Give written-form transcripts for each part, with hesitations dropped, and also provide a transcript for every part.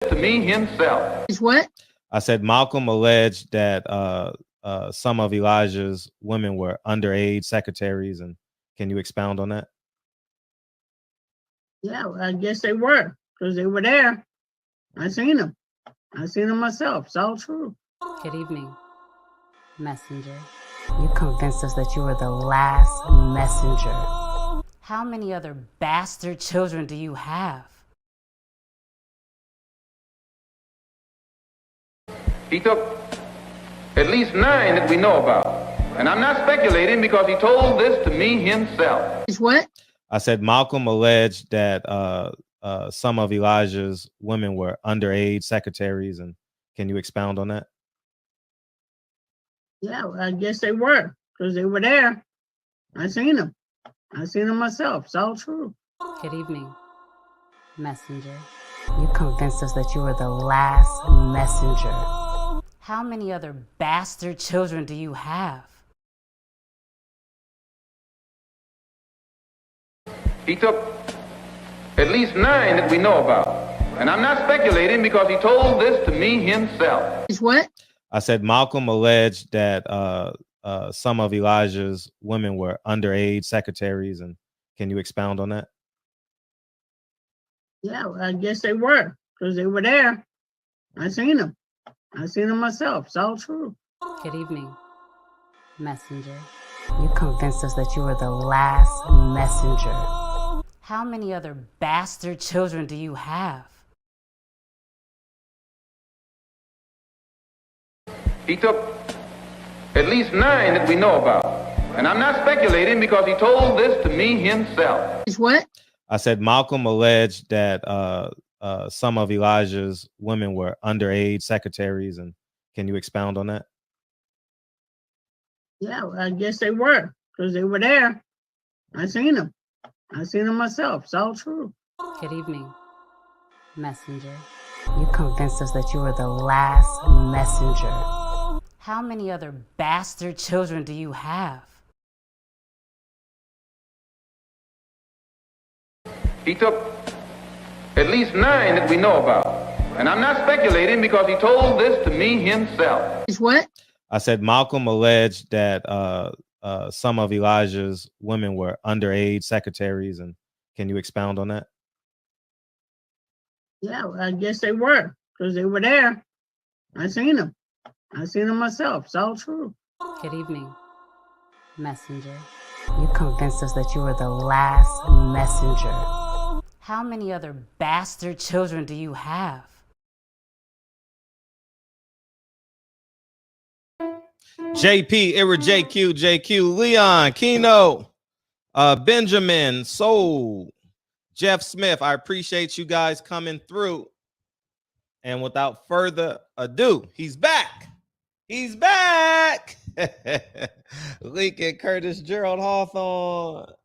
to me himself. Is what? I said Malcolm alleged that some of Elijah's women were underage secretaries, and can you expound on that? Yeah, well, I guess they were, because they were there. I seen them. I seen them myself. It's all true. Good evening, messenger. You convinced us that you were the last messenger. How many other bastard children do you have? He took at least 9 that we know about. And I'm not speculating because he told this to me himself. Is what? I said Malcolm alleged that some of Elijah's women were underage secretaries, and can you expound on that? Yeah, well, I guess they were, because they were there. I seen them. I seen them myself. It's all true. Good evening, messenger. You convinced us that you were the last messenger. How many other bastard children do you have? He took at least 9 that we know about. And I'm not speculating because he told this to me himself. Is what? I said Malcolm alleged that some of Elijah's women were underage secretaries, and can you expound on that? Yeah, well, I guess they were, because they were there. I seen them. I seen them myself. It's all true. Good evening, messenger. You convinced us that you were the last messenger. How many other bastard children do you have? He took at least 9 that we know about. And I'm not speculating because he told this to me himself. Is what? I said Malcolm alleged that some of Elijah's women were underage secretaries, and can you expound on that? Yeah, well, I guess they were, because they were there. I seen them. I seen them myself. It's all true. Good evening, messenger. You convinced us that you were the last messenger. How many other bastard children do you have? He took at least 9 that we know about. And I'm not speculating because he told this to me himself. Is what? I said Malcolm alleged that some of Elijah's women were underage secretaries, and can you expound on that? Yeah, well, I guess they were, because they were there. I seen them. I seen them myself. It's all true. Good evening, messenger. You convinced us that you were the last messenger. How many other bastard children do you have? JP, Ira, JQ, Leon, Keno, Benjamin, Soul, Jeff Smith. I appreciate you guys coming through. And without further ado, he's back. He's back. Lincoln Curtis, Gerald Hawthorne.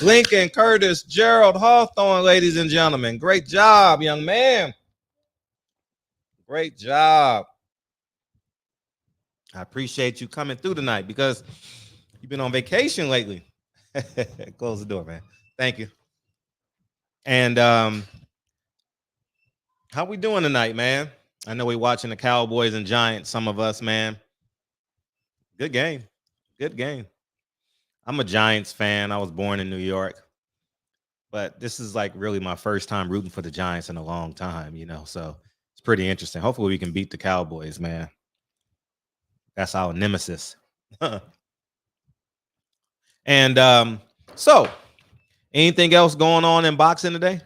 Lincoln Curtis, Gerald Hawthorne, ladies and gentlemen. Great job, young man. Great job. I appreciate you coming through tonight because you've been on vacation lately. Close the door, man. Thank you. And how we doing tonight, man? I know we're watching the Cowboys and Giants, some of us, man. Good game. Good game. I'm a Giants fan. I was born in New York. But this is like really my first time rooting for the Giants in a long time, so it's pretty interesting. Hopefully we can beat the Cowboys, man. That's our nemesis. And so anything else going on in boxing today?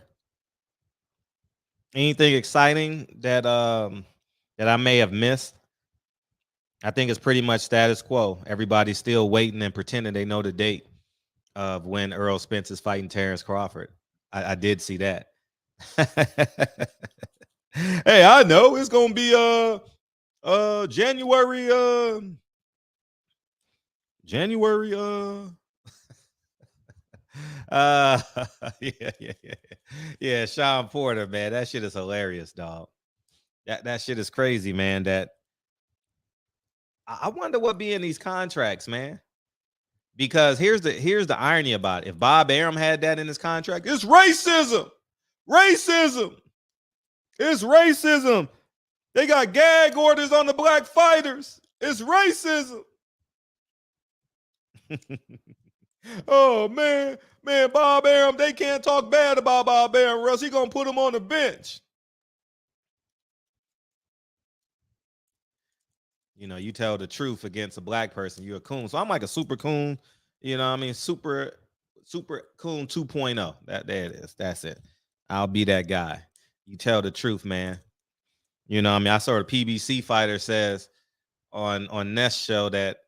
Anything exciting that I may have missed? I think it's pretty much status quo. Everybody's still waiting and pretending they know the date of when Errol Spence is fighting Terrence Crawford. I did see that. Hey, I know it's gonna be January yeah, Shawn Porter, man. That shit is hilarious, dog. That shit is crazy, man. That I wonder what be in these contracts, man. Because here's the irony about it. If Bob Arum had that in his contract, it's racism. Racism. It's racism. They got gag orders on the black fighters. It's racism. Oh, man, Bob Arum, they can't talk bad about Bob Arum, or else he gonna put him on the bench. You tell the truth against a black person, you're a coon. So I'm like a super coon, super coon 2.0. There it is. That's it. I'll be that guy. You tell the truth, man. I saw a PBC fighter says on Ness show that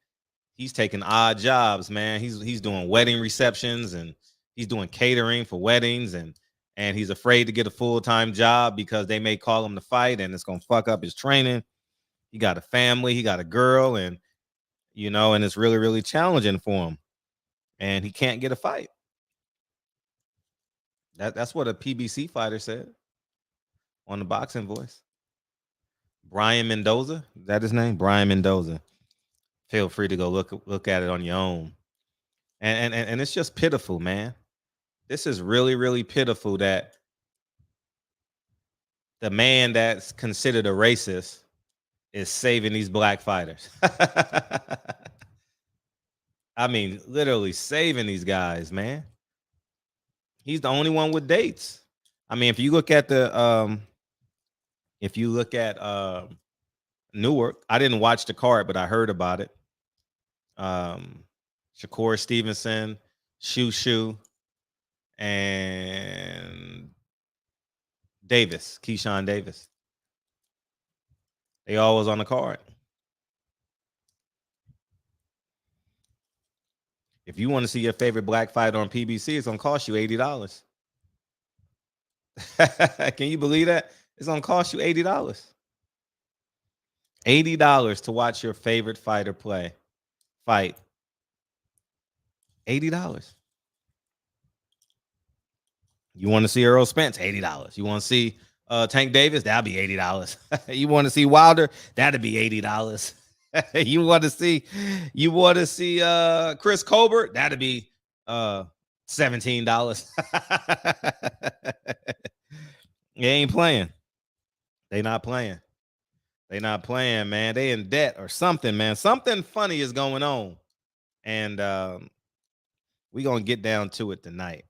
he's taking odd jobs, man. He's doing wedding receptions and he's doing catering for weddings and he's afraid to get a full-time job because they may call him to fight and it's gonna fuck up his training. He got a family, he got a girl, and and it's really, really challenging for him. And he can't get a fight. That's what a PBC fighter said on the Boxing Voice. Brian Mendoza, is that his name? Brian Mendoza. Feel free to go look at it on your own. And it's just pitiful, man. This is really, really pitiful that the man that's considered a racist is saving these black fighters. I mean, literally saving these guys, man. He's the only one with dates. I mean, if you look at Newark, I didn't watch the card, but I heard about it. Shakur Stevenson, Shushu, and Keyshawn Davis. They all was on the card. If you want to see your favorite black fighter on PBC, it's gonna cost you $80. Can you believe that? It's gonna cost you $80. $80 to watch your favorite fighter fight. $80. You want to see Errol Spence? $80. You want to see Tank Davis? That'll be $80. You want to see Wilder? That'll be $80. You want to see Chris Colbert? That'll be $17. They ain't playing. They not playing. They not playing, man. They in debt or something, man. Something funny is going on. And we're going to get down to it tonight.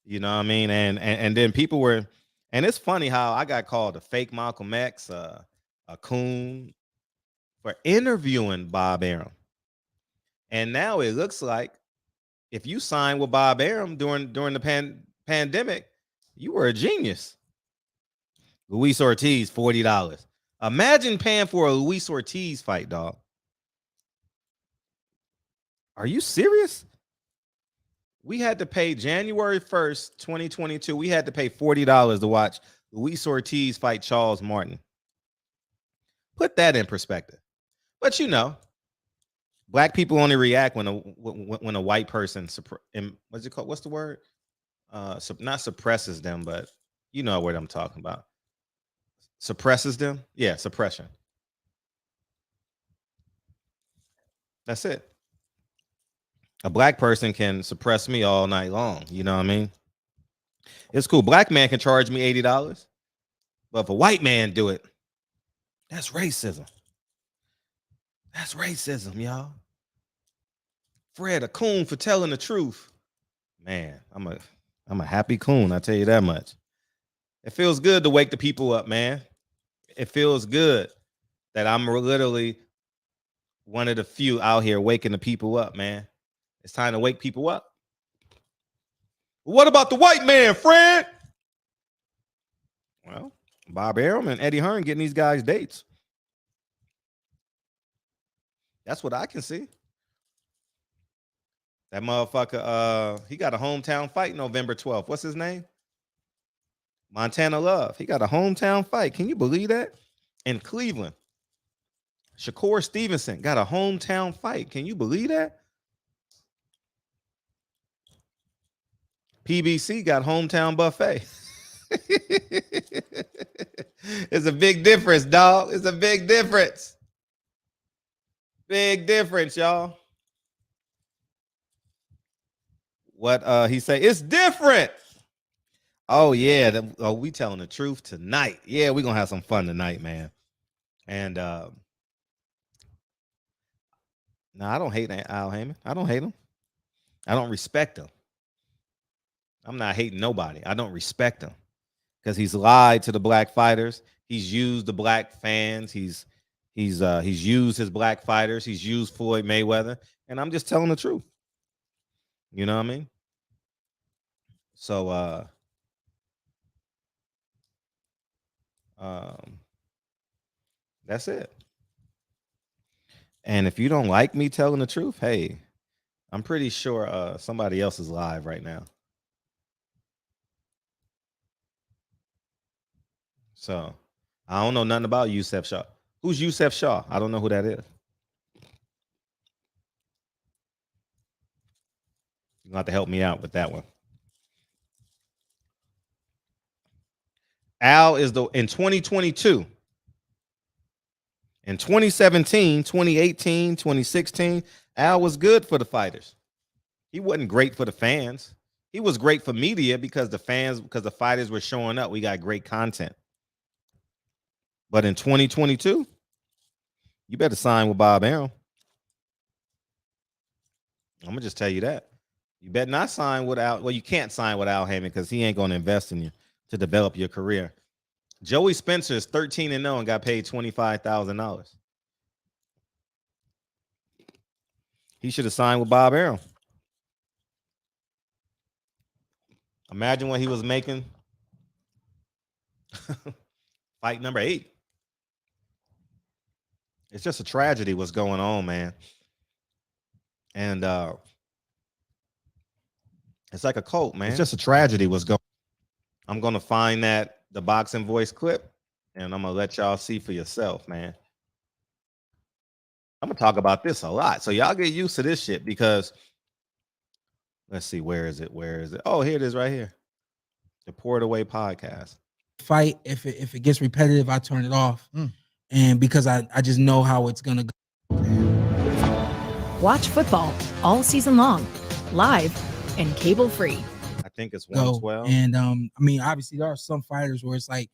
You know what I mean? And then people were, and it's funny how I got called a fake Malcolm X, a coon for interviewing Bob Arum. And now it looks like if you signed with Bob Arum during the pandemic, you were a genius. Luis Ortiz, $40. Imagine paying for a Luis Ortiz fight, dog. Are you serious? We had to pay January 1st, 2022. We had to pay $40 to watch Luis Ortiz fight Charles Martin. Put that in perspective. But black people only react when a white person what's it called? What's the word? Not suppresses them, but you know what I'm talking about. Suppresses them? Yeah, suppression. That's it. A black person can suppress me all night long. You know what I mean? It's cool. Black man can charge me $80. But if a white man do it, that's racism. That's racism, y'all. Fred a coon for telling the truth. Man, I'm a happy coon, I tell you that much. It feels good to wake the people up, man. It feels good that I'm literally one of the few out here waking the people up, man. It's time to wake people up. What about the white man, Fred? Well, Bob Arum and Eddie Hearn getting these guys dates. That's what I can see. That motherfucker, he got a hometown fight November 12th. What's his name? Montana Love. He got a hometown fight. Can you believe that? In Cleveland. Shakur Stevenson got a hometown fight. Can you believe that? PBC got hometown buffet. It's a big difference, dog. It's a big difference. Big difference, y'all. What he say? It's different. Oh yeah, we telling the truth tonight. Yeah, we're gonna have some fun tonight, man. And no, I don't hate Al Haymon. I don't hate him. I don't respect him. I'm not hating nobody. I don't respect him because he's lied to the black fighters. He's used the black fans. He's used his black fighters. He's used Floyd Mayweather, and I'm just telling the truth. You know what I mean? So that's it. And if you don't like me telling the truth, hey, I'm pretty sure somebody else is live right now. So I don't know nothing about Yusef Shaw. Who's Yusef Shaw? I don't know who that is. You're gonna have to help me out with that one. Al is in 2022. In 2017, 2018, 2016, Al was good for the fighters. He wasn't great for the fans. He was great for media because the fighters were showing up. We got great content. But in 2022, you better sign with Bob Arum. I'm gonna just tell you that. You better not sign with Al. Well, you can't sign with Al Haymon because he ain't gonna invest in you to develop your career. Joey Spencer is 13-0 and got paid $25,000. He should have signed with Bob Arum. Imagine what he was making. Fight number 8. It's just a tragedy what's going on, man. And it's like a cult, man. It's just a tragedy what's going on. I'm going to find the Boxing Voice clip, and I'm going to let y'all see for yourself, man. I'm going to talk about this a lot. So y'all get used to this shit because, let's see, where is it? Where is it? Oh, here it is right here. The Pour It Away podcast. Fight, if it gets repetitive, I turn it off. And because I just know how it's going to go. Watch football all season long, live and cable free. I think it's 112. And I mean, obviously there are some fighters where it's like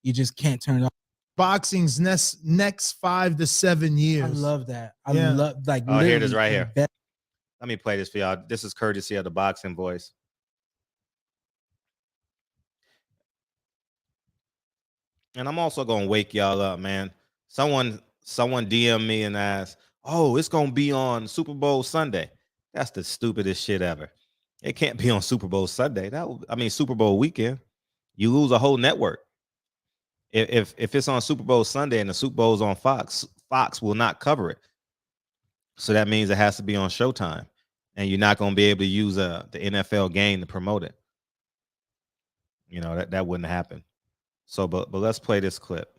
you just can't turn it off. Boxing's next 5 to 7 years. I love that. I love like. Oh, here it is right here. Let me play this for y'all. This is courtesy of the Boxing Voice. And I'm also gonna wake y'all up, man. Someone DM me and asked, "Oh, it's gonna be on Super Bowl Sunday." That's the stupidest shit ever. It can't be on Super Bowl Sunday. Super Bowl weekend. You lose a whole network. If it's on Super Bowl Sunday and the Super Bowl's on Fox, Fox will not cover it. So that means it has to be on Showtime, and you're not gonna be able to use the NFL game to promote it. You know that wouldn't happen. So, but let's play this clip.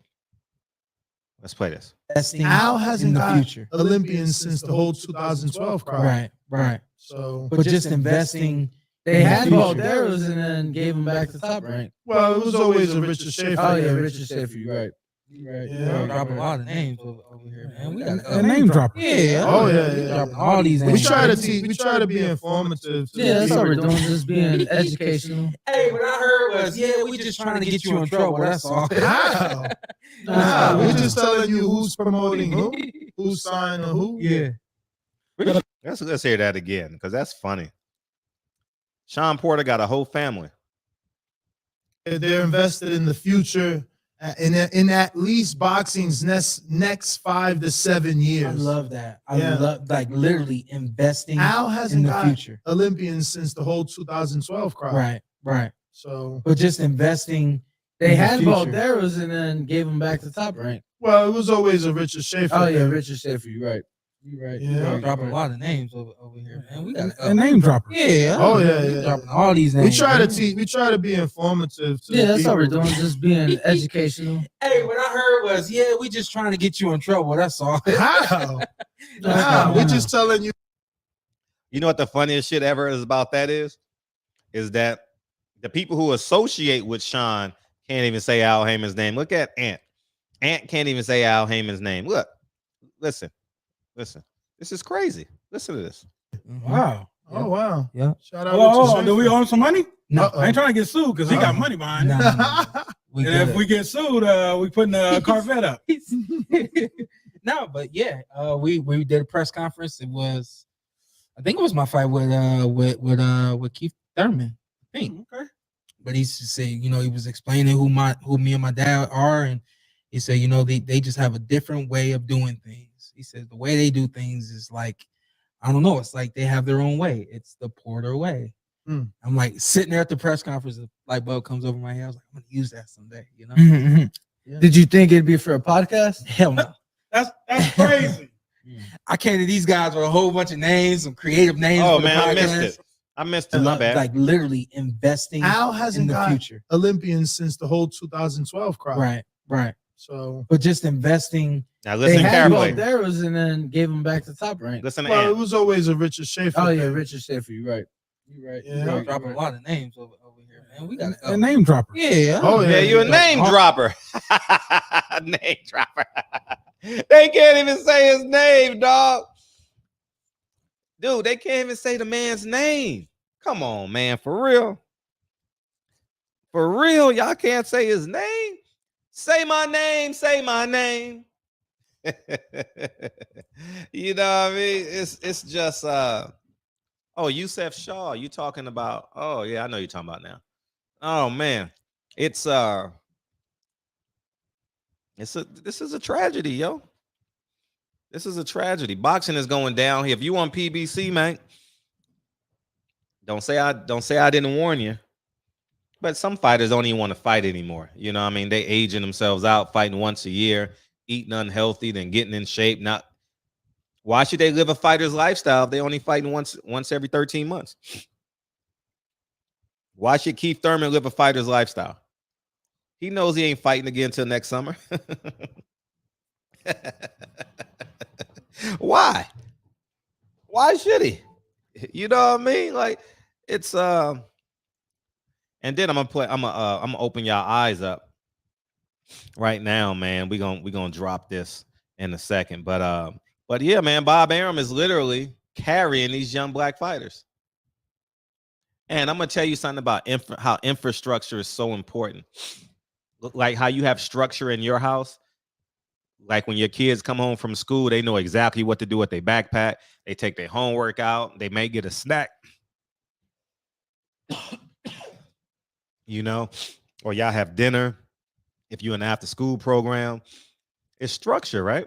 Let's play this. Al hasn't got Olympians since the whole 2012 crowd. Right. So, but just investing. They had adulterous and then gave them back to top, right? Well, it was always a Richard Schaefer. Oh yeah, Richard Schaefer, you're right. Right. Yeah. Drop a lot of names over here, man. We got A name dropper. Yeah. Oh, yeah. Dropping all these We names. try to be informative. Yeah, that's all we're people. doing, just being educational. Hey, what I heard was, yeah, we just trying to get you in trouble. That's all. How? Nah, we're just telling you who's promoting who, who's signing who. Yeah. Let's hear that again, because that's funny. Shawn Porter got a whole family. They're invested in the future, in at least boxing's next 5 to 7 years. I love that. I Yeah. love, like, literally investing Al in hasn't the got future. Olympians since the whole 2012 crowd. Right. So, But just investing. They in the had future. Balderas and then gave them back to Top Rank. well, it was always a Richard Schaefer. Oh yeah, thing. Richard Schaefer, you're right. You're right. Yeah. Dropping a lot of names over here, man. We got A name dropper. Yeah. Oh, yeah. Dropping all these names. We try man. to be informative. To Yeah, the that's all we're people. doing, just being educational. Hey, what I heard was, yeah, we just trying to get you in trouble. That's all. How? Nah, we're just telling you. You know what the funniest shit ever is about that is that the people who associate with Shawn can't even say Al Haymon's name. Look at Ant. Ant can't even say Al Haymon's name. Look, listen. This is crazy. Listen to this. Wow. Oh wow. Yeah. Shout out. Oh, Richard do we Schaefer. owe him some money? No. Uh-oh. I ain't trying to get sued because he got money behind it. No. We And if good. we get sued, we putting a Corvette up. No, but yeah, we did a press conference. It was, I think it was my fight with Keith Thurman. I think. Okay. But he said, you know, he was explaining who me and my dad are, and he said, you know, they just have a different way of doing things. He said the way they do things is like, I don't know, it's like they have their own way. It's the Porter way. I'm like sitting there at the press conference, the light bulb comes over my head. I was like, I'm gonna use that someday, you know. Yeah. Did you think it'd be for a podcast? Hell no. That's crazy. I came to these guys with a whole bunch of names, some creative names. Oh for the man, I missed podcast. it. I missed it. My bad. Like literally investing Al in hasn't the got future. Olympians since the whole 2012 crowd. Right. So, But just investing. Now They listen had carefully. Balderas and then gave them back to Top Rank. Listen to well, it Ant. was always a Richard Schaefer. Oh yeah, thing. Richard Schaefer, you're right. You're right. Yeah. You're dropping a lot of names over here, man. We got A name dropper. Yeah. Oh Yeah, you a name dropper. Name dropper. They can't even say his name, dog. Dude, they can't even say the man's name. Come on, man, for real. For real, y'all can't say his name. Say my name, say my name. You know what I mean? It's just oh, Yusef Shaw. You talking about? Oh, yeah, I know you're talking about now. Oh man. This is a tragedy, yo. This is a tragedy. Boxing is going down here. If you on PBC, man, don't say I didn't warn you. But some fighters don't even want to fight anymore. You know what I mean? They aging themselves out, fighting once a year, eating unhealthy, then getting in shape. Not why should they live a fighter's lifestyle if they only fighting once every 13 months? Why should Keith Thurman live a fighter's lifestyle? He knows he ain't fighting again till next summer. Why? Why should he? You know what I mean? Like it's and then I'm gonna open y'all eyes up right now, man. We're gonna drop this in a second. But yeah, man, Bob Arum is literally carrying these young black fighters. And I'm gonna tell you something about how infrastructure is so important. Like how you have structure in your house. Like when your kids come home from school, they know exactly what to do with their backpack. They take their homework out. They may get a snack. You know, or y'all have dinner. If you're in an after school program, it's structure, right?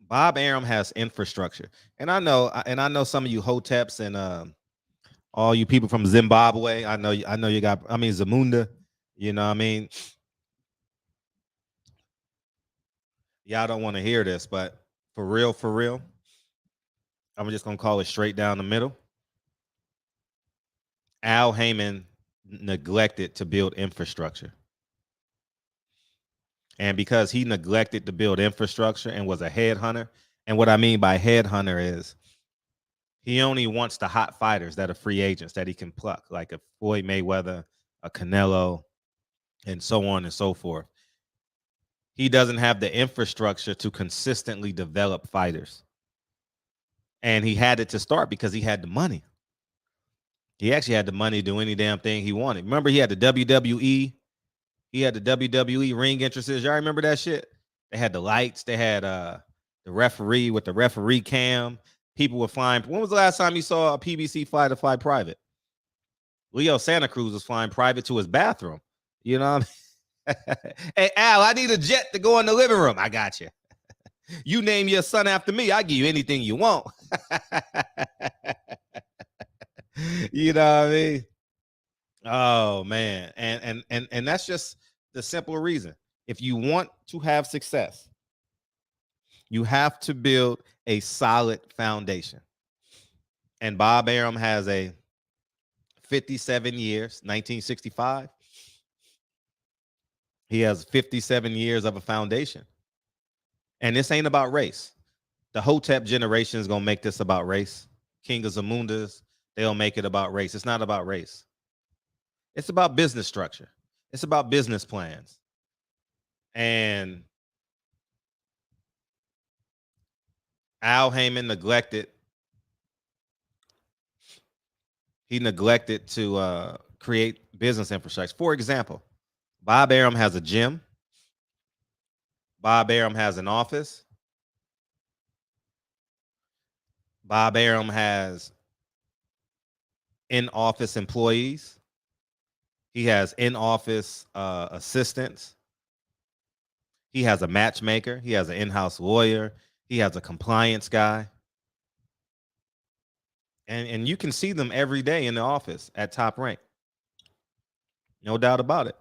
Bob Arum has infrastructure. And I know some of you Hoteps and all you people from Zimbabwe. I know you got, Zamunda, you know what I mean? Y'all don't want to hear this, but for real, I'm just gonna call it straight down the middle. Al Haymon neglected to build infrastructure. And because he neglected to build infrastructure and was a headhunter, and what I mean by headhunter is he only wants the hot fighters that are free agents that he can pluck, like a Floyd Mayweather, a Canelo, and so on and so forth. he doesn't have the infrastructure to consistently develop fighters. And he had it to start because he had the money. He actually had the money to do any damn thing he wanted. Remember, he had the WWE. He had the WWE ring entrances. Y'all remember that shit? They had the lights. They had the referee with the referee cam. People were flying. When was the last time you saw a PBC fighter fly private? Leo Santa Cruz was flying private to his bathroom. You know what I mean? Hey, Al, I need a jet to go in the living room. I got you. You name your son after me, I give you anything you want. You know what I mean? Oh man. And that's just the simple reason. If you want to have success, you have to build a solid foundation. And Bob Arum has a 57 years, 1965. He has 57 years of a foundation. And this ain't about race. The Hotep generation is going to make this about race. King of Zamundas, they'll make it about race. It's not about race. It's about business structure. It's about business plans. And Al Haymon neglected. He neglected to create business infrastructure. For example, Bob Arum has a gym. Bob Arum has an office. Bob Arum has in-office employees. He has in-office assistants. He has a matchmaker. He has an in-house lawyer. He has a compliance guy. And you can see them every day in the office at Top Rank. No doubt about it.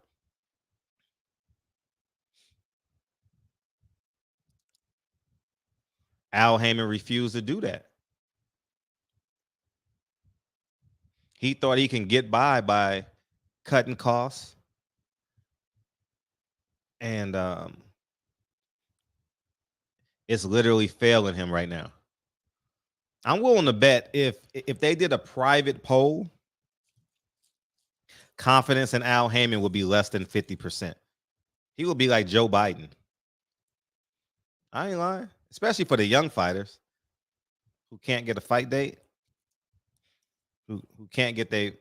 Al Haymon refused to do that. He thought he can get by cutting costs. And it's literally failing him right now. I'm willing to bet if they did a private poll, confidence in Al Haymon would be less than 50%. He would be like Joe Biden. I ain't lying. Especially for the young fighters who can't get a fight date, who can't get they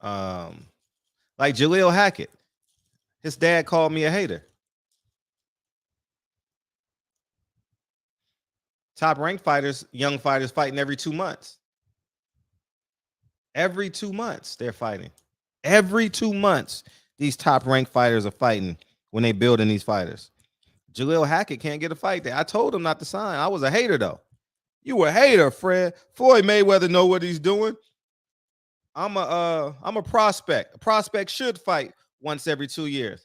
like Jaleel Hackett. His dad called me a hater. Top ranked fighters, young fighters fighting every 2 months. Every 2 months they're fighting. Every 2 months these top ranked fighters are fighting when they building these fighters. Jaleel Hackett can't get a fight there. I told him not to sign. I was a hater though. You a hater, Fred. Floyd Mayweather know what he's doing. I'm a prospect. A prospect should fight once every 2 years.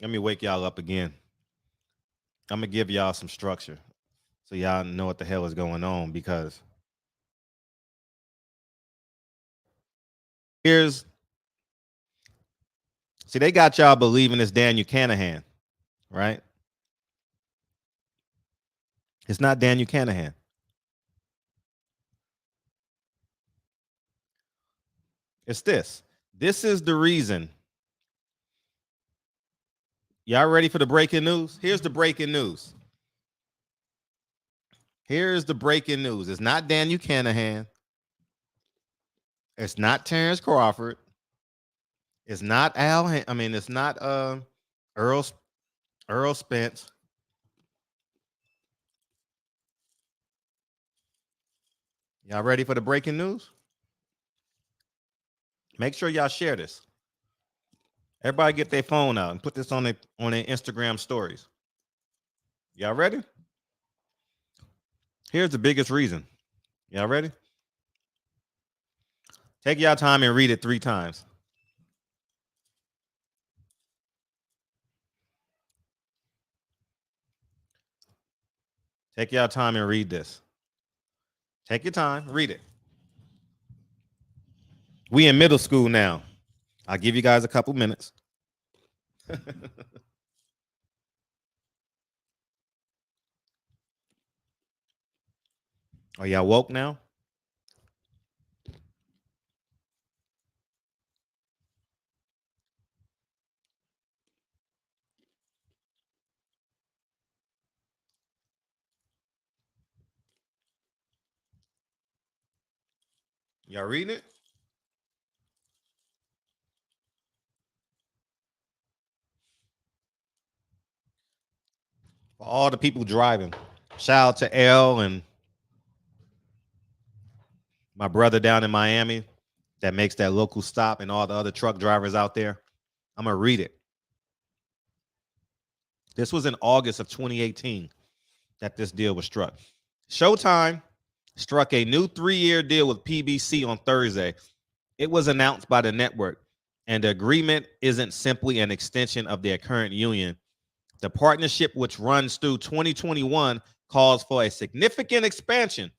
Let me wake y'all up again. I'm gonna give y'all some structure so y'all know what the hell is going on, because they got y'all believing it's Daniel Canahan, right? It's not Daniel Canahan. It's this. This is the reason. Y'all ready for the breaking news? Here's the breaking news. Here's the breaking news. It's not Daniel Canahan. It's not Terrence Crawford. It's not it's not Earl Spence. Y'all ready for the breaking news? Make sure y'all share this. Everybody get their phone out and put this on their Instagram stories. Y'all ready? Here's the biggest reason. Y'all ready? Take y'all time and read it 3 times. Take y'all time and read this. Take your time, read it. We in middle school now. I'll give you guys a couple minutes. Are y'all woke now? Y'all reading it? For all the people driving, shout out to L and my brother down in Miami that makes that local stop and all the other truck drivers out there. I'm going to read it. This was in August of 2018 that this deal was struck. Showtime struck a new 3-year deal with PBC on Thursday. It was announced by the network, and the agreement isn't simply an extension of their current union. The partnership, which runs through 2021, calls for a significant expansion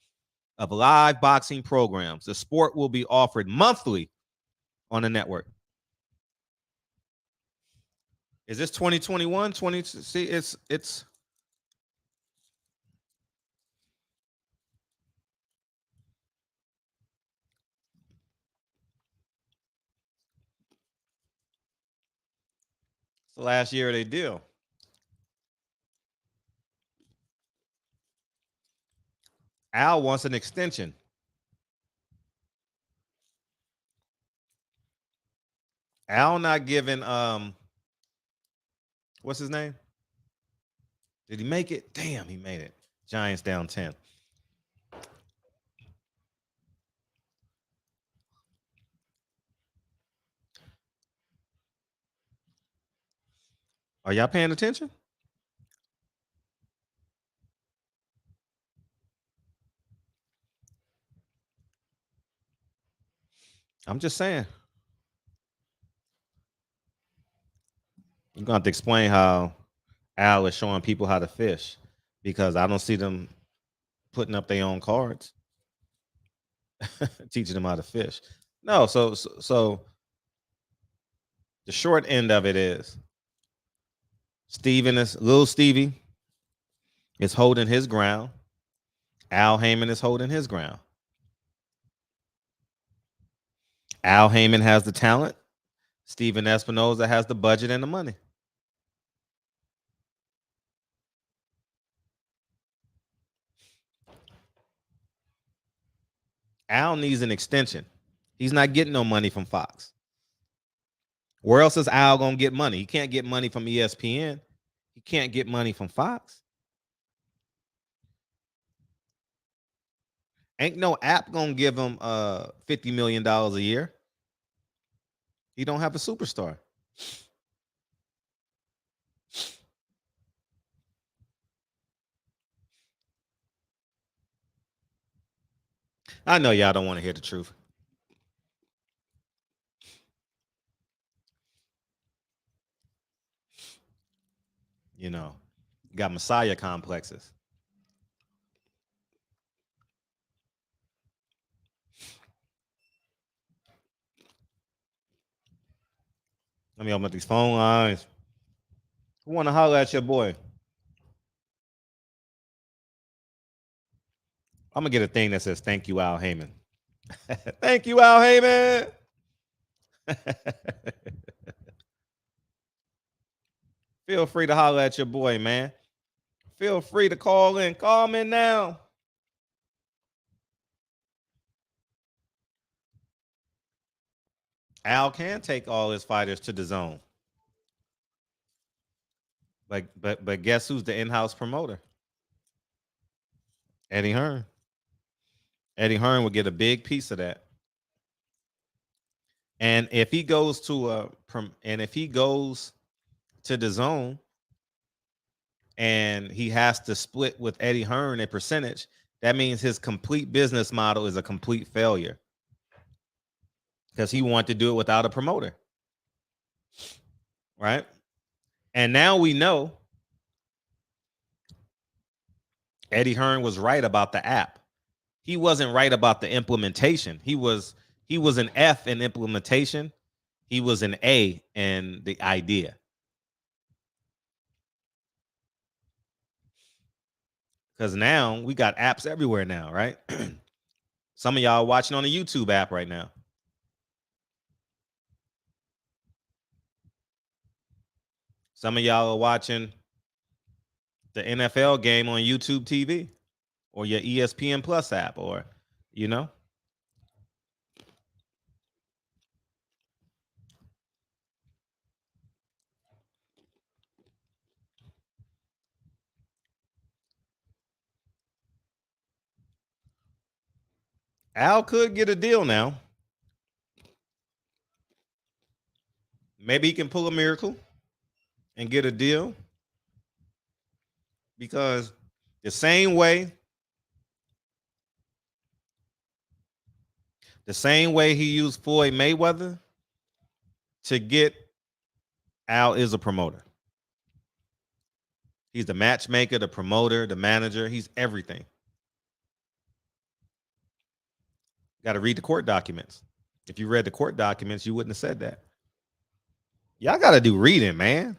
of live boxing programs. The sport will be offered monthly on the network. Is this 2021? See, it's the last year of their deal. Al wants an extension. Al not giving what's his name? Did he make it? Damn, he made it. Giants down 10. Are y'all paying attention? I'm just saying. You're going to have to explain how Al is showing people how to fish, because I don't see them putting up their own cards, teaching them how to fish. No, so the short end of it is Little Stevie is holding his ground. Al Haymon is holding his ground. Al Haymon has the talent. Steven Espinoza has the budget and the money. Al needs an extension. He's not getting no money from Fox. Where else is Al going to get money? He can't get money from ESPN. He can't get money from Fox. Ain't no app going to give him $50 million a year. He don't have a superstar. I know y'all don't want to hear the truth. You know, got Messiah complexes. Let me open up these phone lines. Who want to holler at your boy? I'm going to get a thing that says, thank you, Al Haymon. Thank you, Al Haymon. Feel free to holler at your boy, man. Feel free to call in. Call me now. Al can take all his fighters to the zone. But guess who's the in-house promoter? Eddie Hearn. Eddie Hearn would get a big piece of that. And if he goes to the zone and he has to split with Eddie Hearn a percentage, that means his complete business model is a complete failure, because he wanted to do it without a promoter. Right? And now we know Eddie Hearn was right about the app. He wasn't right about the implementation. He was an F in implementation. He was an A in the idea. Because now we got apps everywhere now, right? Some of y'all are watching on the YouTube app right now. Some of y'all are watching the NFL game on YouTube TV or your ESPN Plus app, or, you know. Al could get a deal now. Maybe he can pull a miracle and get a deal, because the same way he used Floyd Mayweather to get Al is a promoter. He's the matchmaker, the promoter, the manager. He's everything. Got to read the court documents. If you read the court documents, you wouldn't have said that. Y'all got to do reading, man.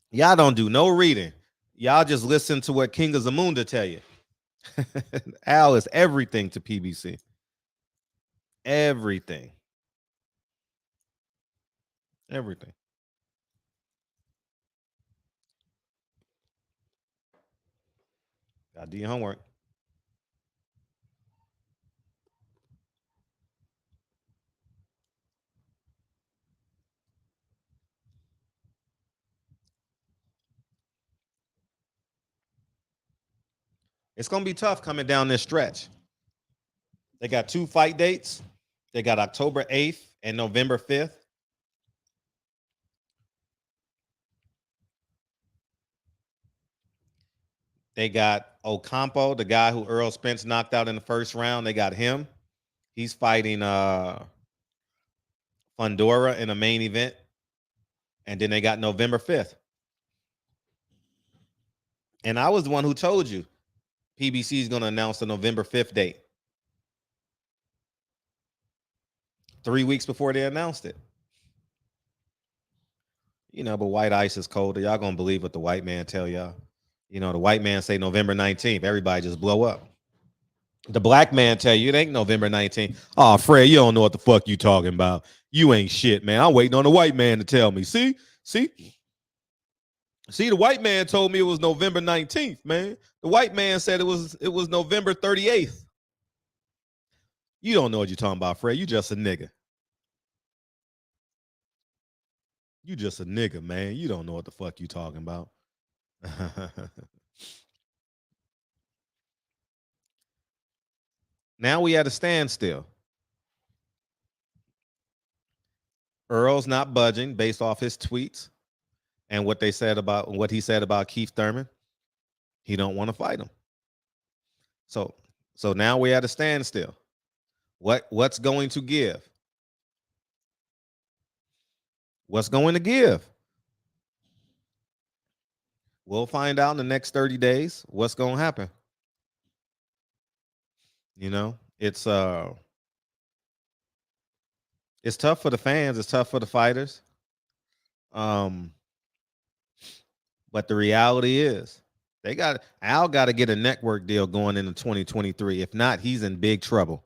Y'all don't do no reading. Y'all just listen to what King of Zamunda tell you. Al is everything to PBC. Everything. Everything. Gotta do your homework. It's gonna be tough coming down this stretch. They got 2 fight dates. They got October 8th and November 5th. They got Ocampo, the guy who Earl Spence knocked out in the first round. They got him. He's fighting Fundora in a main event. And then they got November 5th. And I was the one who told you PBC is going to announce the November 5th date 3 weeks before they announced it. You know, but white ice is colder. Y'all going to believe what the white man tell y'all. You know, the white man say November 19th. Everybody just blow up. The black man tell you it ain't November 19th. Oh, Fred, you don't know what the fuck you talking about. You ain't shit, man. I'm waiting on the white man to tell me. See, the white man told me it was November 19th, man. The white man said it was November 38th. You don't know what you're talking about, Fred. You just a nigga. You just a nigga, man. You don't know what the fuck you talking about. Now we at a standstill. Earl's not budging based off his tweets and what he said about Keith Thurman. He don't want to fight him. So now we're at a standstill. What's going to give? What's going to give? We'll find out in the next 30 days what's going to happen. You know, it's tough for the fans. It's tough for the fighters. But the reality is Al got to get a network deal going into 2023. If not, he's in big trouble.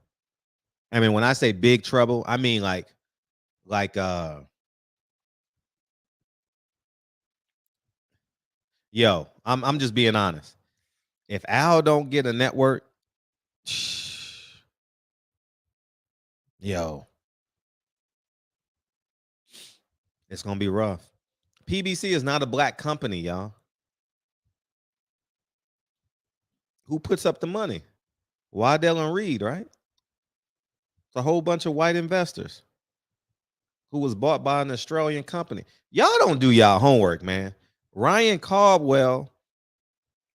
I mean, when I say big trouble, I mean like yo, I'm just being honest. If Al don't get a network, yo, it's gonna be rough. PBC is not a black company, y'all. Who puts up the money? Waddell and Reed, right? It's a whole bunch of white investors who was bought by an Australian company. Y'all don't do y'all homework, man. Ryan Caldwell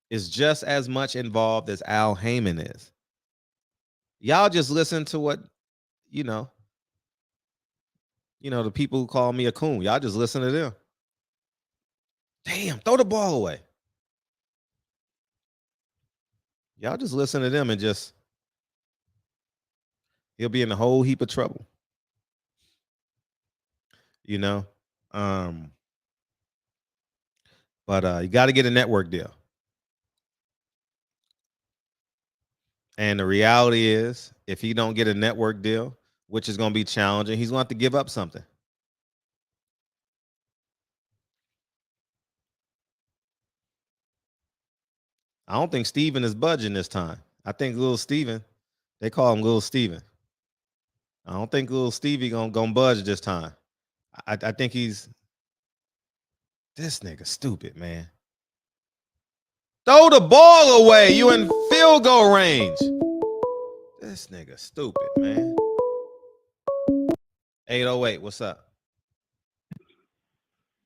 is just as much involved as Al Haymon is. Y'all just listen to what, you know, the people who call me a coon. Y'all just listen to them. Damn, throw the ball away. Y'all just listen to them and just, he'll be in a whole heap of trouble. You know? But you got to get a network deal. And the reality is, if he don't get a network deal, which is going to be challenging, he's going to have to give up something. I don't think Steven is budging this time. I think Little Steven, they call him Little Steven. I don't think Little Stevie gonna budge this time. I think this nigga stupid, man. Throw the ball away. You in field goal range. This nigga stupid, man. 808, what's up?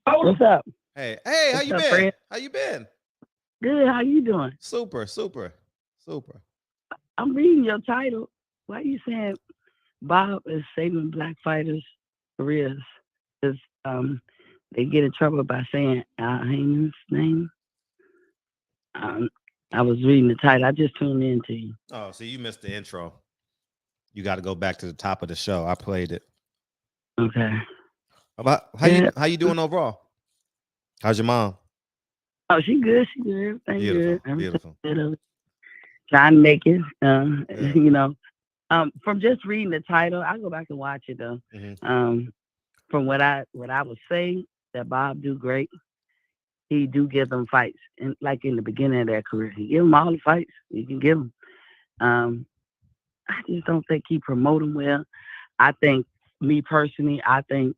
What's up? Hey, how What's you up, been? Fred? How you been? Good. How you doing? Super. I'm reading your title. Why are you saying Bob is saving black fighters' careers? Because they get in trouble by saying Haymon's name. I was reading the title. I just tuned in to you. Oh, so you missed the intro. You got to go back to the top of the show. I played it. Okay. How you doing overall? How's your mom? Oh, she good. She good. Everything good. Beautiful. Good. Trying to make it. You know. From just reading the title, I go back and watch it though. Mm-hmm. From what I would say that Bob do great. He do give them fights, and like in the beginning of their career, he give them all the fights he can give them. I just don't think he promote them well. I think, me personally, I think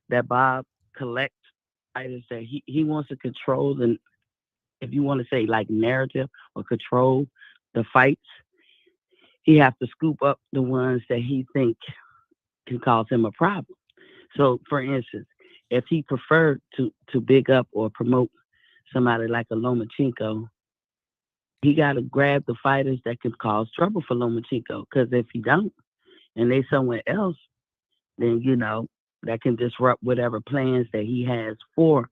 that Bob collects fighters that he wants to control the, if you want to say like narrative or control the fights, he has to scoop up the ones that he think can cause him a problem. So, for instance, if he preferred to big up or promote somebody like a Lomachenko, he got to grab the fighters that could cause trouble for Lomachenko. Because if he don't, and they somewhere else, then, you know, that can disrupt whatever plans that he has for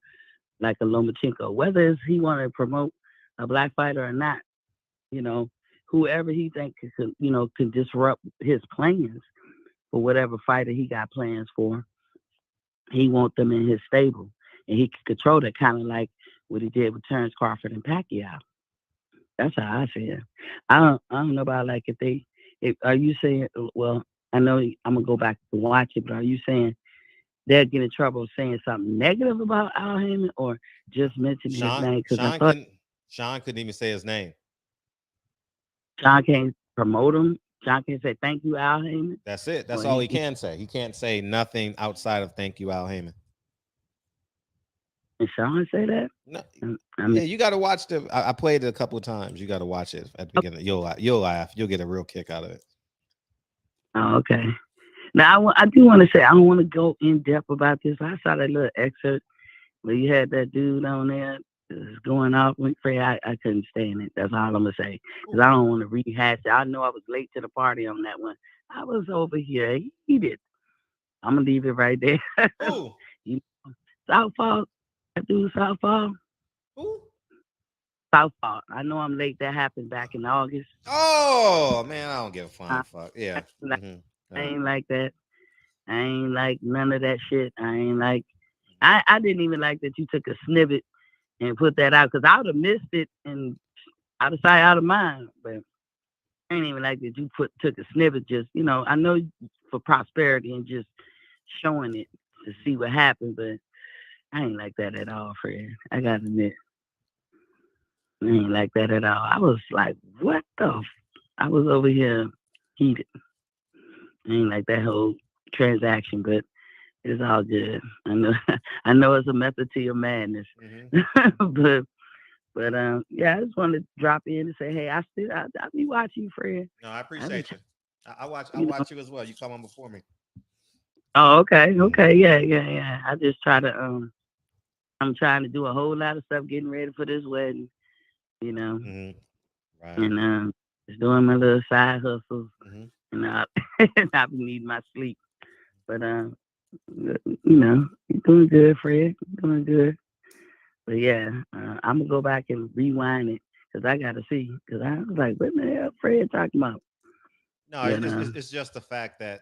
like a Lomachenko. Whether it's he want to promote a black fighter or not, you know, whoever he thinks can, you know, can disrupt his plans for whatever fighter he got plans for, he want them in his stable. And he can control that, kind of like what he did with Terrence Crawford and Pacquiao. That's how I see it. I don't know about like are you saying, well, I know I'm going to go back and watch it, but are you saying they'll get in trouble saying something negative about Al Haymon or just mentioning his name? Shawn couldn't even say his name. Shawn can't promote him. Shawn can't say thank you, Al Haymon. That's it. That's all he can say. He can't say nothing outside of thank you, Al Haymon. Did Shawn say that? No. Yeah, you got to watch I played it a couple of times. You got to watch it at the beginning. You'll laugh. You'll get a real kick out of it. Oh, okay. Now, I do want to say, I don't want to go in depth about this. I saw that little excerpt where you had that dude on there going off. I couldn't stand it. That's all I'm going to say. Because I don't want to rehash it. I know I was late to the party on that one. I was over here heated. I'm going to leave it right there. You know, Southpaw. That dude Southpaw. Who? Southpaw. I know I'm late. That happened back in August. Oh, man, I don't give a flying fuck. Yeah. I ain't like that. I ain't like none of that shit. I ain't like, I didn't even like that you took a snippet and put that out, because I would have missed it and out of sight, out of mind. But I ain't even like that you took a snippet, just, you know, I know for prosperity and just showing it to see what happened, but I ain't like that at all, Fred. I gotta admit. I ain't like that at all. I was like, what the I was over here heated. I ain't like that whole transaction, but it's all good. I know it's a method to your madness. but yeah, I just wanted to drop in and say, hey, I'll be watching you, Fred. No, I appreciate you. I watch you as well. You come on before me. Oh, okay. Yeah. I just try to I'm trying to do a whole lot of stuff getting ready for this wedding, you know. Right. And just doing my little side hustles. And I've been needing my sleep. But you know, you're doing good, Fred. You're doing good. But yeah, I'm gonna go back and rewind it because I gotta see. Because I was like, what the hell Fred talking about? No, it's just the fact that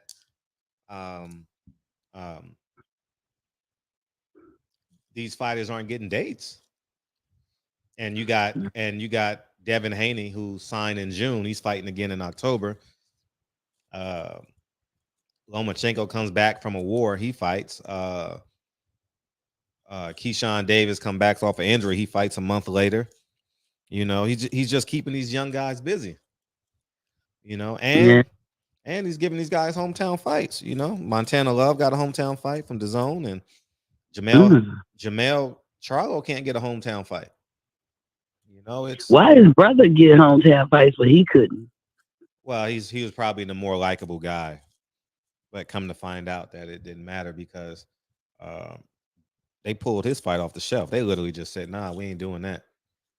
these fighters aren't getting dates. And you got Devin Haney, who signed in June. He's fighting again in October. Lomachenko comes back from a war. He fights. Keyshawn Davis comes back off an injury. He fights a month later. You know, he's just keeping these young guys busy. You know, and he's giving these guys hometown fights. You know, Montana Love got a hometown fight from DAZN, and Jamel Charlo can't get a hometown fight. You know, it's why his brother get hometown fights but he couldn't. Well, he was probably the more likable guy, but come to find out that it didn't matter because uh, they pulled his fight off the shelf. They literally just said, "Nah, we ain't doing that.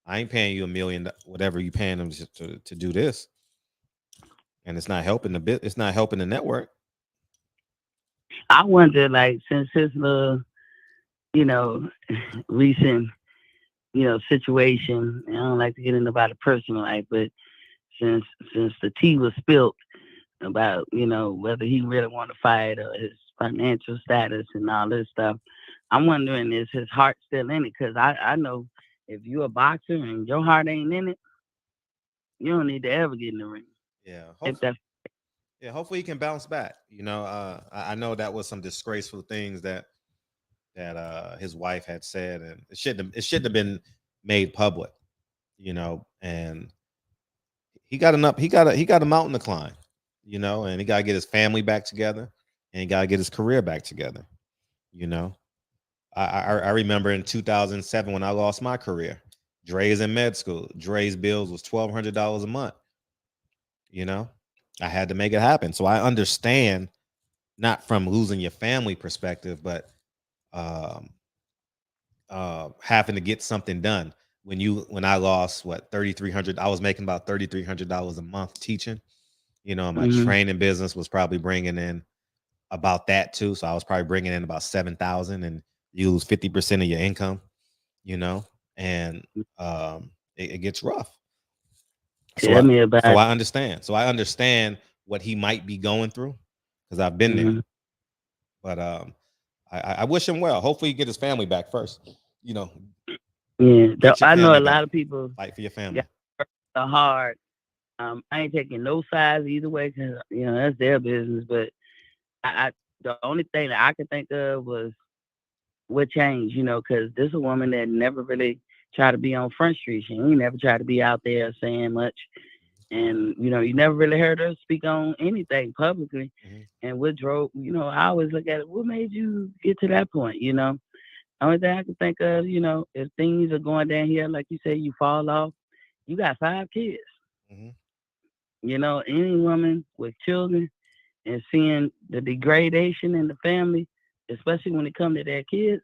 I ain't paying you $1 million, whatever you paying them to do this." And it's not helping the bit. It's not helping the network. I wonder, like, since his little, you know, recent, situation. I don't like to get into about a personal life, but since the tea was spilled about, whether he really want to fight or his financial status and all this stuff, I'm wondering, is his heart still in it? Because I know if you're a boxer and your heart ain't in it, you don't need to ever get in the ring. Yeah. If that's Hopefully he can bounce back. I know that was some disgraceful things that his wife had said, and it shouldn't have been made public, and he got a mountain to climb, and he got to get his family back together, and he got to get his career back together. I remember in 2007 when I lost my career. Dre's in med school. Dre's bills was $1,200 a month. I had to make it happen. So I understand, not from losing your family perspective, but having to get something done. When I lost $3,300, I was making about $3,300 a month teaching. My training business was probably bringing in about that too. So I was probably bringing in about 7,000, and you lose 50% of your income. And it gets rough. Tell me about. So I understand. So I understand what he might be going through because I've been there. But I wish him well. Hopefully, he get his family back first. Yeah, I know a lot of people fight for your family. Yeah, hard. I ain't taking no sides either way because that's their business. But the only thing that I could think of was what changed. Because this is a woman that never really tried to be on Front Street. She ain't never tried to be out there saying much. And, you never really heard her speak on anything publicly. And what drove, I always look at it, what made you get to that point, Only thing I can think of, if things are going down here, like you say, you fall off, you got 5 kids. Any woman with children and seeing the degradation in the family, especially when it comes to their kids,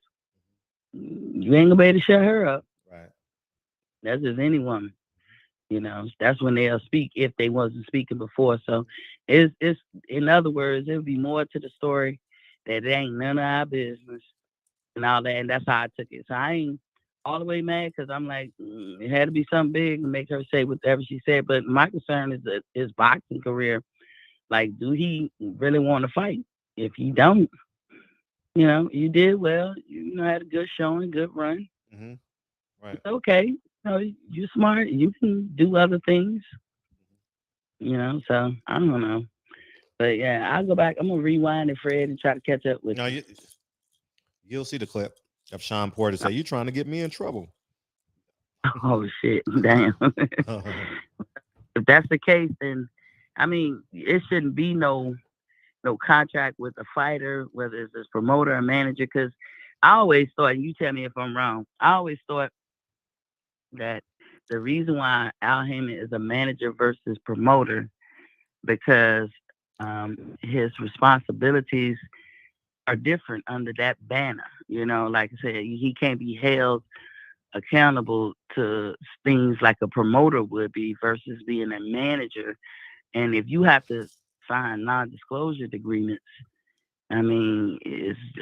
you ain't gonna be able to shut her up. Right. That's just any woman. That's when they'll speak if they wasn't speaking before. So it's in other words, it'll be more to the story that it ain't none of our business and all that. And that's how I took it. So I ain't all the way mad because I'm like, it had to be something big to make her say whatever she said. But my concern is that his boxing career. Like, do he really want to fight? If he don't, you did well. You had a good showing, good run. Right. Okay. You're smart. You can do other things. So I don't know. But yeah, I'll go back. I'm gonna rewind it, Fred, and try to catch up with you. You'll see the clip of Shawn Porter say, "You trying to get me in trouble." Oh shit. Damn. If that's the case, then I mean it shouldn't be no contract with a fighter, whether it's this promoter or manager, because I always thought, and you tell me if I'm wrong, I always thought that the reason why Al Haymon is a manager versus promoter because his responsibilities are different under that banner. Like I said, he can't be held accountable to things like a promoter would be versus being a manager. And if you have to sign non-disclosure agreements, I mean,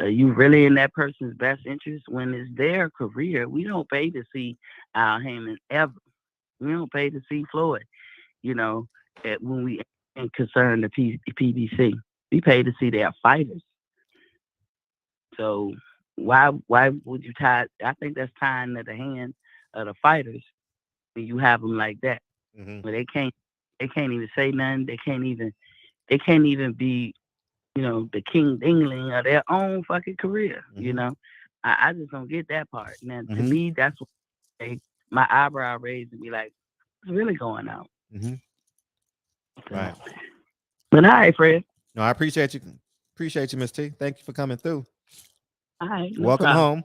are you really in that person's best interest when it's their career? We don't pay to see Al Haymon ever. We don't pay to see Floyd, when we concern the PBC. We pay to see their fighters. So why would you tie? I think that's tying to the hand of the fighters when you have them like that. But they can't even say nothing. They can't even be, the king dingling of their own fucking career. I just don't get that part. Now, to me, that's what my eyebrow raised and be like, what's really going on? Right. But all right, Fred. No, I appreciate you. Appreciate you, Miss T. Thank you for coming through. All right. Welcome home.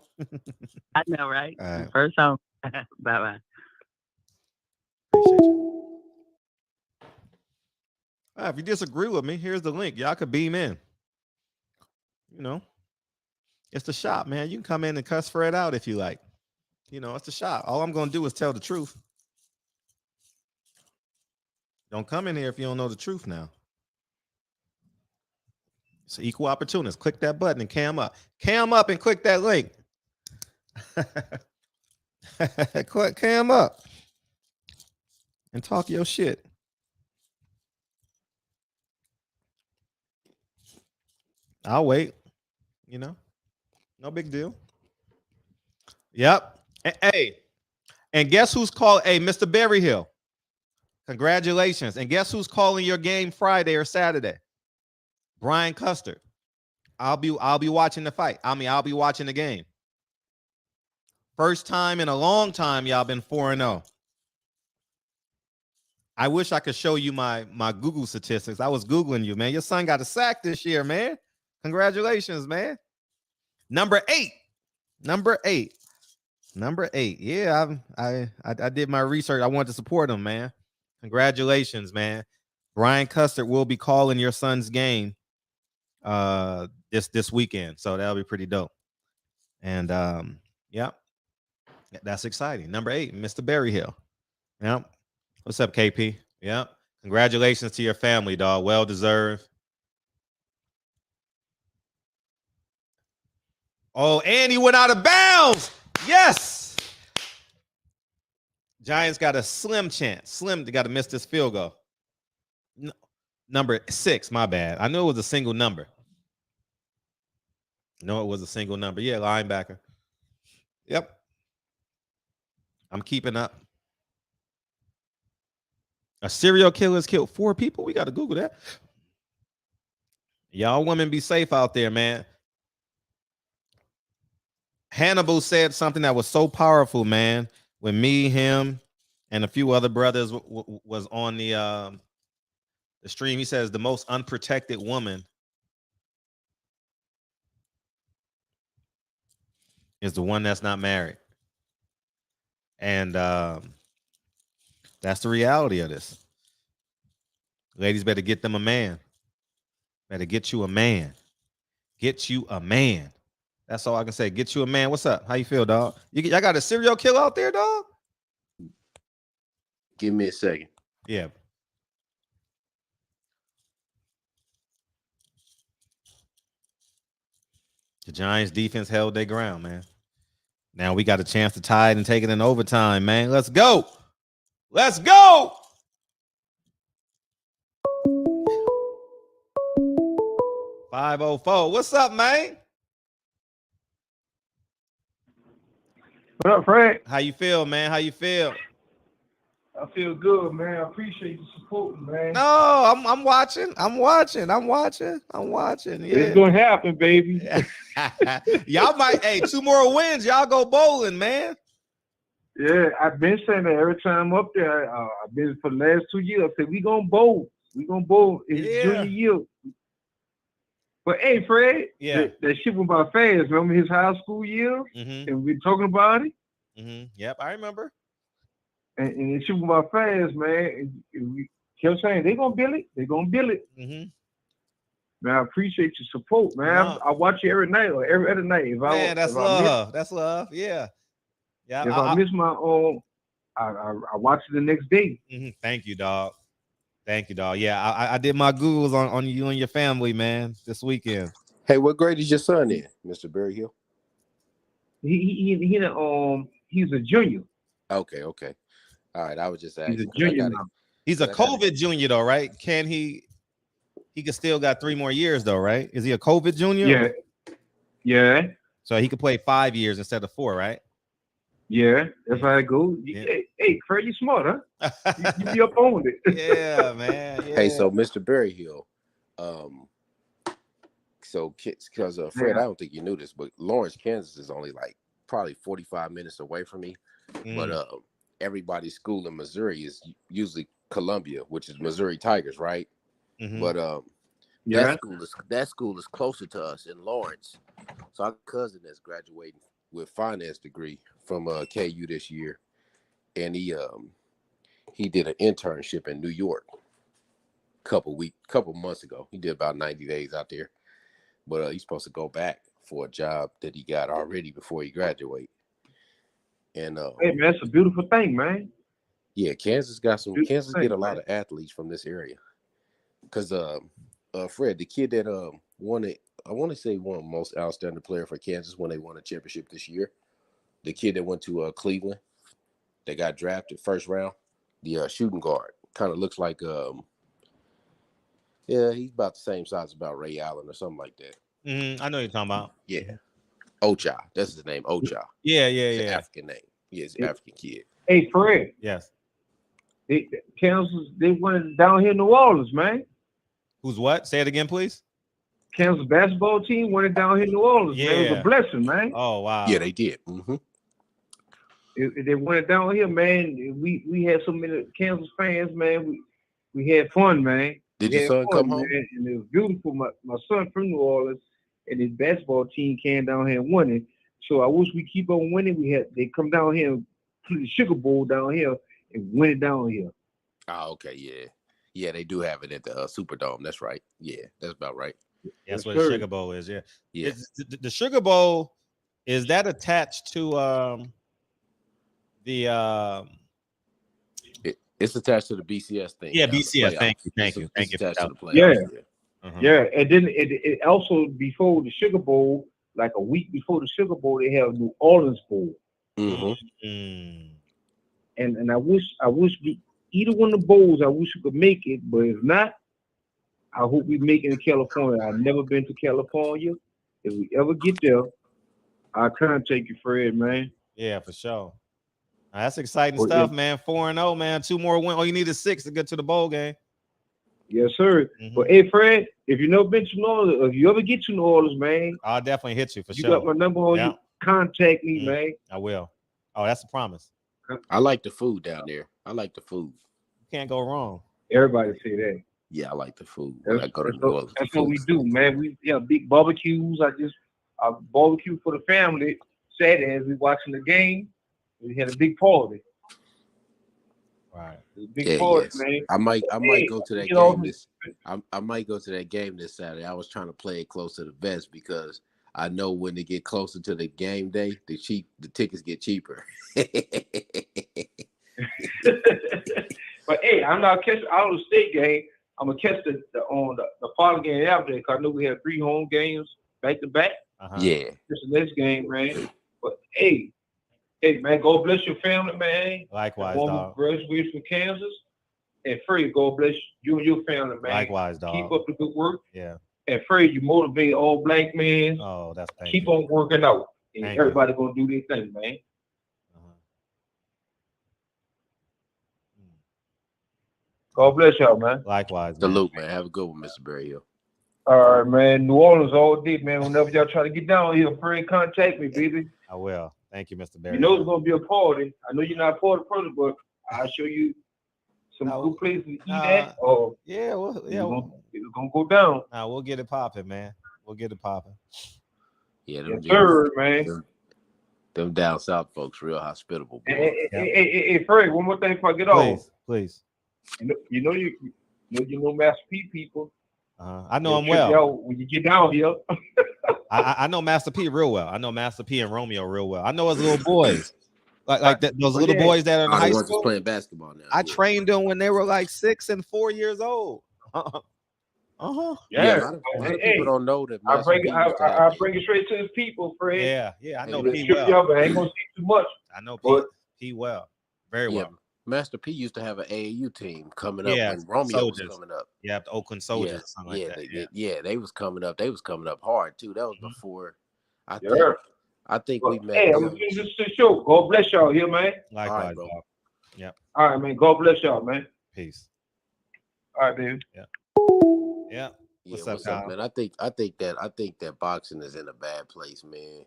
I know, right? All right. First home. Bye-bye. Appreciate you. If you disagree with me, here's the link. Y'all could beam in. You know, it's the shop, man. You can come in and cuss Fred out if you like. You know, it's the shop. All I'm gonna do is tell the truth. Don't come in here if you don't know the truth now. It's an equal opportunist. Click that button and cam up. Cam up and click that link. Click cam up and talk your shit. I'll wait. You know, no big deal. Yep. Hey, and guess who's calling? Hey, Mr. Berryhill. Congratulations. And guess who's calling your game Friday or Saturday? Brian Custer. I'll be watching the fight. I'll be watching the game. First time in a long time y'all been 4-0. I wish I could show you my Google statistics. I was Googling you, man. Your son got a sack this year, man. Congratulations, man. Number 8. Yeah, I did my research. I wanted to support him, man. Congratulations, man. Brian Custer will be calling your son's game this weekend, so that'll be pretty dope. And yeah, that's exciting. Number 8, Mr. Berryhill. Yep. What's up, KP? Yep. Congratulations to your family, dog. Well deserved. Oh, and he went out of bounds. Yes. Giants got a slim chance. Slim got to miss this field goal. Number 6, my bad. I knew it was a single number. No, it was a single number. Yeah, linebacker. Yep. I'm keeping up. A serial killer has killed 4 people. We got to Google that. Y'all women be safe out there, man. Hannibal said something that was so powerful, man. When me, him, and a few other brothers was on the stream, he says the most unprotected woman is the one that's not married. And that's the reality of this. Ladies better get them a man. Better get you a man. Get you a man. That's all I can say. Get you a man. What's up? How you feel, dog? Y'all got a serial killer out there, dog? Give me a second. Yeah. The Giants defense held their ground, man. Now we got a chance to tie it and take it in overtime, man. Let's go. Let's go. $504. What's up, man? What up, Fred? How you feel, man? How you feel? I feel good, man. I appreciate you supporting, man. No, I'm watching. Yeah. It's gonna happen, baby. Y'all might, 2 more wins. Y'all go bowling, man. Yeah, I've been saying that every time I'm up there. I've been for the last 2 years. I said we gonna bowl. We gonna bowl. It's junior year. But hey, Fred, that shit went by fast. Remember his high school years? Mm-hmm. And we talking about it? Mm-hmm. Yep, I remember. And it shit went by fast, man. And we kept saying they gonna build it. They gonna build it. Mm-hmm. Man, I appreciate your support, man. No. I watch you every night or every other night. That's love. That's love. Yeah. Yeah. If I miss my own, I watch it the next day. Mm-hmm. Thank you, dog. Yeah, I did my Googles on you and your family, man, this weekend. Hey, what grade is your son in, Mr. Berryhill? He's a junior. Okay. All right, I was just asking. He's a junior now. He's a COVID junior, though, right? Can he could still got 3 more years, though, right? Is he a COVID junior? Yeah. So he could play 5 years instead of 4, right? Yeah, that's how it goes. Yeah. Hey, Fred, you smart, huh? you be up on it. Yeah, man. Yeah. Hey, so Mr. Berryhill, because Fred, I don't think you knew this, but Lawrence, Kansas is only like probably 45 minutes away from me. But everybody's school in Missouri is usually Columbia, which is Missouri Tigers, right? Mm-hmm. But that school is closer to us in Lawrence. So our cousin that's graduating with finance degree from KU this year, and he did an internship in New York. couple months ago. He did about 90 days out there, but he's supposed to go back for a job that he got already before he graduate. And hey man, that's a beautiful thing, man. Yeah, Kansas got some. Beautiful Kansas thing, get a man. lot of athletes from this area. Cause Fred, the kid that won it, I want to say won most outstanding player for Kansas when they won a championship this year. The kid that went to Cleveland, that got drafted first round, the shooting guard, kind of looks like yeah, he's about the same size as about Ray Allen or something like that. I know what you're talking about. Yeah, Ocha, that's his name, Ocha. Yeah, it's an African name. Yeah, it's an African kid. Hey, Fred. Yes. Kansas, they went down here in New Orleans, man. Who's what? Say it again, please. Kansas basketball team went down here in New Orleans. Yeah. Man. It was a blessing, man. Oh wow. Yeah, they did. Mm-hmm. They went down here, man. We had so many Kansas fans, man. We had fun, man. Did your son come home? Man, and it was beautiful. My son from New Orleans, and his basketball team came down here and won it. So I wish we keep on winning. They come down here and play the Sugar Bowl down here and win it down here. Oh, okay, yeah. Yeah, they do have it at the Superdome. That's right. Yeah, that's about right. That's what the Sugar Bowl is. Yeah. Yeah. The Sugar Bowl, is that attached to it's attached to the BCS thing. Yeah, BCS. Thank you. It's attached to the playoffs. Yeah. Yeah, and then it also before the Sugar Bowl, like a week before the Sugar Bowl, they have New Orleans Bowl. Mm-hmm. And I wish either one of the bowls, I wish we could make it, but if not, I hope we make it in California. I've never been to California. If we ever get there, I'll contact you, Fred, man. Yeah, for sure. That's exciting stuff, man. 4-0, man. 2 more wins. All you need is 6 to get to the bowl game. Yes, sir. But hey, Fred, if you've never been to New Orleans, if you ever get to New Orleans, man, I'll definitely hit you for sure. You got my number on you. Contact me, man. I will. Oh, that's a promise. I like the food down there. I like the food. Can't go wrong. Everybody say that. Yeah, I like the food. That's what we do, man. We have big barbecues. I barbecue for the family Saturday as we watching the game. We had a big party. Right. Big party, man. I might go to that game I might go to that game this Saturday. I was trying to play it close to the vest because I know when they get closer to the game day, the tickets get cheaper. But hey, I'm not catching out of the state game. I'm gonna catch the following game after because I know we have 3 home games back to back. Yeah. It's the next game, man. But hey, man, God bless your family, man. Likewise, dog. Graduates from Kansas. And Fred, God bless you and your family, man. Likewise, dog. Keep up the good work. Yeah. And Fred, you motivate all black men. Oh, that's keep on working out. And everybody gonna do their thing, man. God bless y'all, man. Likewise. Salute, man. Have a good one, Mr. Berryhill. All right, man. New Orleans all day, man. Whenever y'all try to get down here, Fred, contact me, baby. I will. Thank you, Mr. Berry. You know it's gonna be a party. I know you're not a party person, but I'll show you some good places to eat at. Or yeah, well, yeah, it's gonna go down. Nah, we'll get it popping, man. We'll get it popping. Yeah, yes, sir, man. Them down south folks real hospitable. Hey, Fred, one more thing before I get off. Please. You know Master P people. I know him well. When you get down here. I know Master P real well. I know Master P and Romeo real well. I know his little boys. Those little boys that are in high school playing basketball now. I trained them when they were like 6 and 4 years old. Yeah, a lot of people don't know that. I bring it straight to his people, Fred. Yeah, I know P well. But I ain't gonna see too much. I know P well, very well. Master P used to have an AAU team coming up when Romeo was coming up. Yeah, the Oakland Soldiers, something like that. They was coming up. They was coming up hard too. That was before. I think we met. Hey, I'm gonna finish this show. God bless y'all here, man. Likewise, bro. Yep. All right, man. God bless y'all, man. Peace. All right, baby. Yeah. What's up, man? I think that boxing is in a bad place, man.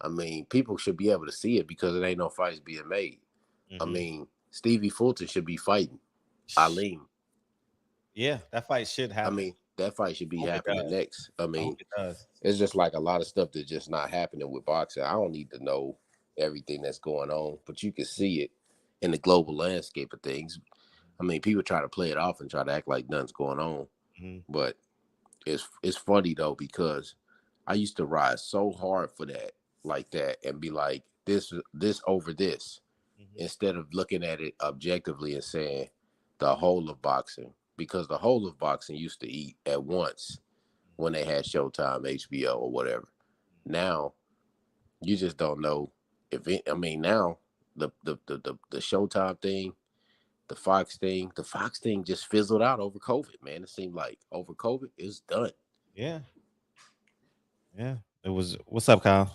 I mean, people should be able to see it because it ain't no fights being made. I mean, Stevie Fulton should be fighting Alim. Yeah, that fight should happen. I mean, that fight should be happening next. I mean, it's just like a lot of stuff that's just not happening with boxing. I don't need to know everything that's going on, but you can see it in the global landscape of things. I mean, people try to play it off and try to act like nothing's going on, but it's funny though, because I used to ride so hard for that, like that, and be like this over this, instead of looking at it objectively and saying the whole of boxing, because the whole of boxing used to eat at once when they had Showtime, HBO, or whatever. Now you just don't know if it, I mean, now the Showtime thing, the Fox thing just fizzled out over COVID, man. It seemed like over COVID, it's done. Yeah. Yeah. It was. What's up, Kyle?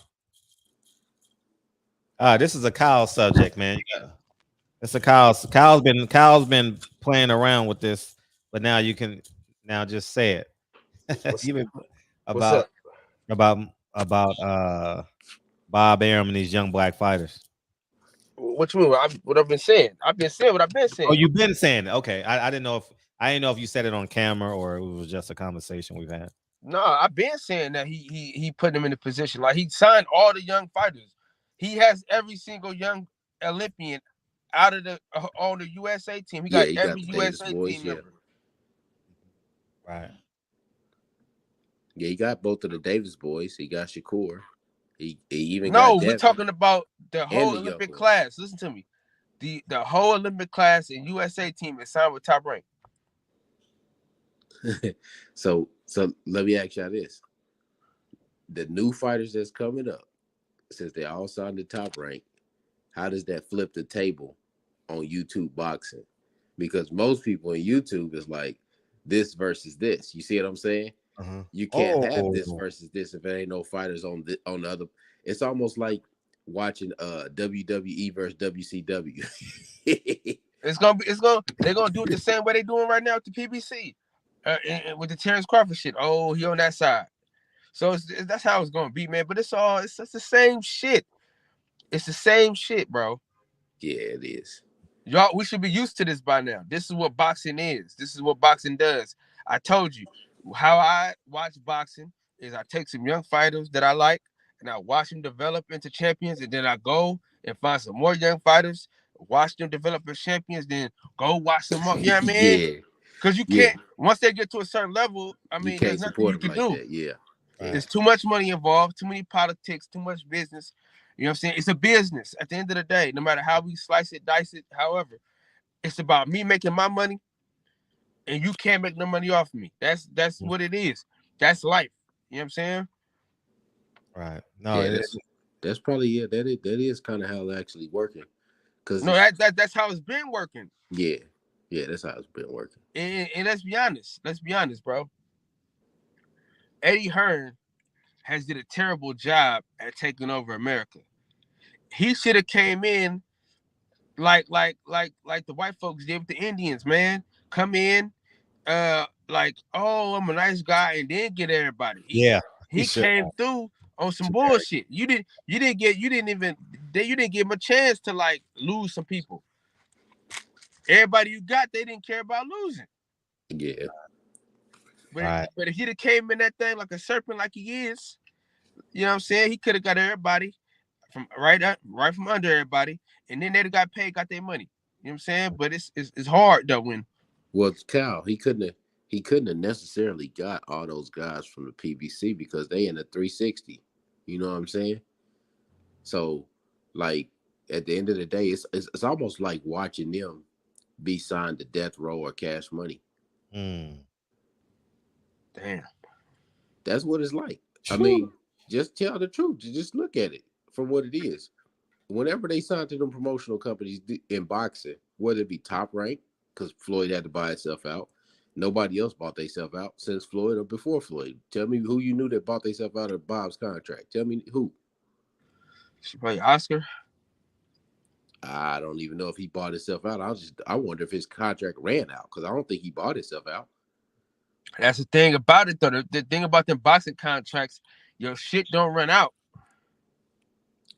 This is a Kyle subject, man. It's a Kyle's been playing around with this, but now you can just say it. about Bob Arum and these young black fighters. What you mean? What I've been saying? I've been saying what I've been saying. Oh, you've been saying it. Okay. I didn't know if you said it on camera or it was just a conversation we've had. No, I've been saying that he put them in a position. Like, he signed all the young fighters. He has every single young Olympian out of the on the USA team. He got every USA team member. Right. Yeah, he got both of the Davis boys. He got Shakur. He even no, got we're talking about the whole Olympic class. Listen to me. The whole Olympic class and USA team is signed with Top Rank. So let me ask y'all this. The new fighters that's coming up, since they all signed the Top Rank, how does that flip the table on YouTube boxing? Because most people on YouTube is like this versus this. You see what I'm saying? You can't have this versus this if there ain't no fighters on the other. It's almost like watching WWE versus WCW. They're gonna do it the same way they're doing right now with the PBC, and with the Terrence Crawford shit. Oh, he on that side. So that's how it's gonna be, man. But it's the same shit. It's the same shit, bro. Yeah, it is. Y'all, we should be used to this by now. This is what boxing is. This is what boxing does. I told you how I watch boxing is I take some young fighters that I like and I watch them develop into champions, and then I go and find some more young fighters, watch them develop as champions, then go watch some more. You know what I mean? Yeah. Because you can't, once they get to a certain level, I mean, there's nothing you can do. That. Yeah. There's too much money involved, too many politics, too much business. You know what I'm saying? It's a business at the end of the day, no matter how we slice it, dice it, however. It's about me making my money, and you can't make no money off me. That's what it is. That's life. You know what I'm saying? Right. No, yeah, that's probably that is kind of how it's actually working. No, that's how it's been working. Yeah, that's how it's been working. And let's be honest, bro. Eddie Hearn has did a terrible job at taking over America. He should have came in like the white folks did with the Indians, man. Come in, like, oh, I'm a nice guy, and then get everybody. He came through on some bullshit. You didn't give him a chance to like lose some people. Everybody you got, they didn't care about losing. Yeah. But if he'd have came in that thing like a serpent, like he is, you know what I'm saying? He could have got everybody from right from under everybody, and then they'd have got paid, got their money. You know what I'm saying? But it's hard though when. Well, Cal, he couldn't have necessarily got all those guys from the PBC because they in the 360. You know what I'm saying? So, like at the end of the day, it's almost like watching them be signed to death row or cash money. Damn. That's what it's like. I mean, just tell the truth. Just look at it for what it is. Whenever they sign to them promotional companies in boxing, whether it be Top Rank, because Floyd had to buy itself out, nobody else bought themselves out since Floyd or before Floyd. Tell me who you knew that bought themselves out of Bob's contract. Tell me who. She probably Oscar. I don't even know if he bought himself out. I wonder if his contract ran out because I don't think he bought himself out. That's the thing about it, though. The thing about them boxing contracts, your shit don't run out.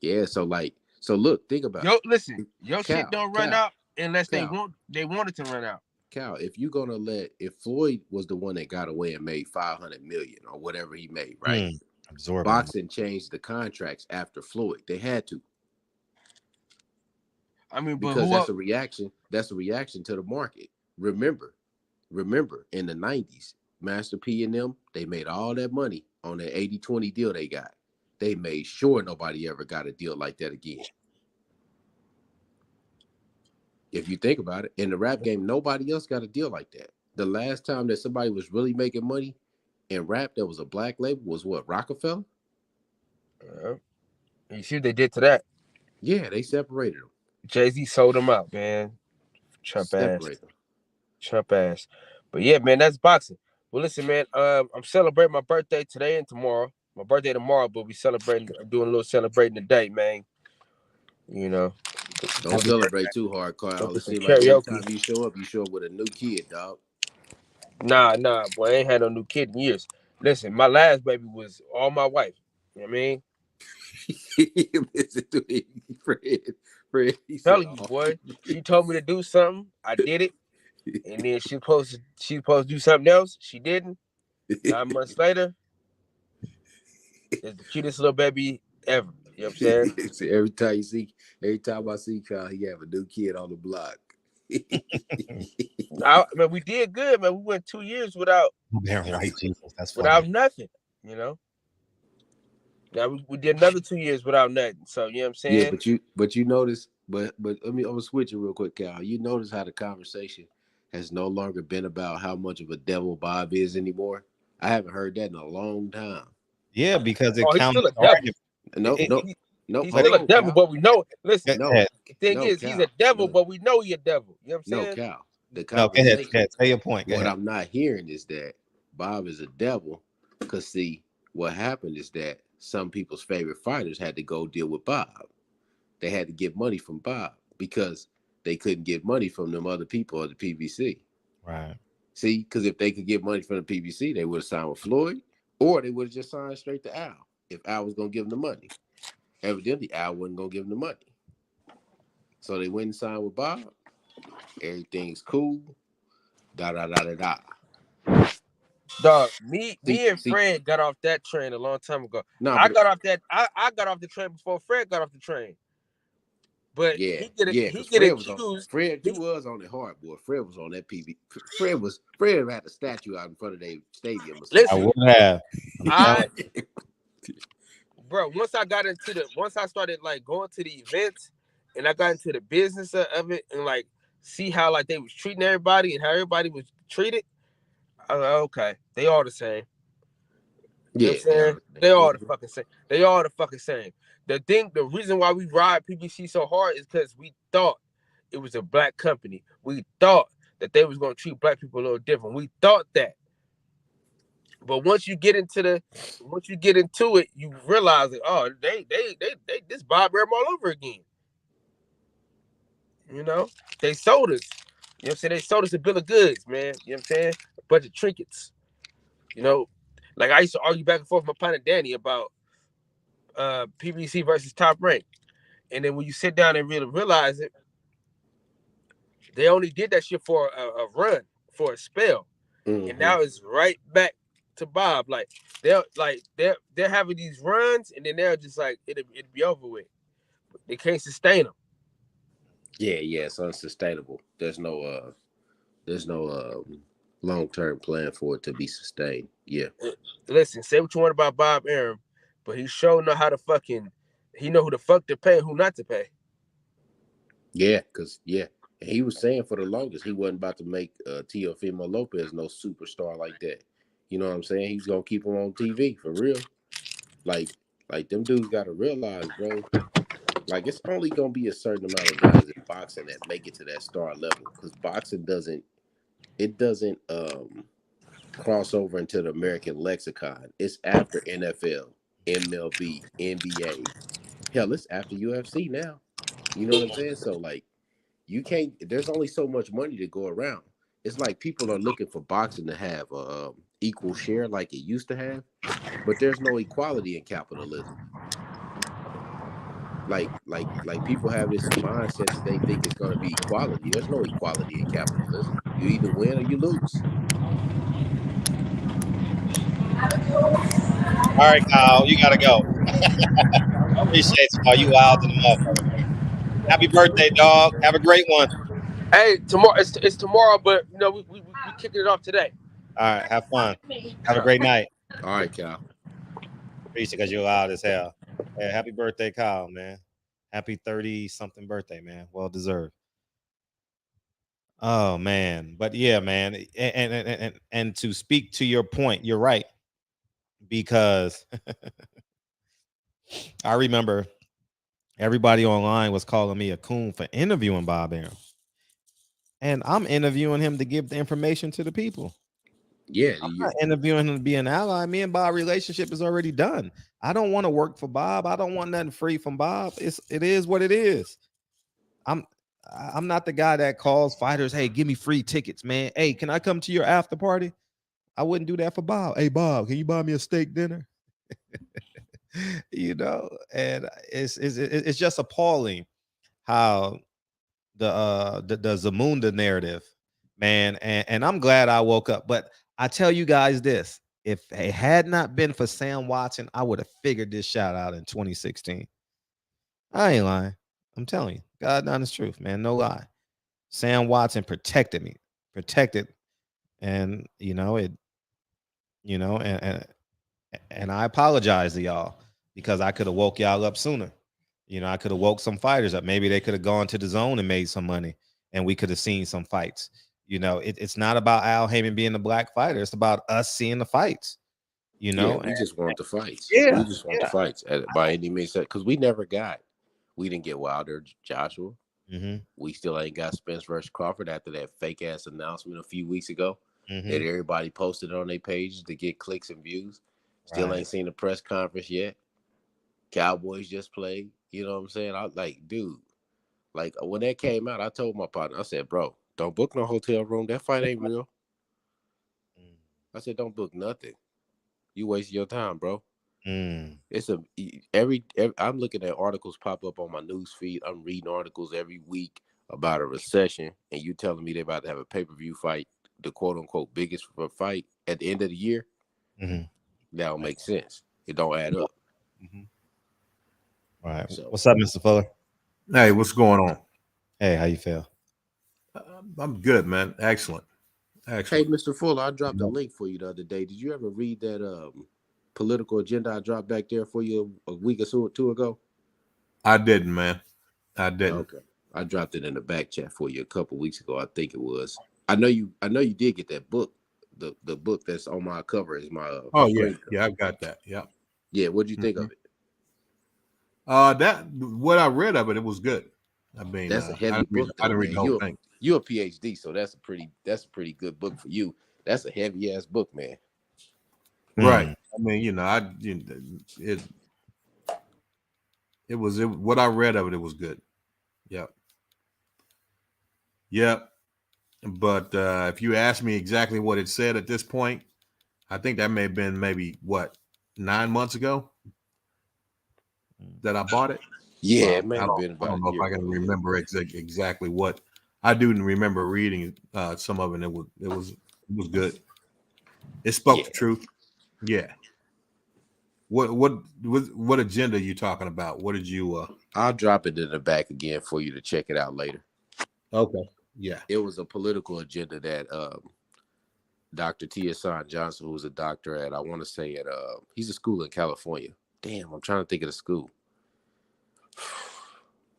Yeah, so look, think about it. Listen, your shit don't run out unless they want it to run out. Cal, if Floyd was the one that got away and made $500 million or whatever he made, right? Boxing changed the contracts after Floyd. They had to. I mean, because that's a reaction. That's a reaction to the market. Remember, in the 90s, Master P and them, they made all that money on that 80-20 deal they got. They made sure nobody ever got a deal like that again. If you think about it, in the rap game, nobody else got a deal like that. The last time that somebody was really making money in rap that was a black label was what, Rockefeller? You see what they did to that? Yeah, they separated them. Jay-Z sold them out, man. Chump ass. But yeah, man, that's boxing. Well, listen, man, I'm celebrating my birthday today and tomorrow. My birthday tomorrow, but I'm doing a little celebrating today, man. You know. Don't celebrate too hard, Carl. It seems like every time you show up with a new kid, dog. Nah, boy, I ain't had no new kid in years. Listen, my last baby was all my wife. You know what I mean? Fred, telling you, boy. She told me to do something. I did it. And then she supposed to do something else. She didn't. 9 months later, it's the cutest little baby ever. You know what I'm saying? every time I see Kyle, he have a new kid on the block. Man, we did good, man. We went 2 years without nothing, you know. Now we did another 2 years without nothing. So you know what I'm saying? Yeah, but you notice, but I'm gonna switch it real quick, Cal. You notice how the conversation has no longer been about how much of a devil Bob is anymore. I haven't heard that in a long time. Yeah, because it counts. No. He's still a devil, but we know. Listen, the thing is, Cal, he's a devil, but we know he's a devil. You know what I'm saying? No, Cal. Go ahead. Say your point. What I'm not hearing is that Bob is a devil. Because see, what happened is that some people's favorite fighters had to go deal with Bob. They had to get money from Bob because they couldn't get money from them other people at the PBC. Right. See, because if they could get money from the PBC, they would have signed with Floyd, or they would have just signed straight to Al if Al was going to give them the money. Evidently, Al wasn't going to give them the money. So they went and signed with Bob. Everything's cool. Da. Dog, me and Fred got off that train a long time ago. I got off the train before Fred got off the train. But he accused. Fred, you was on it hard, boy. Fred was on that PB. Fred had a statue out in front of their stadium. Listen, I would have. Bro, once I started like going to the events and I got into the business of it and like see how like they was treating everybody and how everybody was treated, I was like, okay, they all the same. You know what I'm saying? They all the fucking same. They all the fucking same. The reason why we ride PBC so hard is because we thought it was a black company. We thought that they was gonna treat black people a little different. We thought that. But once you get into it, you realize that they this Bob Arum all over again. You know, they sold us. You know what I'm saying? They sold us a bill of goods, man. You know what I'm saying? A bunch of trinkets. You know, like I used to argue back and forth with my partner Danny about PBC versus Top Rank. And then when you sit down and really realize it, they only did that shit for a run, for a spell. Mm-hmm. And now it's right back to Bob. Like they're having these runs and then they're just like it'll be over with. They can't sustain them. Yeah, it's unsustainable. There's no long-term plan for it to be sustained. Yeah. Listen, say what you want about Bob Arum, but he sure know how to he know who the fuck to pay and who not to pay. Yeah, and he was saying for the longest he wasn't about to make Teofimo Lopez no superstar like that. You know what I'm saying? He's gonna keep him on TV for real. Like them dudes gotta realize, bro. Like it's only gonna be a certain amount of guys in boxing that make it to that star level because boxing doesn't cross over into the American lexicon. It's after NFL, MLB, NBA. Hell, it's after UFC now. You know what I'm saying? So like you can't. There's only so much money to go around. It's like people are looking for boxing to have equal share like it used to have, but there's no equality in capitalism. Like people have this mindset that they think it's going to be equality. There's no equality in capitalism. You either win or you lose. All right, Kyle, you gotta go. I appreciate you. You wild in the motherfucker. Happy birthday, dog. Have a great one. Hey, tomorrow it's tomorrow, but you know we kicking it off today. All right, have fun. Have a great night. All right, Cal. Appreciate because you're loud as hell. Hey, happy birthday, Kyle, man. Happy 30-something birthday, man. Well deserved. Oh man, but yeah, man, and to speak to your point, you're right, because I remember everybody online was calling me a coon for interviewing Bob Arum, and I'm interviewing him to give the information to the people. Yeah, I'm not interviewing him to be an ally. Me and Bob relationship is already done. I don't want to work for Bob. I don't want nothing free from Bob. It is what it is. I'm not the guy that calls fighters, hey, give me free tickets, man. Hey, can I come to your after party? I wouldn't do that for Bob. Hey, Bob, can you buy me a steak dinner? You know, and it's just appalling how the Zamunda narrative, man. And I'm glad I woke up. But I tell you guys this: if it had not been for Sam Watson, I would have figured this shot out in 2016. I ain't lying. I'm telling you, God honest truth, man. No lie. Sam Watson protected me, and and I apologize to y'all because I could have woke y'all up sooner. I could have woke some fighters up. Maybe they could have gone to the zone and made some money, and we could have seen some fights. It's not about Al Haymon being a black fighter. It's about us seeing the fights. Yeah, we just want the fights. Yeah, we just want the fights by any means, because we didn't get Wilder, Joshua. Mm-hmm. We still ain't got Spence versus Crawford after that fake ass announcement a few weeks ago that everybody posted on their pages to get clicks and views. Still ain't seen the press conference yet. Cowboys just played. You know what I'm saying? I dude, when that came out, I told my partner, I said, bro, don't book no hotel room. That fight ain't real. I said, don't book nothing. You waste your time, bro. It's I'm looking at articles pop up on my news feed. I'm reading articles every week about a recession, and you telling me they're about to have a pay-per-view fight, the quote-unquote biggest fight at the end of the year. That don't make sense. It don't add up. All right. So, what's up, Mr. Fuller? Hey, what's going on? Hey, how you feel? I'm good, man. Excellent. Hey, Mr. Fuller, I dropped a link for you the other day. Did you ever read that political agenda I dropped back there for you a week or two ago? I didn't, man. I didn't. Okay. I dropped it in the back chat for you a couple weeks ago, I think it was. I know you did get that book. The book that's on my cover is my yeah, I've got that. Yeah. Yeah, what did you think of it? What I read of it was good. I mean, that's a heavy book. I didn't read the whole thing. You're a PhD, so that's a pretty good book for you. That's a heavy ass book, man. Right. I mean, what I read of it was good. Yep. But if you ask me exactly what it said at this point, I think that may have been maybe 9 months ago that I bought it. Yeah, it may have been about I don't know if I can remember exactly what. I do remember reading some of it. It was good. It spoke the truth. Yeah. What agenda are you talking about? What did you? I'll drop it in the back again for you to check it out later. Okay. Yeah. It was a political agenda that Dr. T.S. Johnson, who's a doctor at, I want to say he's a school in California. Damn, I'm trying to think of the school.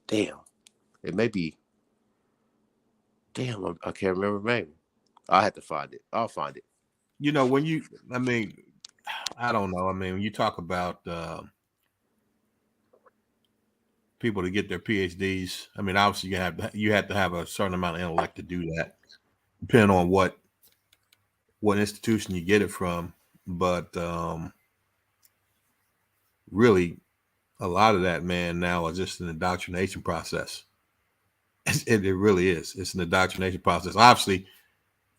Damn, it may be. Damn, I can't remember the name. I'll have to find it. I'll find it. I don't know. I mean, when you talk about people to get their PhDs, I mean, obviously you have to have a certain amount of intellect to do that, depending on what institution you get it from. But really, a lot of that, man, now is just an indoctrination process. It really is. It's an indoctrination process. Obviously,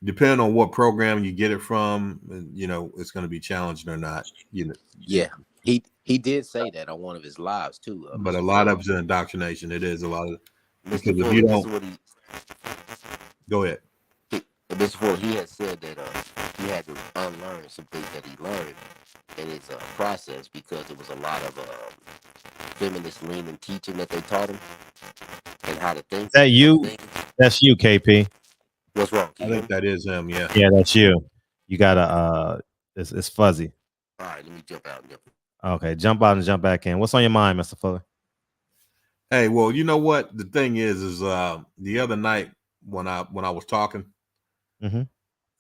depending on what program you get it from, it's going to be challenged or not. Yeah, he did say that on one of his lives too. But a lot of it's an indoctrination. It is a lot of because if you don't, go ahead. Mr. Ford, he had said that he had to unlearn some things that he learned in his process because it was a lot of feminist leaning teaching that they taught him and how to think. Is that you? That's you, KP. What's wrong? I think that is him. Yeah. Yeah, that's you. You gotta it's fuzzy. All right, let me jump out. Okay, jump out and jump back in. What's on your mind, Mr. Fuller? Hey, well, you know what? The thing is the other night when I was talking, I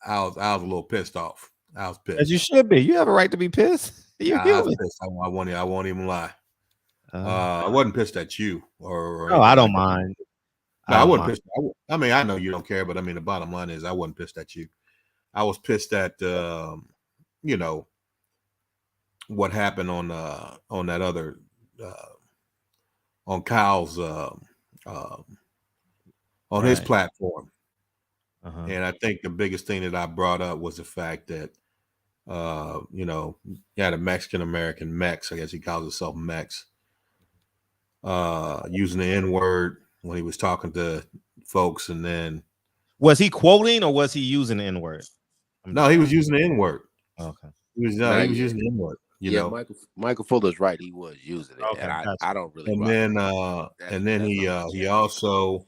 was a little pissed off. I was pissed. As you should be. You have a right to be pissed. You're I was pissed. I won't even lie. I wasn't pissed at you or no, I don't mind. No, I wasn't pissed. I mean, I know you don't care, but I mean, the bottom line is I wasn't pissed at you. I was pissed at you know, what happened on that other on Kyle's on his platform. And I think the biggest thing that I brought up was the fact that you know, you had a Mexican American Mex, I guess he calls himself Mex, using the N-word when he was talking to folks. And then was he quoting or was he using the N-word? No, he was using the N-word. Okay. He was using the N-word. You know, Michael Fuller's right. He was using it, and I don't really. And then he also,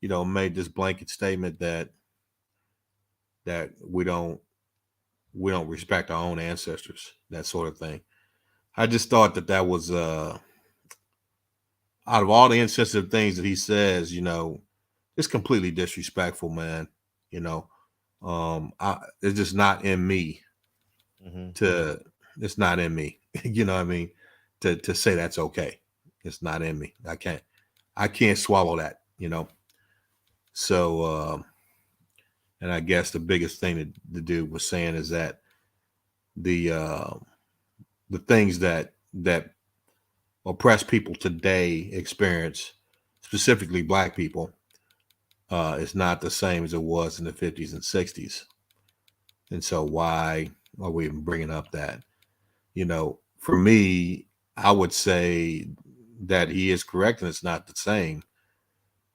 you know, made this blanket statement that we don't respect our own ancestors, that sort of thing. I just thought that was out of all the insensitive things that he says, you know, it's completely disrespectful, man. You know, it's just not in me it's not in me, you know what I mean, to say that's okay. It's not in me. I can't swallow that, you know. So and I guess the biggest thing that the dude was saying is that the things that oppressed people today experience, specifically Black people, is not the same as it was in the 50s and 60s. And so why are we even bringing up that? You know, for me, I would say that he is correct and it's not the same,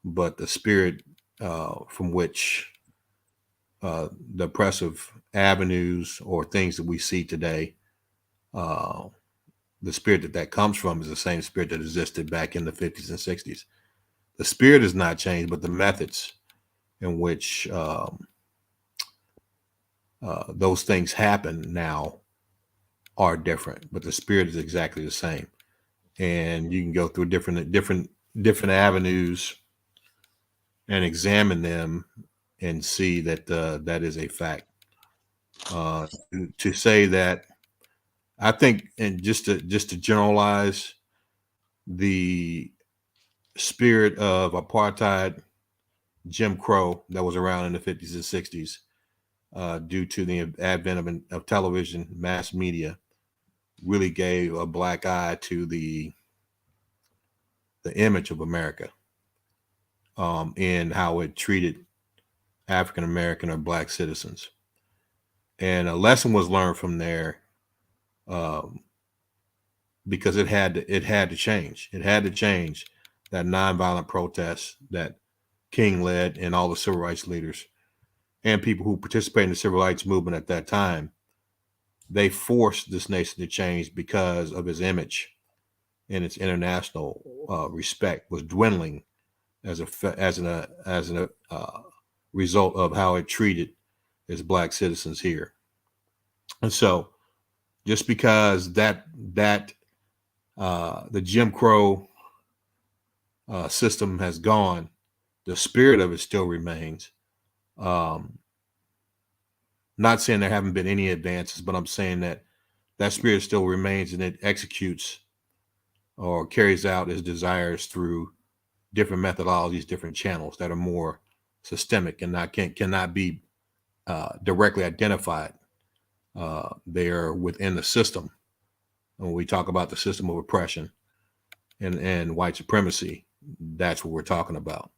but the spirit from which the oppressive avenues or things that we see today, the spirit that comes from is the same spirit that existed back in the 50s and 60s. The spirit has not changed, but the methods in which those things happen now are different, but the spirit is exactly the same. And you can go through different avenues and examine them and see that that is a fact. To say that, I think, and just to generalize, the spirit of apartheid, Jim Crow that was around in the 50s and 60s, due to the advent of television, mass media, really gave a black eye to the image of America, and how it treated African American or Black citizens. And a lesson was learned from there, because it had to change. It had to change that nonviolent protest that King led and all the civil rights leaders and people who participated in the civil rights movement at that time. They forced this nation to change because of his image, and its international respect was dwindling as a result of how it treated its Black citizens here. And so, just because the Jim Crow system has gone, the spirit of it still remains. Not saying there haven't been any advances, but I'm saying that spirit still remains, and it executes or carries out its desires through different methodologies, different channels that are more systemic and cannot be directly identified. They are within the system. When we talk about the system of oppression and white supremacy, that's what we're talking about.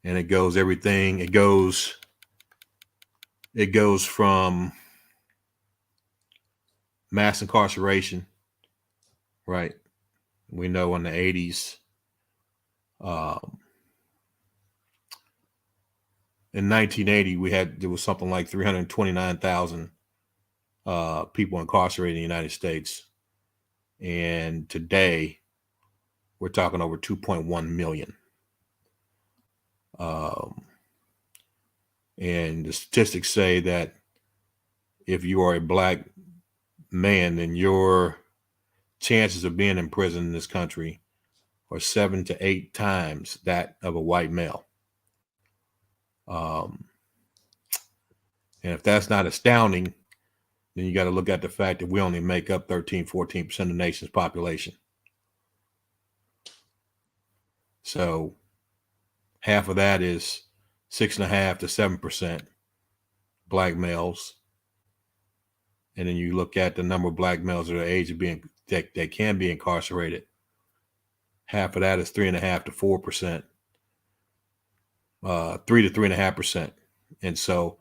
And it goes from mass incarceration, right? We know in the 80s, in 1980, there was something like 329,000 people incarcerated in the United States. And today we're talking over 2.1 million. And the statistics say that if you are a black man, then your chances of being in prison in this country are 7 to 8 times that of a white male. And if that's not astounding, then you got to look at the fact that we only make up 13-14% of the nation's population. So half of that is 6.5 to 7% black males. And then you look at the number of black males that are age of being that can be incarcerated. Half of that is 3.5 to 4%, 3 to 3.5%. And so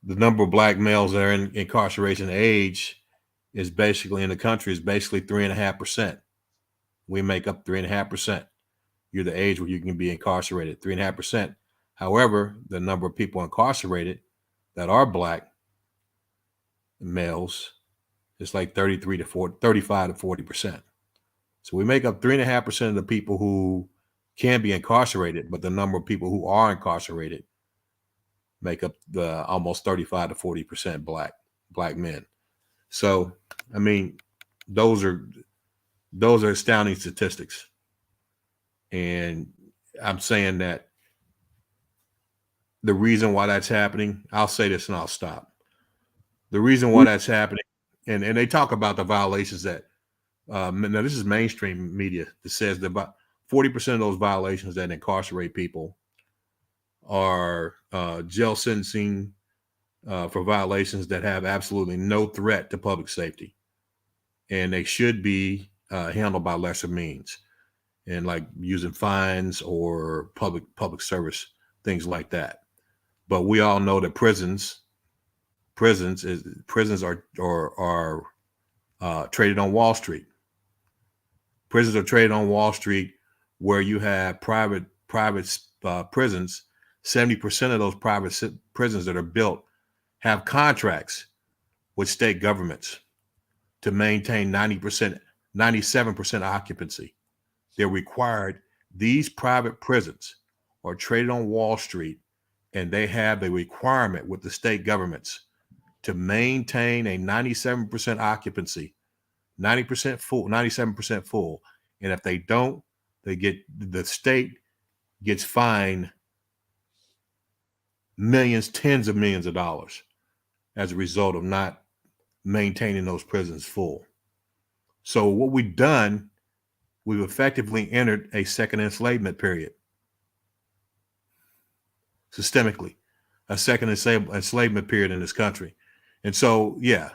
the number of black males that are in incarceration age is basically in the country is basically 3.5%. We make up 3.5%. You're the age where you can be incarcerated, 3.5%. However, the number of people incarcerated that are black males is like 35 to 40%. So we make up 3.5% of the people who can be incarcerated, but the number of people who are incarcerated make up the almost 35 to 40% black men. So, I mean, those are astounding statistics. And I'm saying that the reason why that's happening, I'll say this and I'll stop. The reason why that's happening, and they talk about the violations that, now this is mainstream media that says that about 40% of those violations that incarcerate people are jail sentencing for violations that have absolutely no threat to public safety. And they should be handled by lesser means, and like using fines or public service, things like that. But we all know that prisons are traded on Wall Street. Prisons are traded on Wall Street, where you have private prisons. 70% of those private prisons that are built have contracts with state governments to maintain 97% occupancy. They're required. These private prisons are traded on Wall Street, and they have a requirement with the state governments to maintain a 97% occupancy, 90% full, 97% full. And if they don't, the state gets fined millions, tens of millions of dollars as a result of not maintaining those prisons full. So what we've done, we've effectively entered a second enslavement period. Systemically, a second enslavement period in this country. And so, yeah,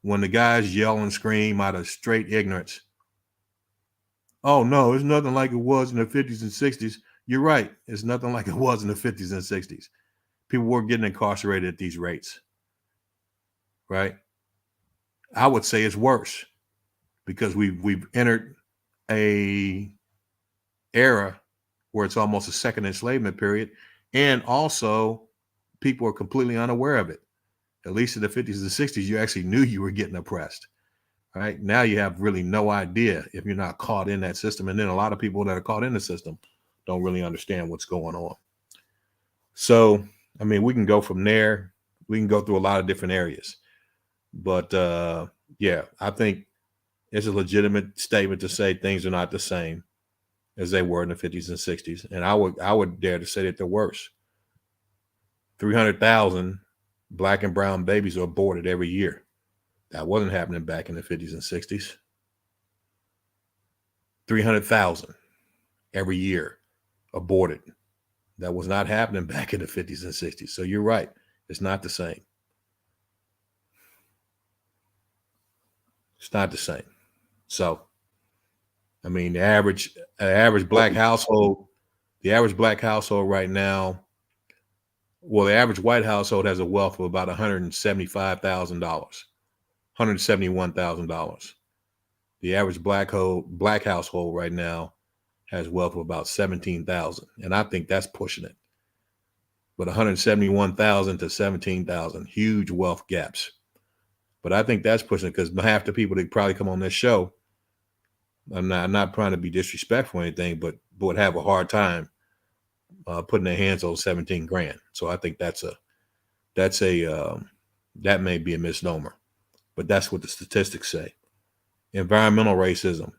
when the guys yell and scream out of straight ignorance, oh no, it's nothing like it was in the 50s and 60s. You're right. It's nothing like it was in the 50s and 60s. People were getting incarcerated at these rates, right? I would say it's worse because we've entered a era where it's almost a second enslavement period, and also people are completely unaware of it. At least in the 50s and 60s, you actually knew you were getting oppressed, right? Now you have really no idea if you're not caught in that system. And then a lot of people that are caught in the system don't really understand what's going on. So, I mean, we can go from there. We can go through a lot of different areas. But yeah, I think it's a legitimate statement to say things are not the same as they were in the 50s and 60s. And I would dare to say that they're worse. 300,000 Black and brown babies are aborted every year. That wasn't happening back in the 50s and 60s. 300,000 every year aborted. That was not happening back in the 50s and 60s. So you're right. It's not the same. It's not the same. So, I mean, the average black household right now, well, the average white household has a wealth of about $175,000, $171,000. The average black household right now has wealth of about $17,000, and I think that's pushing it. But $171,000 to $17,000, huge wealth gaps. But I think that's pushing it because half the people that probably come on this show, I'm not trying to be disrespectful or anything, but would have a hard time putting their hands on 17 grand. So I think that may be a misnomer, but that's what the statistics say. Environmental racism,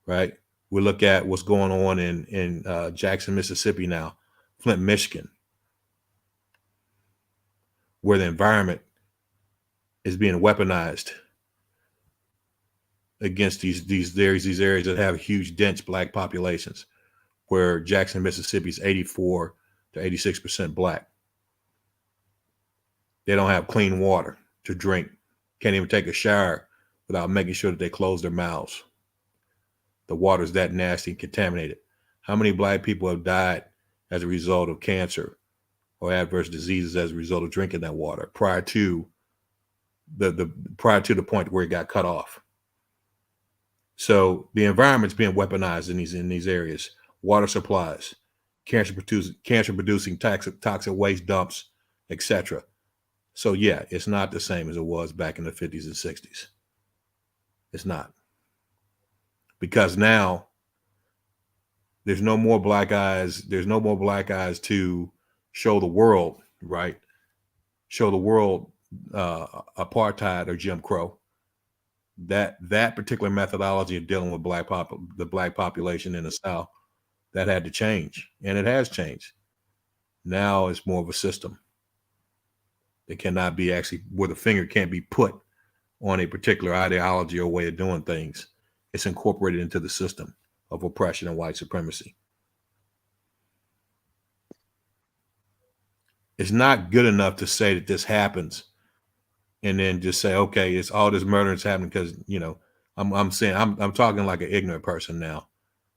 right? We look at what's going on in Jackson, Mississippi now, Flint, Michigan, where the environment is being weaponized against these areas that have huge, dense Black populations, where Jackson, Mississippi is 84 to 86% Black. They don't have clean water to drink, can't even take a shower without making sure that they close their mouths. The water is that nasty and contaminated. How many Black people have died as a result of cancer or adverse diseases as a result of drinking that water prior to the point where it got cut off? So the environment's being weaponized in these areas. Water supplies, cancer producing toxic waste dumps, etc. So yeah, it's not the same as it was back in the 50s and 60s. It's not. Because now there's no more black eyes. There's no more black eyes to show the world, right? Show the world apartheid or Jim Crow. That particular methodology of dealing with the Black population in the South, that had to change, and it has changed. Now it's more of a system. It cannot be actually where the finger can't be put on a particular ideology or way of doing things. It's incorporated into the system of oppression and white supremacy. It's not good enough to say that this happens and then just say, okay, it's all this murder is happening because, I'm saying I'm talking like an ignorant person now,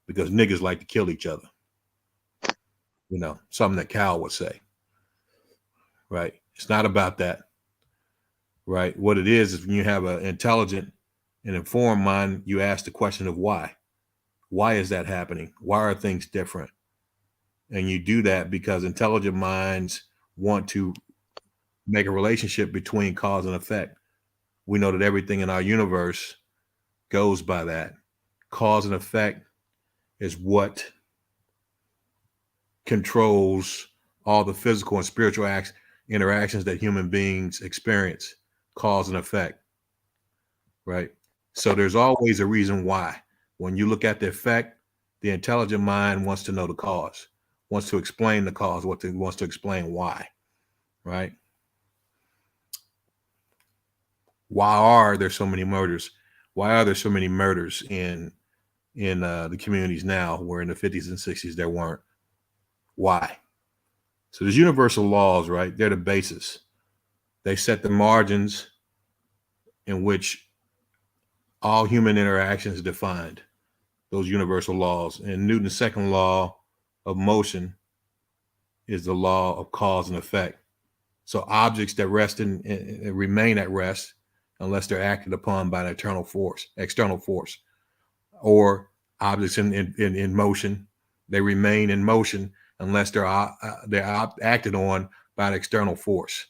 because niggas like to kill each other. Something that Cal would say. Right? It's not about that. Right? What it is when you have an intelligent and informed mind, you ask the question of why. Why is that happening? Why are things different? And you do that because intelligent minds want to make a relationship between cause and effect. We know that everything in our universe goes by that. Cause and effect is what controls all the physical and spiritual interactions that human beings experience. Cause and effect, right? So there's always a reason why. When you look at the effect, the intelligent mind wants to know the cause, wants to explain the cause, wants to explain why, right? Why are there so many murders? Why are there so many murders in the communities now, where in the 50s and 60s there weren't? Why? So there's universal laws, right? They're the basis. They set the margins in which all human interaction is defined, those universal laws. And Newton's second law of motion is the law of cause and effect. So objects that rest remain at rest unless they're acted upon by an external force, or objects in motion, they remain in motion unless they're acted on by an external force.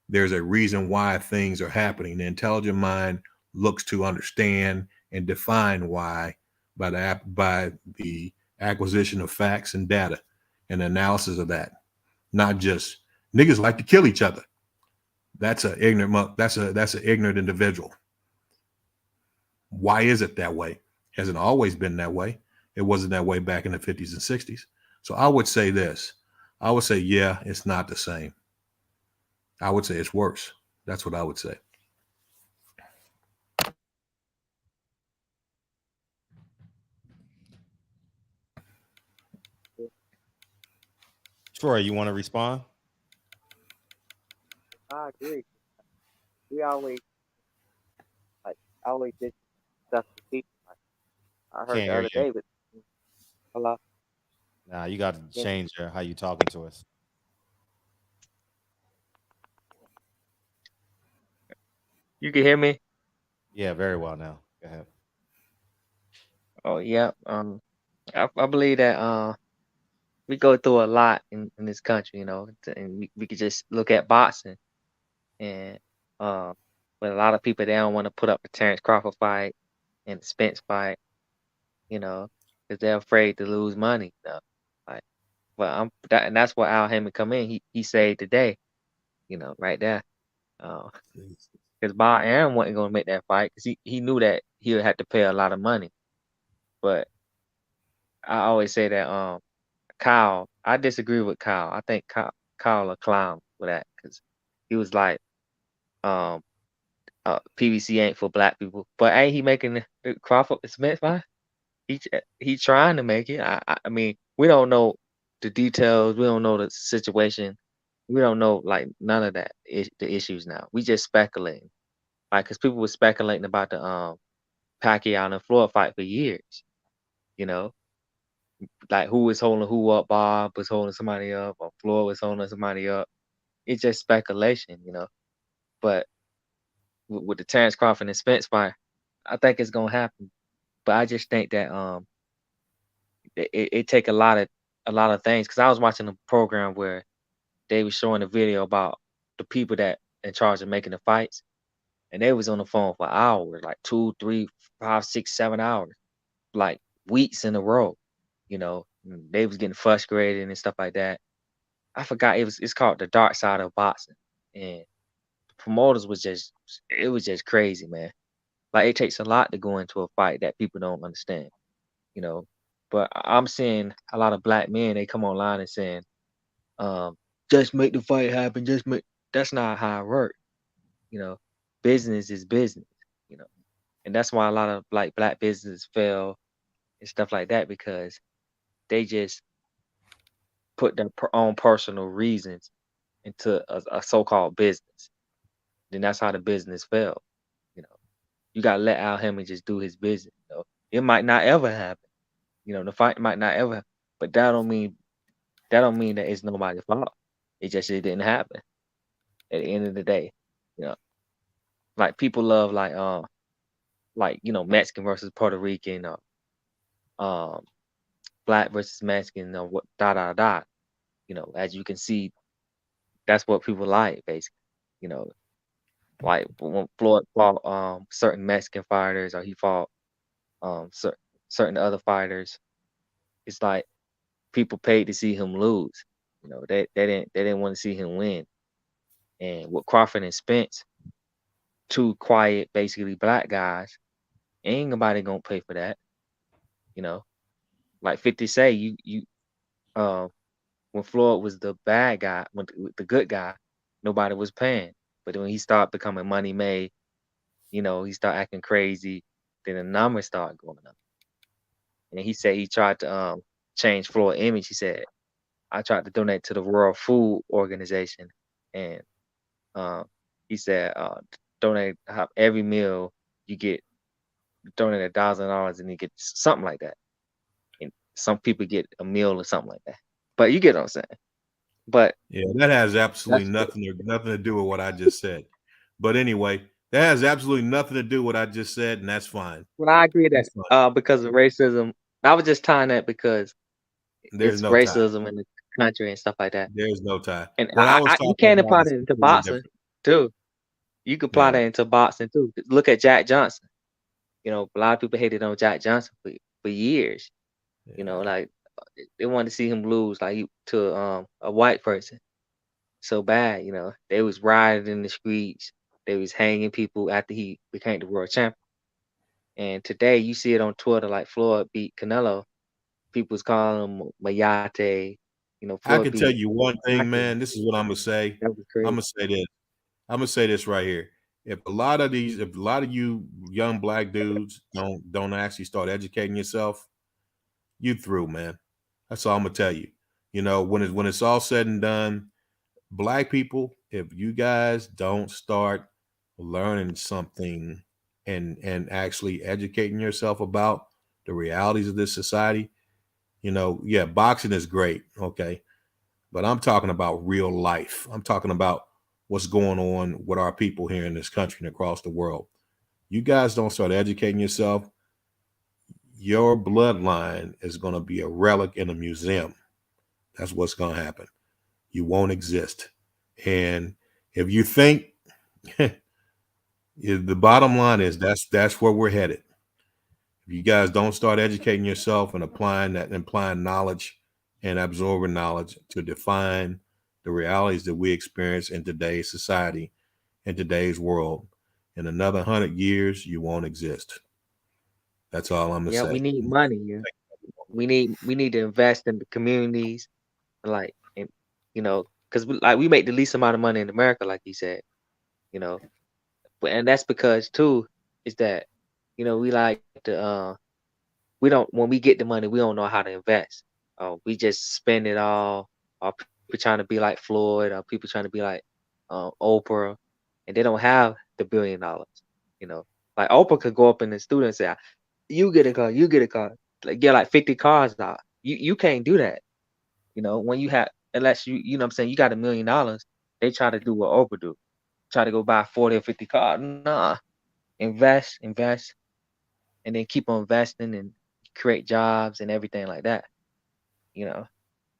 There's a reason why things are happening. The intelligent mind looks to understand and define why by the acquisition of facts and data and analysis of that. Not just niggas like to kill each other. That's an ignorant individual. Why is it that way? Hasn't always been that way. It wasn't that way back in the 50s and 60s. So I would say this. I would say, yeah, it's not the same. I would say it's worse. That's what I would say. Troy, you want to respond? I agree. We always did stuff to people. I heard the other day, but hello. Nah, you got to change how you talking to us. You can hear me? Yeah, very well now. Go ahead. Oh yeah. I believe that we go through a lot in this country, and we could just look at boxing, and but a lot of people, they don't want to put up the Terrence Crawford fight and the Spence fight, because they're afraid to lose money. Like But and that's where Al Haymon come in. He saved the day, right there. Because Bob Arum wasn't gonna make that fight because he knew that he would have to pay a lot of money. But I always say that Kyle, I disagree with Kyle. I think Kyle a clown for that because he was like, PVC ain't for black people. But ain't he making the Crawford Smith fight? He trying to make it. I mean, we don't know the details. We don't know the situation. We don't know like none of that the issues now. We just speculating, like because people were speculating about the Pacquiao and Floyd fight for years. Like who was holding who up. Bob was holding somebody up, or Floyd was holding somebody up. It's just speculation, But with the Terrence Crawford and Spence fight, I think it's gonna happen. But I just think that it take a lot of things because I was watching a program where they were showing a video about the people that in charge of making the fights, and they was on the phone for hours, like 2, 3, 5, 6, 7 hours, like weeks in a row. They was getting frustrated and stuff like that. I forgot it's called the dark side of boxing, and promoters was just crazy, man. Like it takes a lot to go into a fight that people don't understand, But I'm seeing a lot of black men, they come online and saying, just make the fight happen, that's not how it works. Business is business, And that's why a lot of like black businesses fail and stuff like that because they just put their own personal reasons into a so-called business. Then that's how the business failed. You gotta let Al Haymon just do his business. It might not ever happen. The fight might not ever, but that don't mean that it's nobody's fault. It didn't happen. At the end of the day, like people love Mexican versus Puerto Rican, or black versus Mexican, or what as you can see, that's what people like basically. Like when Floyd fought certain Mexican fighters, or he fought certain other fighters, it's like people paid to see him lose. They didn't want to see him win. And with Crawford and Spence, two quiet, basically black guys, ain't nobody gonna pay for that. Like 50 say you when Floyd was the bad guy, when the good guy, nobody was paying. But when he started becoming money made, he started acting crazy, then the numbers started going up. And he said he tried to change Floyd's image. He said, I tried to donate to the World Food Organization. And he said, donate every meal you get, donate $1,000 and you get something like that. And some people get a meal or something like that. But you get what I'm saying. But yeah, that has absolutely nothing to do with what I just said. But anyway, that has absolutely nothing to do with what I just said, and that's fine. Well, I agree that because of racism, I was just tying that because there's no racism in the country and stuff like that. There's no tie. And you can apply that into boxing too. You can apply that into boxing too. Look at Jack Johnson. A lot of people hated on Jack Johnson for years. Like they wanted to see him lose to a white person so bad. They was rioting in the streets. They was hanging people after he became the world champion. And today you see it on Twitter, like Floyd beat Canelo. People's calling him Mayate. Floyd I can tell you one thing, man. This is what I'm gonna say. That was crazy. I'm gonna say this right here. If a lot of you young black dudes don't actually start educating yourself, you through, man. That's all I'm gonna tell you. When it's all said and done, black people, if you guys don't start learning something and actually educating yourself about the realities of this society, yeah, boxing is great, okay, but I'm talking about real life. I'm talking about what's going on with our people here in this country and across the world. You guys don't start educating yourself, your bloodline is going to be a relic in a museum. That's what's going to happen. You won't exist. And if you think, the bottom line is that's where we're headed. If you guys don't start educating yourself and applying knowledge, and absorbing knowledge to define the realities that we experience in today's society, in today's world. In another 100 years, you won't exist. That's all I'm gonna Yeah, say. we need money. Yeah. We need to invest in the communities, like, and because we make the least amount of money in America, like you said, you know, and that's because too is that we like to we don't when we get the money we don't know how to invest. We just spend it all. Or people trying to be like Floyd, or people trying to be like Oprah, and they don't have the $1 billion. Like Oprah could go up in the studio and say, "You get a car, you get a car." Like get like 50 cars out. You can't do that. When you have unless what I'm saying, you got $1 million, they try to do what Oprah do. Try to go buy 40 or 50 cars. Nah. Invest, and then keep on investing and create jobs and everything like that.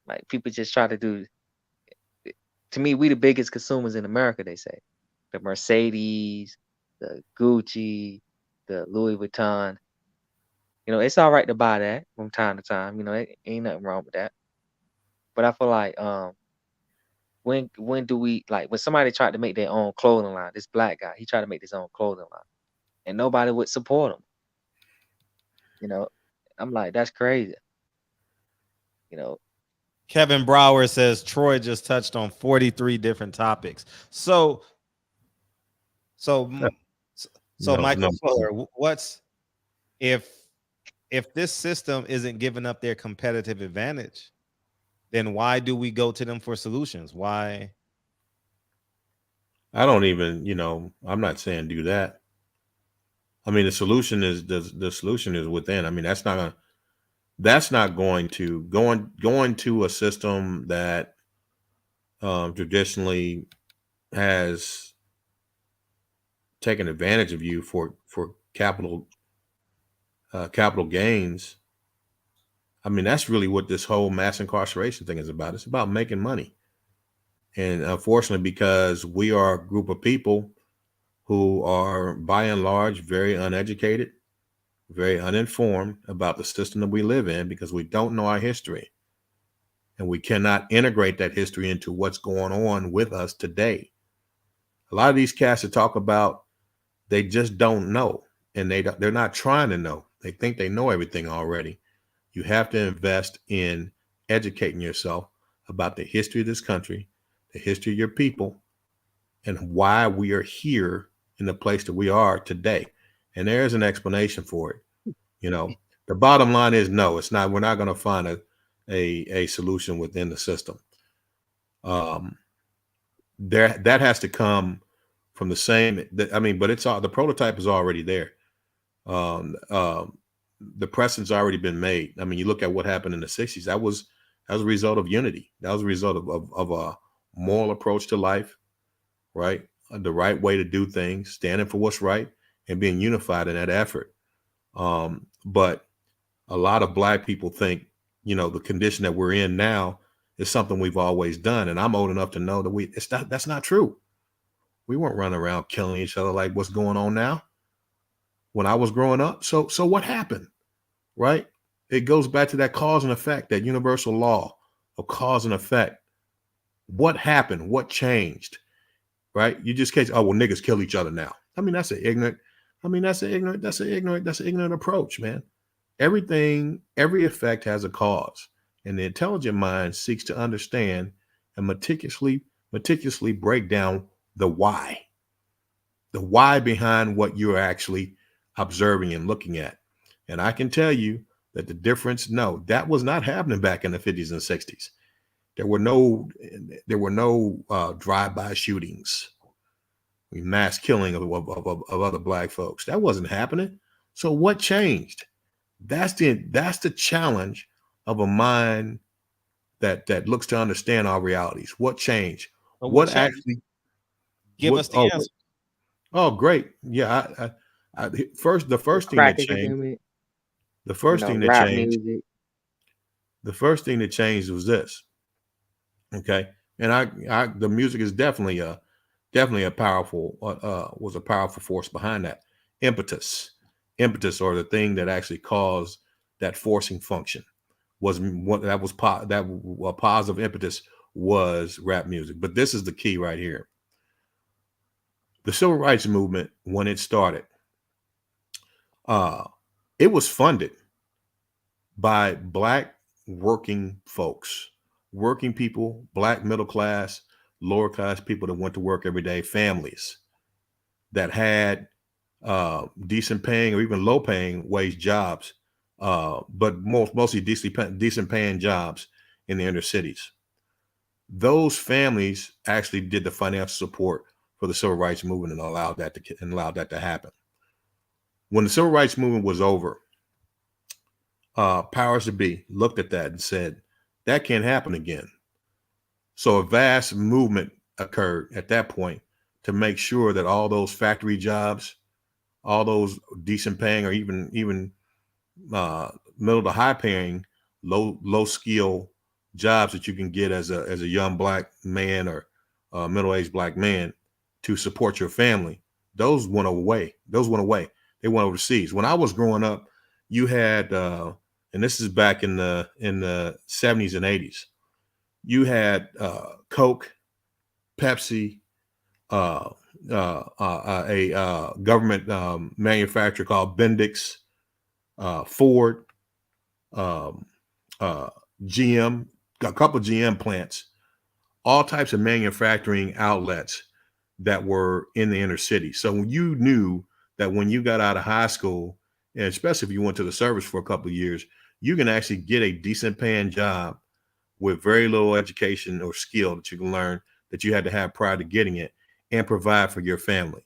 Like people just try to do. To me, we the biggest consumers in America. They say the Mercedes, the Gucci, the Louis Vuitton. It's all right to buy that from time to time. It ain't nothing wrong with that. But I feel like when do we like when somebody tried to make their own clothing line? This black guy, he tried to make his own clothing line, and nobody would support him. I'm like, that's crazy. Kevin Brower says Troy just touched on 43 different topics. So Michael Fuller, what's if this system isn't giving up their competitive advantage, then why do we go to them for solutions? Why? I don't even, I'm not saying do that. I mean, the solution is within. I mean, that's not going to going to a system that traditionally has taken advantage of you for capital gains. I mean, that's really what this whole mass incarceration thing is about. It's about making money. And unfortunately, because we are a group of people who are by and large very uneducated, very uninformed about the system that we live in, because we don't know our history. And we cannot integrate that history into what's going on with us today. A lot of these cats that talk about, they just don't know. And they're not trying to know. They think they know everything already. You have to invest in educating yourself about the history of this country, the history of your people, and why we are here in the place that we are today. And there's an explanation for it. The bottom line is no, it's not. We're not going to find a solution within the system. That has to come from the same. But it's all, the prototype is already there. The precedent's already been made. I mean, you look at what happened in the 60s. That was a result of unity. That was a result of a moral approach to life, right? The right way to do things, standing for what's right, and being unified in that effort. But a lot of black people think, the condition that we're in now is something we've always done. And I'm old enough to know that that's not true. We weren't running around killing each other like what's going on now when I was growing up. So what happened, right? It goes back to that cause and effect, that universal law of cause and effect. What happened? What changed? Right? You just can't, oh, well, niggas kill each other now. I mean, that's an ignorant approach, man. Every effect has a cause, and the intelligent mind seeks to understand and meticulously break down the why behind what you're actually observing and looking at. And I can tell you that the difference, no, that was not happening back in the 50s and 60s. There were no drive-by shootings, mass killing of other black folks. That wasn't happening. So what changed? That's the challenge of a mind that looks to understand our realities. What changed? What actually? Give us the answer. Oh, great! Yeah, the first thing that changed. The first thing that changed. The first thing that changed was this. Okay, and the music is definitely a powerful was a powerful force behind that. Impetus, or the thing that actually caused that forcing function was what that was a positive impetus was rap music. But this is the key right here. The civil rights movement, when it started, it was funded by Black working folks, working people, Black middle class, lower class people that went to work every day, families that had decent paying or even low paying wage jobs, but mostly decent paying jobs in the inner cities. Those families actually did the financial support for the civil rights movement and allowed that to happen. When the civil rights movement was over, powers to be looked at that and said, that can't happen again. So a vast movement occurred at that point to make sure that all those factory jobs, all those decent paying or even middle to high paying, low skill jobs that you can get as a young Black man or middle-aged Black man to support your family, those went away. They went overseas. When I was growing up, you had and this is back in the 70s and 80s, you had Coke, Pepsi, a government manufacturer called Bendix, Ford, GM, a couple of GM plants, all types of manufacturing outlets that were in the inner city. So you knew that when you got out of high school, and especially if you went to the service for a couple of years, you can actually get a decent paying job with very little education or skill that you can learn that you had to have prior to getting it and provide for your family.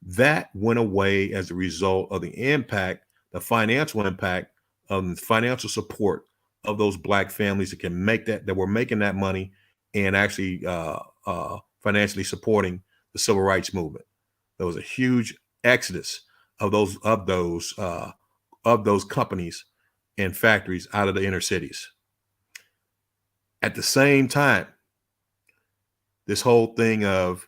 That went away as a result of the impact, the financial impact of the financial support of those Black families that were making that money and actually financially supporting the civil rights movement. There was a huge exodus of those companies and factories out of the inner cities. At the same time, this whole thing of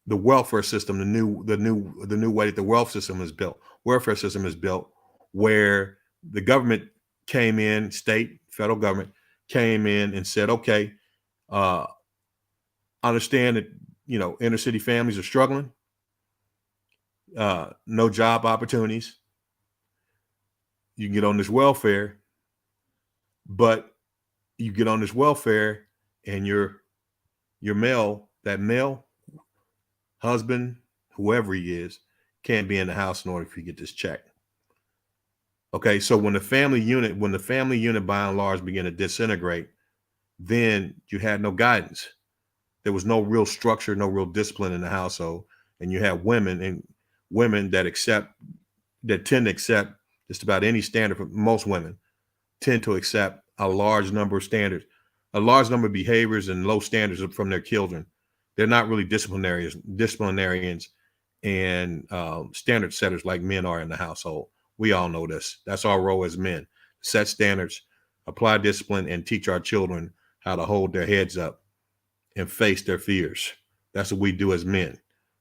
the welfare system, the new way that the welfare system is built, where the government came in, state, federal government came in and said, okay, understand that, inner city families are struggling, no job opportunities. You can get on this welfare, but you get on this welfare and your male husband, whoever he is, can't be in the house in order for you to get this check. Okay, so when the family unit by and large began to disintegrate, then you had no guidance. There was no real structure, no real discipline in the household, and you have women that tend to accept just about any standard. For most women tend to accept a large number of standards, a large number of behaviors and low standards from their children. They're not really disciplinarians and standard setters like men are in the household. We all know this. That's our role as men: set standards, apply discipline, and teach our children how to hold their heads up and face their fears. That's what we do as men.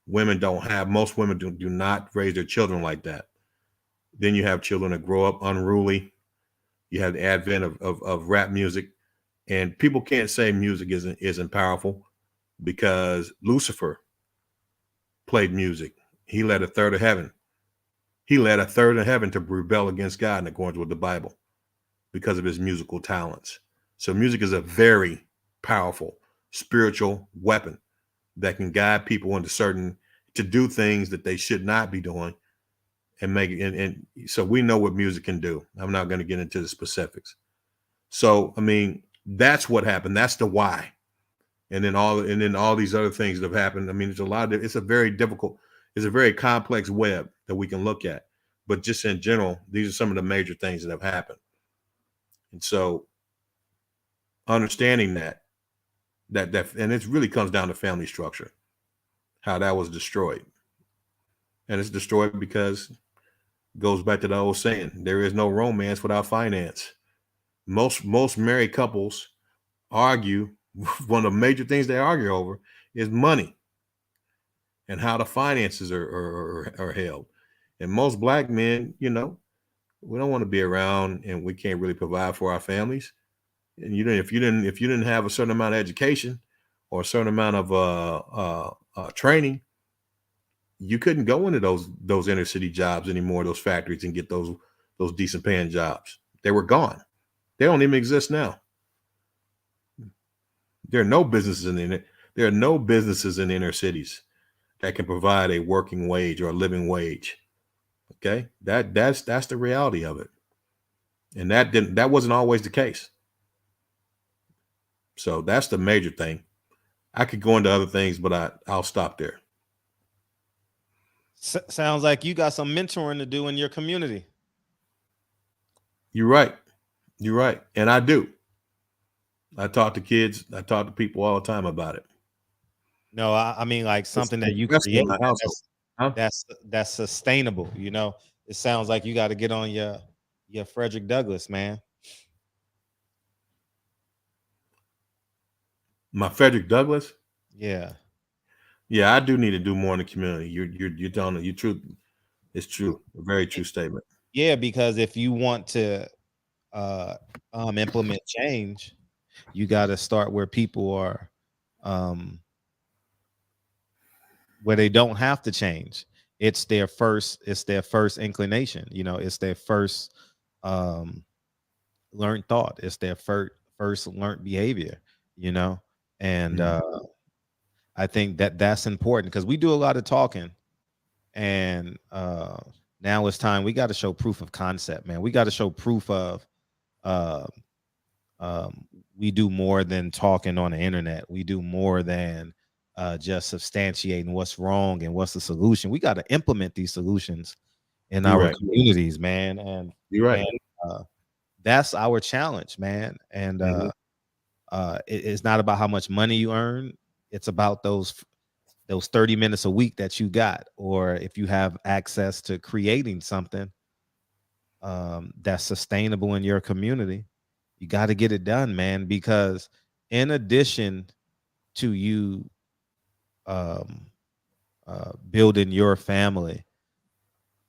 Most women do not raise their children like that. Then you have children that grow up unruly. You have the advent of rap music, and people can't say music isn't powerful, because Lucifer played music. He led a third of heaven. To rebel against God in accordance with the Bible because of his musical talents. So music is a very powerful spiritual weapon that can guide people to do things that they should not be doing and so we know what music can do. I'm not going to get into the specifics. So, I mean, that's what happened. That's the why. And then all these other things that have happened. I mean, it's a very complex web that we can look at, but just in general, these are some of the major things that have happened. And so understanding that and it really comes down to family structure, how that was destroyed. And it's destroyed because it goes back to the old saying, there is no romance without finance. Most married couples argue, one of the major things they argue over is money and how the finances are held. And most Black men, We don't want to be around and we can't really provide for our families. And if you didn't have a certain amount of education or a certain amount of training, you couldn't go into those inner city jobs anymore, those factories, and get those decent paying jobs. They were gone. They don't even exist now. There are no businesses in inner cities that can provide a working wage or a living wage. Okay, that's the reality of it, and that wasn't always the case. So that's the major thing. I could go into other things, but I'll stop there. Sounds like you got some mentoring to do in your community. You're right, and I do. I talk to kids. I talk to people all the time about it. No, I mean like something that you create that's sustainable. You know, it sounds like you got to get on your Frederick Douglass, man. My Frederick Douglass? Yeah. Yeah, I do need to do more in the community. You're telling the truth. It's true. A very true statement. Yeah, because if you want to implement change, you got to start where people are, where they don't have to change. It's their first inclination. You know, it's their first learned thought. It's their first learned behavior. You know, and I think that's important because we do a lot of talking, and now it's time we got to show proof of concept, man. We got to show proof of we do more than talking on the internet. We do more than just substantiating what's wrong and what's the solution. We got to implement these solutions in our communities, man. And you're right. And, that's our challenge, man. And it's not about how much money you earn. It's about those 30 minutes a week that you got, or if you have access to creating something that's sustainable in your community, you got to get it done, man. Because in addition to you building your family,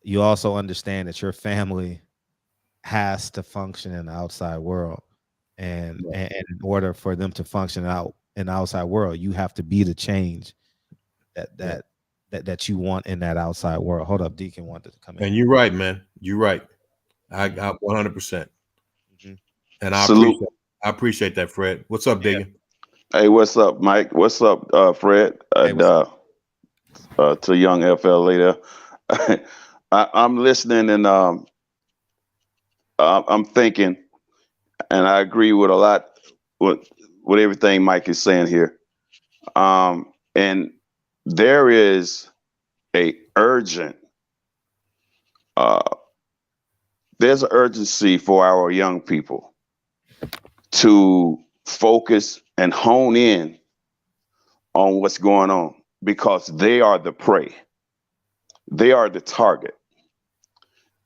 you also understand that your family has to function in the outside world. And in order for them to function out in the outside world, you have to be the change that you want in that outside world. Hold up, Deacon wanted to come in. And you're right, man. You're right. I got 100%. And I appreciate that, Fred. What's up, Deacon? Hey, what's up, Mike? What's up, Fred? And to young FLA there. I'm listening and I'm thinking, and I agree with a lot with everything Mike is saying here. And there is there's an urgency for our young people to focus and hone in on what's going on, because they are the prey. They are the target.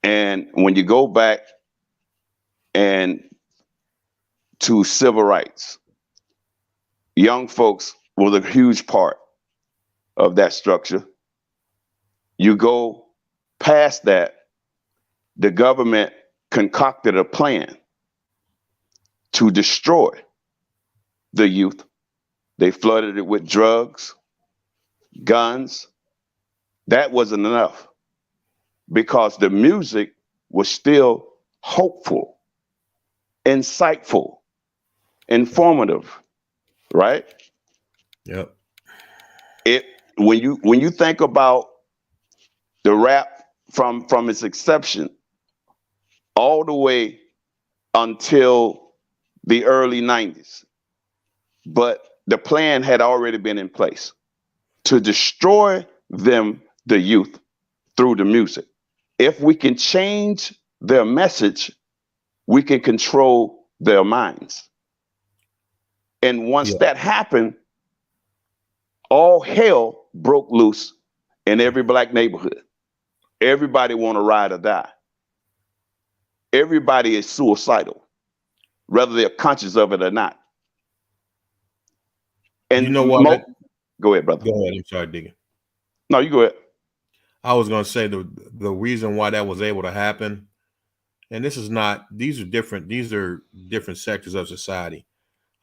And when you go back and to civil rights, young folks was a huge part of that structure. You go past that, the government concocted a plan to destroy the youth. They flooded it with drugs, guns. That wasn't enough, because the music was still hopeful, insightful, informative, right? Yep. When you think about the rap from its inception all the way until the early 90s, but the plan had already been in place to destroy them, the youth, through the music. If we can change their message, we can control their minds. And once that happened, all hell broke loose in every black neighborhood. Everybody want to ride or die. Everybody is suicidal, whether they're conscious of it or not. And you know what? Go ahead, brother. Go ahead. I'm sorry, Digger. No, you go ahead. I was going to say the reason why that was able to happen and this is not, these are different sectors of society.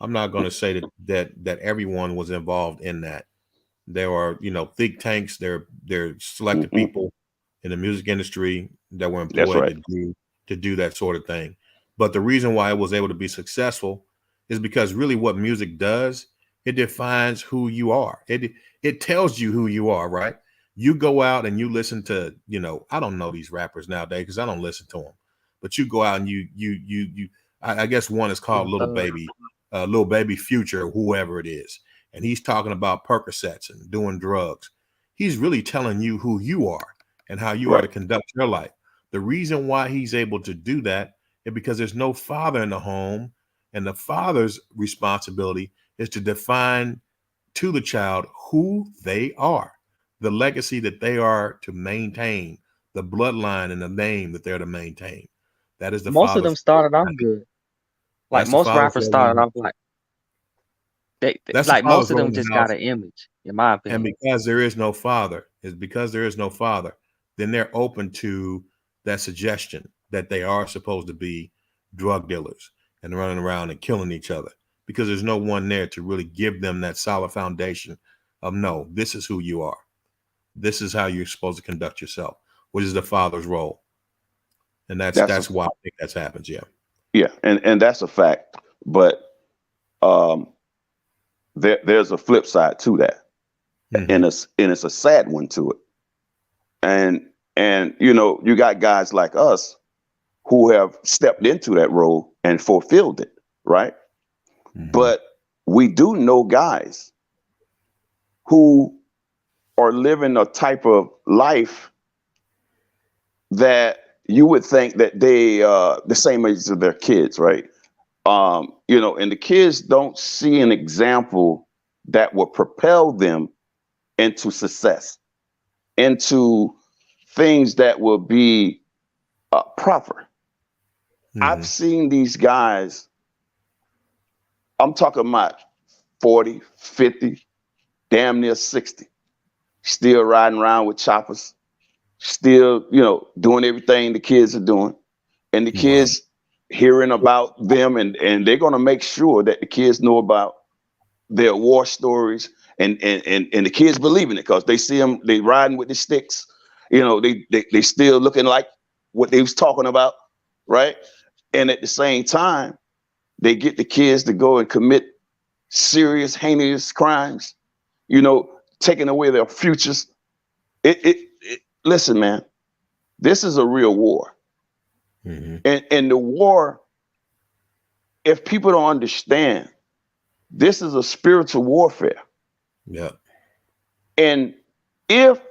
I'm not going to say that everyone was involved in that. There are, think tanks, there selected people in the music industry that were employed to do that sort of thing. But the reason why it was able to be successful is because really what music does, it defines who you are. It tells you who you are, right? You go out and you listen to, I don't know these rappers nowadays because I don't listen to them. But you go out and I guess one is called Little Baby Future, whoever it is. And he's talking about Percocets and doing drugs. He's really telling you who you are and how you are to conduct your life. The reason why he's able to do that is because there's no father in the home, and the father's responsibility is to define to the child who they are, the legacy that they are to maintain, the bloodline and the name that they're to maintain. That is the most of them started off good. Like most rappers started off like most of them just got an image, in my opinion. And because there is no father, then they're open to that suggestion that they are supposed to be drug dealers and running around and killing each other, because there's no one there to really give them that solid foundation of, no, this is who you are. This is how you're supposed to conduct yourself, which is the father's role. And that's why I think that happens. Yeah. Yeah. And that's a fact. But there's a flip side to that. And it's a sad one to it. And you got guys like us who have stepped into that role and fulfilled it, right? But we do know guys who are living a type of life that you would think that they the same age as their kids, right? And the kids don't see an example that will propel them into success, into things that will be proper. I've seen these guys, I'm talking about 40, 50, damn near 60, still riding around with choppers, still, doing everything the kids are doing. And the kids hearing about them, and they're going to make sure that the kids know about their war stories, and the kids believing it because they see them, they riding with the sticks, they still looking like what they was talking about, right? And at the same time, they get the kids to go and commit serious, heinous crimes, taking away their futures. Listen, man, this is a real war. And the war, if people don't understand, this is a spiritual warfare. Yeah. And if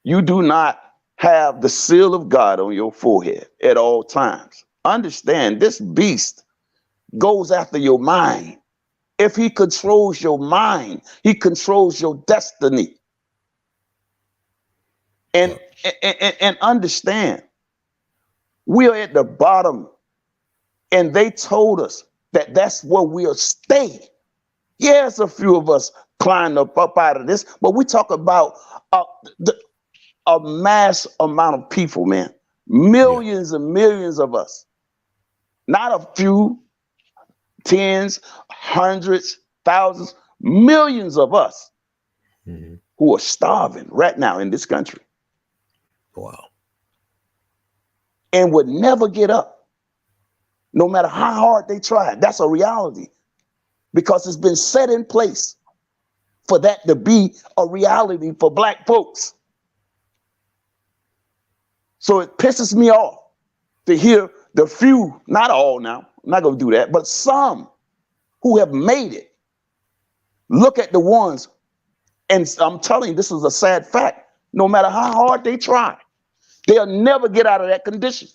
you do not have the seal of God on your forehead at all times, understand this beast goes after your mind. If he controls your mind, he controls your destiny. And understand, we are at the bottom, and they told us that that's where we'll stay. Yes, a few of us climbed up out of this, but we talk about a mass amount of people, man. Millions and millions of us. Not a few, tens, hundreds, thousands, millions of us who are starving right now in this country. Wow. And would never get up, no matter how hard they try. That's a reality, because it's been set in place for that to be a reality for Black folks. So it pisses me off to hear the few, not all now, I'm not going to do that, but some who have made it, look at the ones, and I'm telling you, this is a sad fact. No matter how hard they try, they'll never get out of that condition.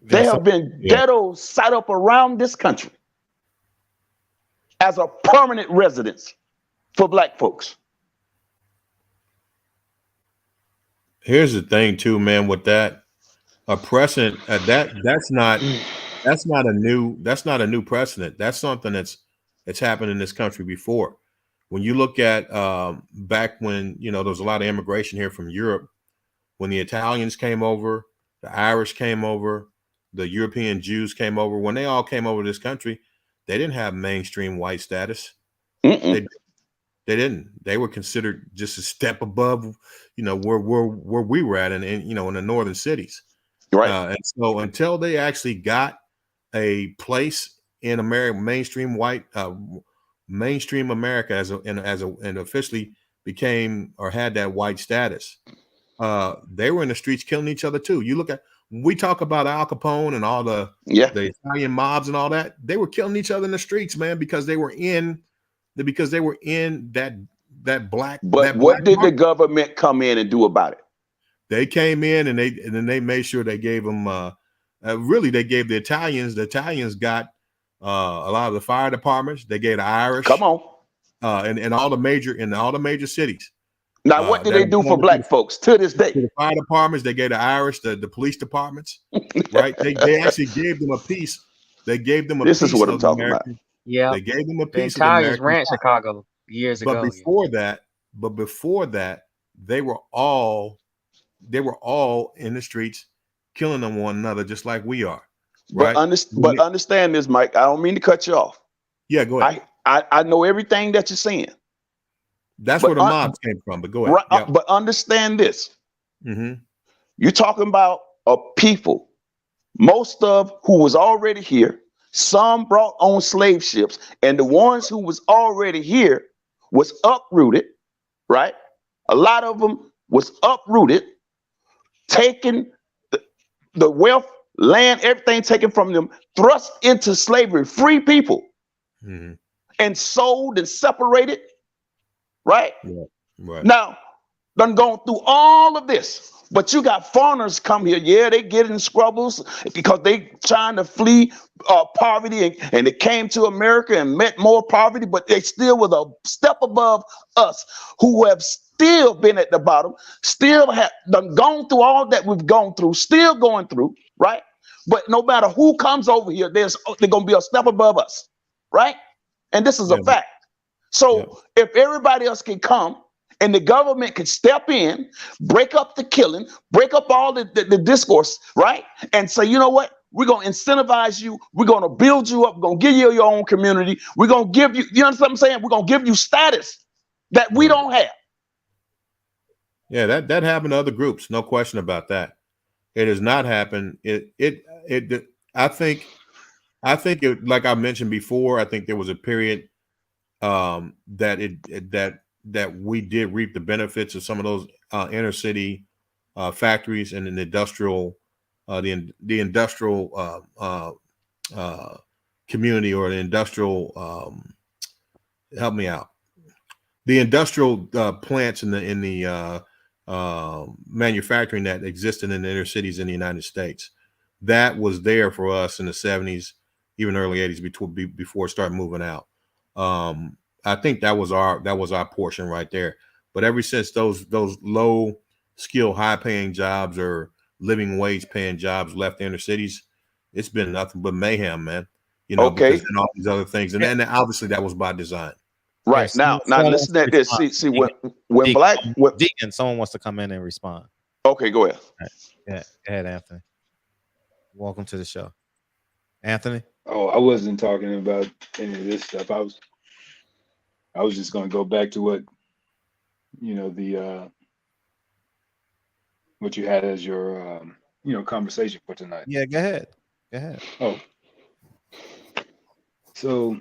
There have been ghettos set up around this country as a permanent residence for Black folks. Here's the thing too, man, with that, a precedent that's not a new precedent. That's something that's happened in this country before. When you look at back when there was a lot of immigration here from Europe, when the Italians came over, the Irish came over, the European Jews came over. When they all came over to this country, they didn't have mainstream white status. They didn't. They were considered just a step above, where we were at, in the northern cities. Right. And so until they actually got a place in America, mainstream America and officially became or had that white status, they were in the streets killing each other too. You look at, we talk about Al Capone and all the Italian mobs and all that. They were killing each other in the streets, man, because they were in that black. But what did the government come in and do about it? They came in and then they made sure they gave them. Really, they gave the Italians. The Italians got a lot of the fire departments. They gave the Irish. Come on. And all the major cities. Now, what do they do for black folks to this day? To the fire departments, they gave the Irish, the police departments, right? They actually gave them a piece. They gave them a piece. This is what I'm talking about. Yeah, they gave them a piece. The Italians ran Chicago years ago. But before that, they were all in the streets, killing them one another, just like we are. Right? But understand this, Mike. I don't mean to cut you off. Yeah, go ahead. I know everything that you're saying. That's where the mobs came from, but go ahead. Right, but understand this. You're talking about a people, most of who was already here. Some brought on slave ships, and the ones who was already here was uprooted, right? A lot of them was uprooted, taken the wealth, land, everything taken from them, thrust into slavery, free people, and sold and separated. Right? Yeah, right. Now, done gone through all of this, but you got foreigners come here. Yeah, they get in scrubbles because they trying to flee poverty, and they came to America and met more poverty, but they still was a step above us, who have still been at the bottom, still have done gone through all that we've gone through, still going through, right? But no matter who comes over here, they're gonna be a step above us, right? And this is a fact. So if everybody else can come and the government can step in, break up the killing, break up all the discourse, right? And say, you know what? We're going to incentivize you. We're going to build you up. We're going to give you your own community. We're going to give you, you understand what I'm saying? We're going to give you status that we don't have. Yeah, that happened to other groups. No question about that. It has not happened. I think it, like I mentioned before, I think there was a period that we did reap the benefits of some of those inner city factories and the industrial community, or the industrial help me out, the industrial plants in the manufacturing that existed in the inner cities in the United States. That was there for us in the 70s, even early 80s before it started moving out. I think that was our portion right there. But ever since those low skill, high paying jobs or living wage paying jobs left the inner cities, it's been nothing but mayhem, man. Because and all these other things, and then obviously that was by design. Right. Now listen at this. See when Deacon, someone wants to come in and respond. Okay, go ahead. Right. Yeah, go ahead, Anthony. Welcome to the show, Anthony. Oh, I wasn't talking about any of this stuff. I was just going to go back to what, what you had as your, conversation for tonight. Yeah, go ahead. Oh, so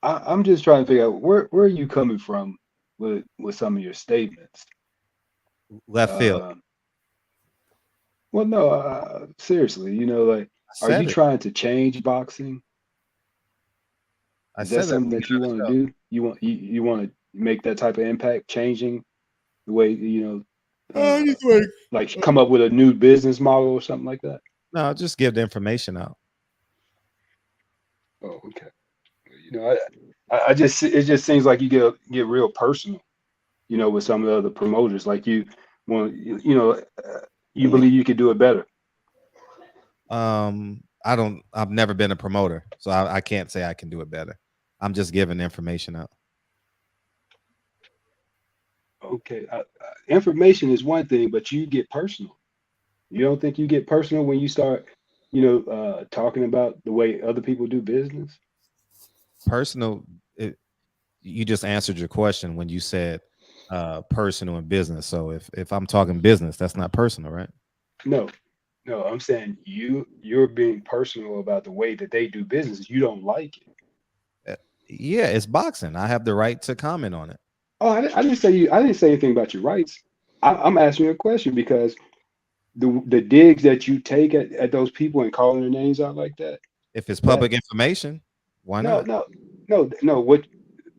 I'm just trying to figure out where are you coming from with some of your statements. Left field. Well, no, seriously, are you trying to change boxing? Is that something that you want to do? You want to make that type of impact, changing the way, like come up with a new business model or something like that? No, just give the information out. Oh, okay. It just seems like you get real personal, with some of the other promoters. Like you want, you believe you could do it better. I've never been a promoter, so I can't say I can do it better. I'm just giving information out. Okay, information is one thing, but you get personal. You don't think you get personal when you start, talking about the way other people do business? Personal. You just answered your question when you said personal and business. So if I'm talking business, that's not personal, right? No, I'm saying you're being personal about the way that they do business. You don't like it. Yeah, it's boxing. I have the right to comment on it. Oh, I didn't say I didn't say anything about your rights. I'm asking you a question because the digs that you take at those people and calling their names out like that. If it's public information, why not? No. What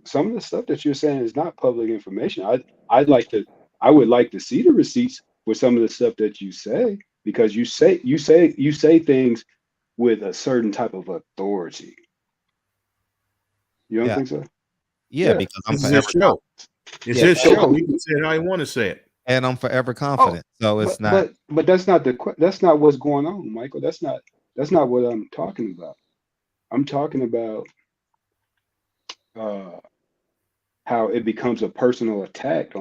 some of the stuff that you're saying is not public information. I would like to see the receipts for some of the stuff that you say, because you say things with a certain type of authority. You don't think so? Yeah, because I'm This is forever his show. It's his show. He can say it how he want to say it. And I'm forever confident. So it's not. But that's not what's going on, Michael. That's not what I'm talking about. I'm talking about how it becomes a personal attack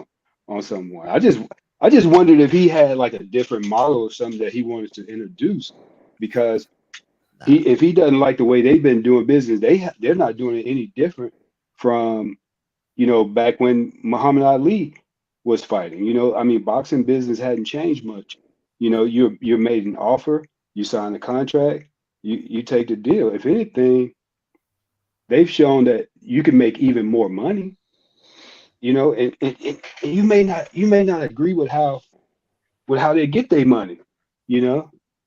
on someone. I just wondered if he had like a different model or something that he wanted to introduce, because if he doesn't like the way they've been doing business, they're not doing it any different from back when Muhammad Ali was fighting. I mean, boxing business hadn't changed much. You're made an offer, you sign a contract, you take the deal. If anything, they've shown that you can make even more money. And you may not agree with how they get their money,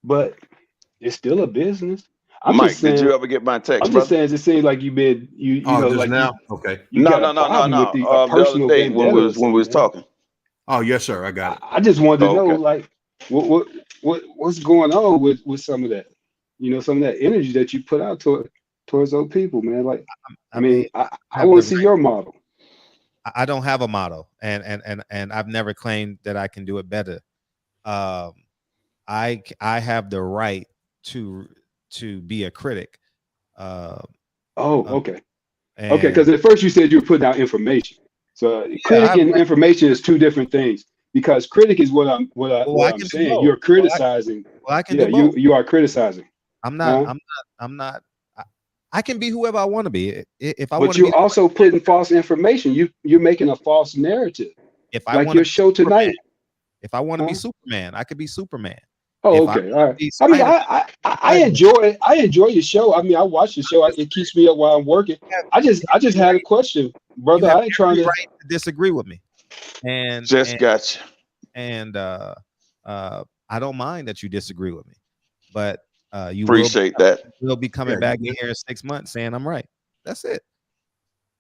but it's still a business. Mike, did you ever get my text? I'm just saying, it seems like you've been just now. Okay. No. The other day when we was talking. Oh yes, sir. I got it. I just wanted to know, like, what's going on with some of that, some of that energy that you put out towards those people, man. Like, I mean, I want to see your model. I don't have a model, and I've never claimed that I can do it better. I have the right to be a critic. Okay. Because at first you said you were putting out information. So critic and information is two different things. Because critic is what I'm saying. You're criticizing. I can do both. You are criticizing. I'm not. I can be whoever I want to be. If I want but to, you're also putting false information. You're making a false narrative. If I like want your show tonight. If I want to be Superman, I could be Superman. Oh, okay, all right. I mean, I enjoy your show. I mean, I watch the show. It keeps me up while I'm working. I just had a question, brother. I ain't trying to disagree with me. And gotcha. And I don't mind that you disagree with me, but you appreciate that. We'll be coming back in here in 6 months saying I'm right. That's it.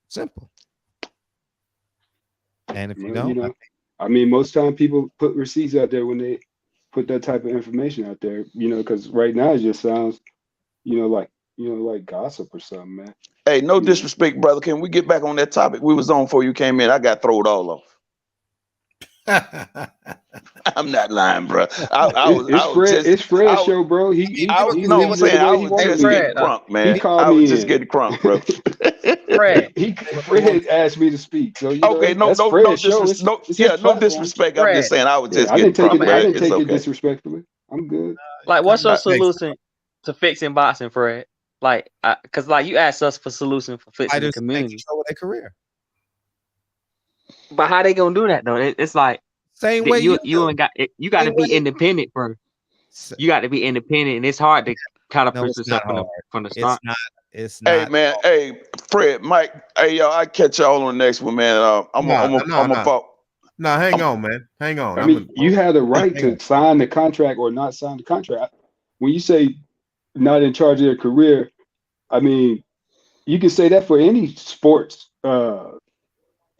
Simple. And if you don't, I mean, most time people put receipts out there when they put that type of information out there, because right now it just sounds, like gossip or something, man. Hey, no disrespect, brother. Can we get back on that topic we was on before you came in? I got thrown all off. I'm not lying, bro. It's Fred's show, bro. I was just getting crunk, man. I was just getting crunk, bro. Fred asked me to speak. So no disrespect. I'm just saying I was just getting crunk. I didn't take it disrespectfully. I'm good. Like, what's your solution to fixing boxing, Fred? Like, because you asked us for solution for fixing the community. Control their career. But how they gonna do that though? It's like same way you got to be independent first. You got to be independent, and it's hard to kind of push yourself from the start. It's not. Hey man, hey Fred, Mike, hey y'all, I catch y'all on the next one, man. I'm a fault. No, hang on, man. Hang on. I mean, you have the right to sign the contract or not sign the contract. When you say not in charge of their career, I mean, you can say that for any sports.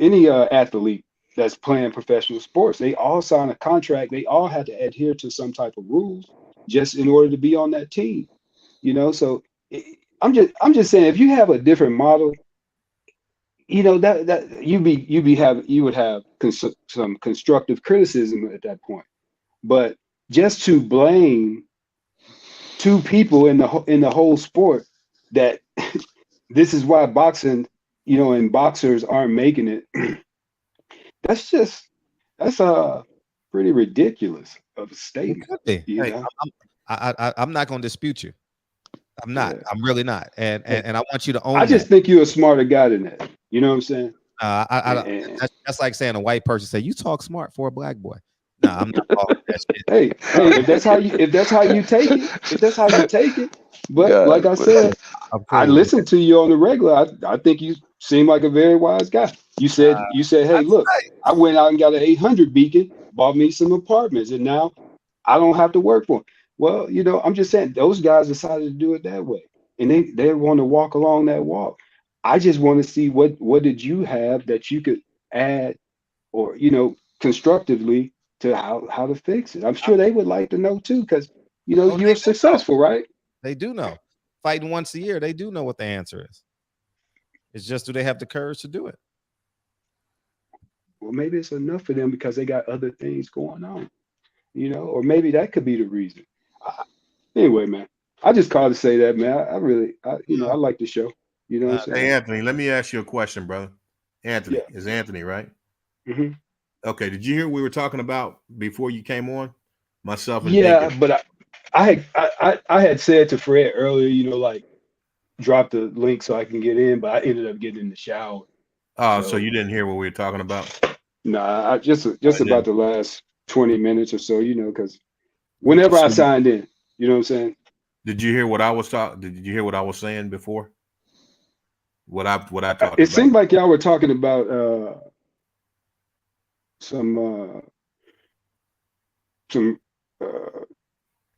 Any athlete that's playing professional sports, they all sign a contract. They all have to adhere to some type of rules just in order to be on that team. So I'm just saying, if you have a different model, that you would have some constructive criticism at that point. But just to blame two people in the whole sport that this is why boxing, and boxers aren't making it. That's just That's pretty ridiculous of a It statement. could be. You Hey, know? I'm not going to dispute you. I'm not. I'm really not. And I want you to own I just that. think you're a smarter guy than that. You know what I'm saying? That's like saying a white person say you talk smart for a black boy. Nah, I'm not calling that shit. Hey, if that's how you take it. But God, like I said, I cool. listen to you on the regular. I think you seem like a very wise guy. You said, hey, look, I went out and got an 800 beacon, bought me some apartments, and now I don't have to work for them. Well, you know, I'm just saying those guys decided to do it that way, and they want to walk along that walk. I just want to see what did you have that you could add, or you know, constructively to how to fix it. I'm sure they would like to know too, because you know you're successful, right? They do know. Fighting once a year, they do know what the answer is. It's just, do they have the courage to do it? Well, maybe it's enough for them because they got other things going on, you know, or maybe that could be the reason. Anyway, man, I just called to say that, man. I really, you know, I like the show. You know what I'm saying? Hey, Anthony, let me ask you a question, brother. Anthony, is Anthony, right? Mm-hmm. Okay, did you hear what we were talking about before you came on? Myself and Yeah, Deacon. but I had said to Fred earlier, you know, like drop the link so I can get in, but I ended up getting in the shower. Oh, so you didn't hear what we were talking about? Nah, I just about the last 20 minutes or so, you know, because whenever I signed in, you know what I'm saying? Did you hear what I was talking? Did you hear what I was saying before? What I talked about? It seemed like y'all were talking about some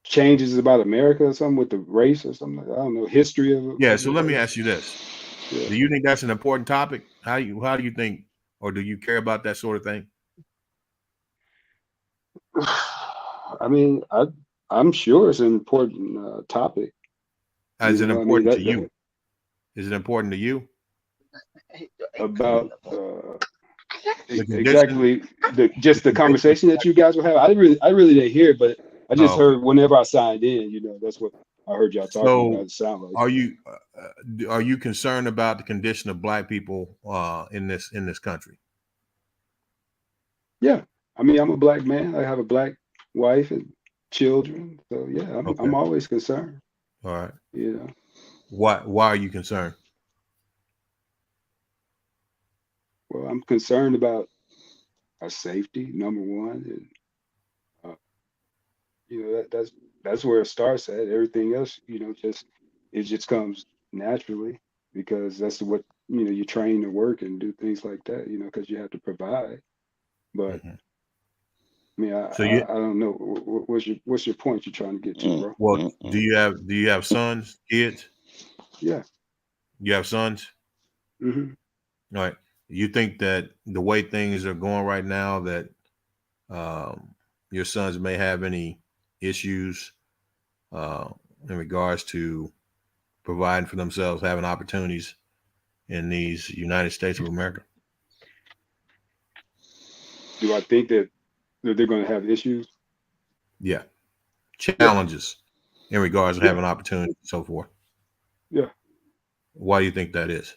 changes about America or something with the race or something like that. I don't know, history of it. Yeah, so let me ask you this. Yeah. Do you think that's an important topic? How do you think, or do you care about that sort of thing? I mean, I'm sure it's an important topic. Is it important to you? Is it important to you? About exactly just the conversation that you guys were having. I really didn't hear it, but I just heard whenever I signed in, you know, that's what I heard y'all talking about. It sound like. Are you concerned about the condition of Black people in this country? Yeah, I mean, I'm a Black man. I have a Black wife and children, so yeah, I'm always concerned. All right. You know, why are you concerned? Well, I'm concerned about our safety, number one, and you know that's where it starts at. Everything else, you know, it just comes naturally because that's what you know you train to work and do things like that. You know, because you have to provide. But I mean, I don't know. What's your point you're trying to get to, bro? Well, do you have sons, kids? Yeah. You have sons? Mm-hmm. All right. You think that the way things are going right now, that your sons may have any issues in regards to providing for themselves, having opportunities in these United States of America? Do I think that they're going to have issues? Yeah. Challenges in regards to having opportunities and so forth. Yeah. Why do you think that is?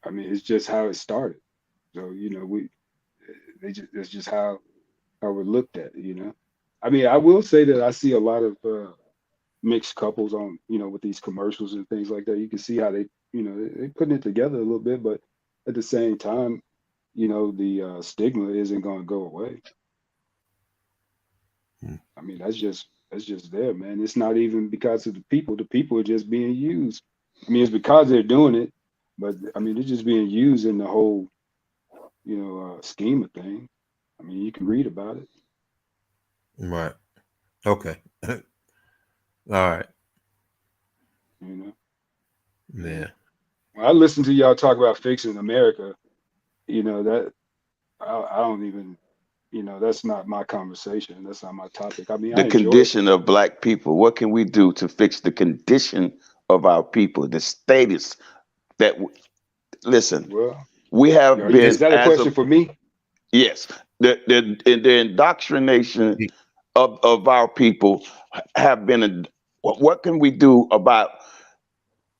I mean, it's just how it started. So, you know, that's just how we're looked at, you know. I mean, I will say that I see a lot of mixed couples on, you know, with these commercials and things like that. You can see how they, you know, they putting it together a little bit, but at the same time, you know, the stigma isn't going to go away. I mean, that's just there, man. It's not even because of the people. The people are just being used. I mean, it's because they're doing it, but I mean, they're just being used in the whole, you know, scheme of things. I mean, you can read about it. Right. Okay. All right. You know. Yeah. When I listen to y'all talk about fixing America, you know, that I don't even, you know, that's not my conversation. That's not my topic. I mean, the condition of Black people. What can we do to fix the condition of our people? The status that, listen, well, we have been. Is that a question for me? Yes. The indoctrination of our people have been. What can we do about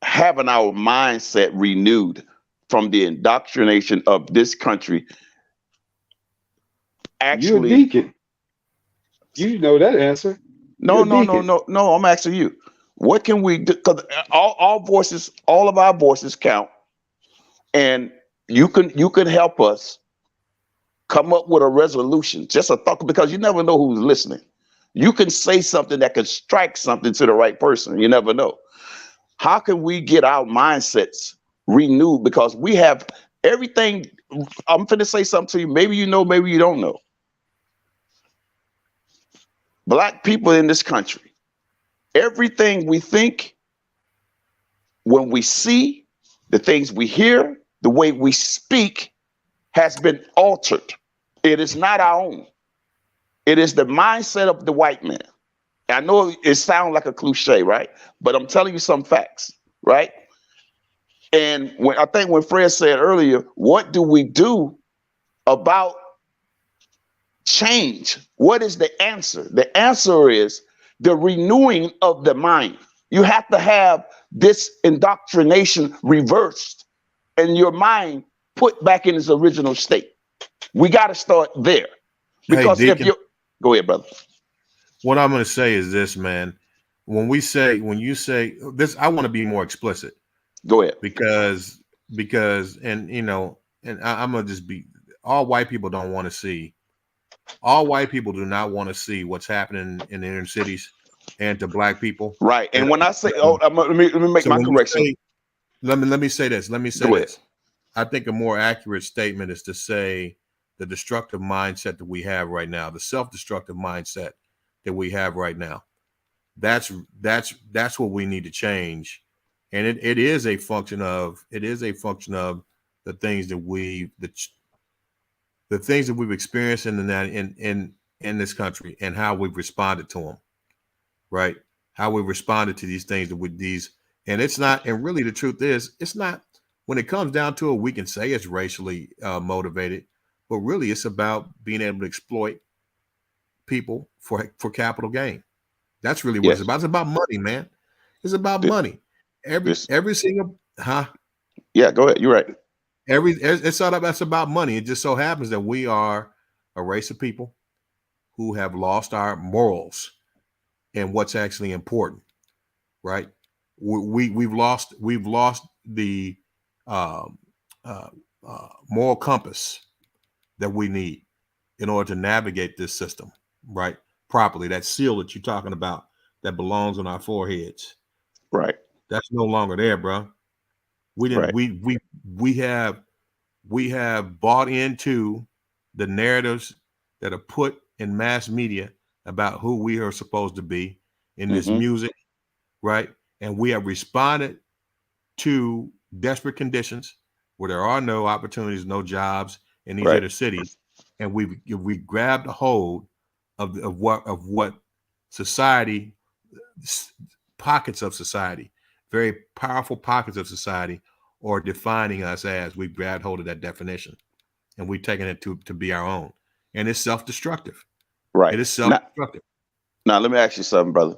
having our mindset renewed from the indoctrination of this country actually. You're a deacon. You know that answer. No. I'm asking you. What can we do? Because all voices, all of our voices count, and you can help us come up with a resolution, just a thought, because you never know who's listening. You can say something that can strike something to the right person. You never know. How can we get our mindsets renewed? Because we have everything. I'm finna say something to you. Maybe you know, maybe you don't know. Black people in this country, everything we think, when we see, the things we hear, the way we speak has been altered. It is not our own. It is the mindset of the white man. I know it sounds like a cliche, right? But I'm telling you some facts, right? And I think when Fred said earlier, what do we do about change? What is the answer? The answer is the renewing of the mind. You have to have this indoctrination reversed and your mind put back in its original state. We got to start there. Because hey, if you go ahead, brother. What I'm going to say is this, man. When you say this, I want to be more explicit. Go ahead. Because and you know, and I'm going to just be, all white people don't want to see. All white people do not want to see what's happening in the inner cities and to black people. Right. And when I say, let me make my correction. Let me say this. Go ahead. I think a more accurate statement is to say the destructive mindset that we have right now, the self-destructive mindset that we have right now. That's what we need to change. And it is a function of the things that the things that we've experienced in this country and how we've responded to them, right? How we responded to these things and it's not, and really the truth is, it's not, when it comes down to it, we can say it's racially motivated, but really it's about being able to exploit people for capital gain. That's really what it's about. It's about money, man. It's about money. Every single, Yeah, go ahead. You're right. That's about money. It just so happens that we are a race of people who have lost our morals and what's actually important, right? We've lost the moral compass that we need in order to navigate this system, right? Properly. That seal that you're talking about that belongs on our foreheads, right? That's no longer there, bro. We didn't. Right. We have bought into the narratives that are put in mass media about who we are supposed to be in this music, right? And we have responded to desperate conditions where there are no opportunities, no jobs in these inner cities, and we grabbed a hold of what society, pockets of society, very powerful pockets of society, are defining us as. We've grabbed hold of that definition, and we've taken it to be our own, and it's self-destructive. Right. It is self-destructive. Now let me ask you something, brother.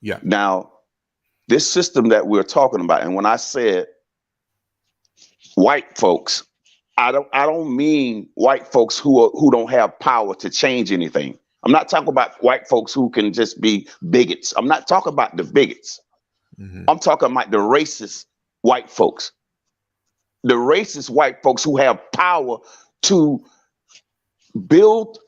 Yeah. Now, this system that we're talking about, and when I said white folks, I don't mean white folks who don't have power to change anything. I'm not talking about white folks who can just be bigots. I'm not talking about the bigots. I'm talking about the racist white folks. The racist white folks who have power to build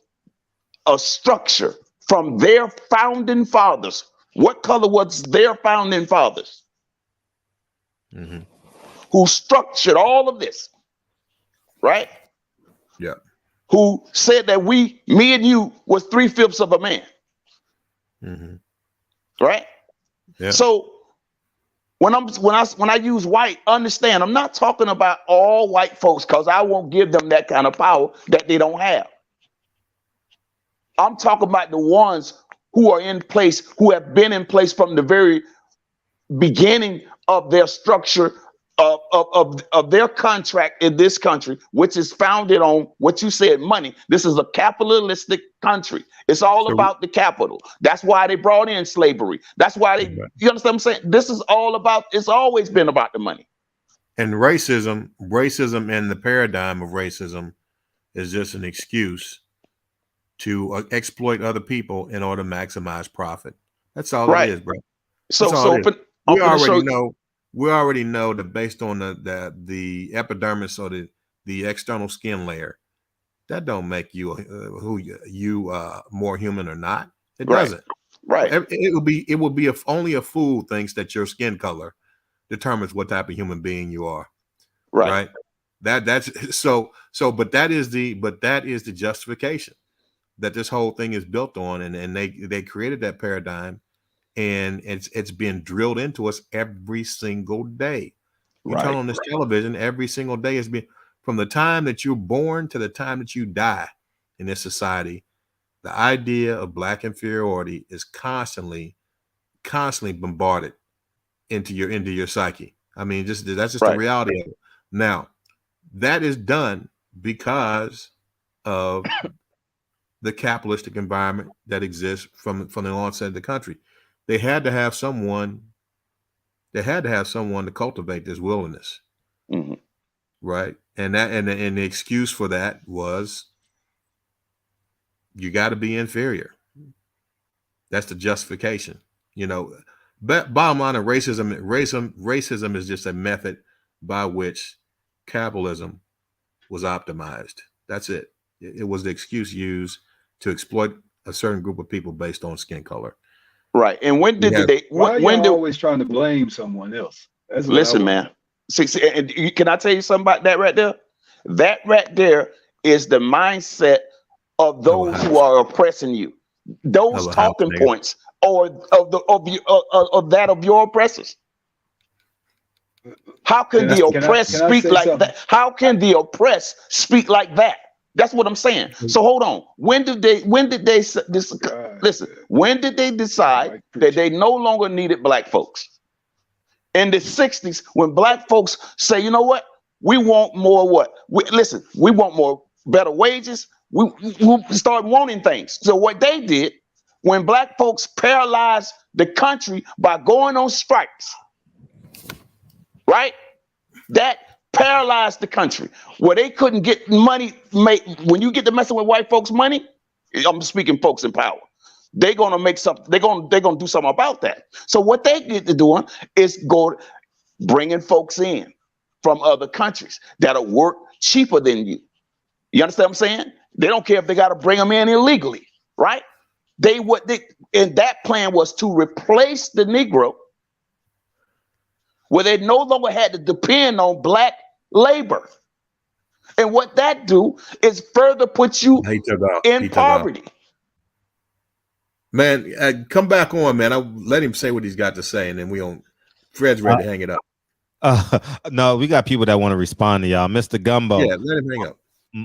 a structure from their founding fathers. What color was their founding fathers? Who structured all of this, right? Yeah. Who said that me and you was 3/5 of a man. Right? Yeah. So when I use white, understand, I'm not talking about all white folks, because I won't give them that kind of power that they don't have. I'm talking about the ones who are in place, who have been in place from the very beginning of their structure of their contract in this country, which is founded on what you said, money. This is a capitalistic country. It's all about the capital. That's why they brought in slavery. That's why you understand what I'm saying? This is all about, it's always been about the money. And racism and the paradigm of racism is just an excuse to exploit other people in order to maximize profit. That's all Right. it is, bro. So, That's all it is. I'm We finna show already you. know. We already know that based on the epidermis or the external skin layer, that don't make you more human or not. It Right. doesn't. Right. It will be if only a fool thinks that your skin color determines what type of human being you are. Right. That's so. But that is the justification that this whole thing is built on, and they created that paradigm, and it's being drilled into us every single day. You turn on this television every single day. It's been from the time that you're born to the time that you die in this society. The idea of Black inferiority is constantly bombarded into your psyche. I mean, that's just the reality of it. Now, that is done because of the capitalistic environment that exists from the onset of the country. They had to have someone to cultivate this wilderness. Mm-hmm. Right. And the excuse for that was you got to be inferior. That's the justification. Bottom line of racism is just a method by which capitalism was optimized. That's it. It was the excuse used to exploit a certain group of people based on skin color. Right. And when did they? Why are you always trying to blame someone else? Listen, man. See, and can I tell you something about that right there? That right there is the mindset of those who are oppressing you. Those talking points or of that of your oppressors. How can the oppressed speak like that? How can the oppressed speak like that? That's what I'm saying. So hold on. When did they decide that they no longer needed Black folks? In the 60s, when Black folks say, you know what? We want more what? We want more better wages. We start wanting things. So what they did, when Black folks paralyzed the country by going on strikes, right? That paralyzed the country where they couldn't get money made. When you get to messing with white folks' money, I'm speaking folks in power. They're gonna make something. They're gonna do something about that. So what they get to doing is go bringing folks in from other countries that'll work cheaper than you. You understand what I'm saying? They don't care if they got to bring them in illegally, right? And that plan was to replace the Negro, where they no longer had to depend on Black labor. And what that do is further put you in poverty. Man, come back on, man. I'll let him say what he's got to say, and then Fred's ready to hang it up. No, we got people that want to respond to y'all. Mr. Gumbo. Yeah, let him hang up.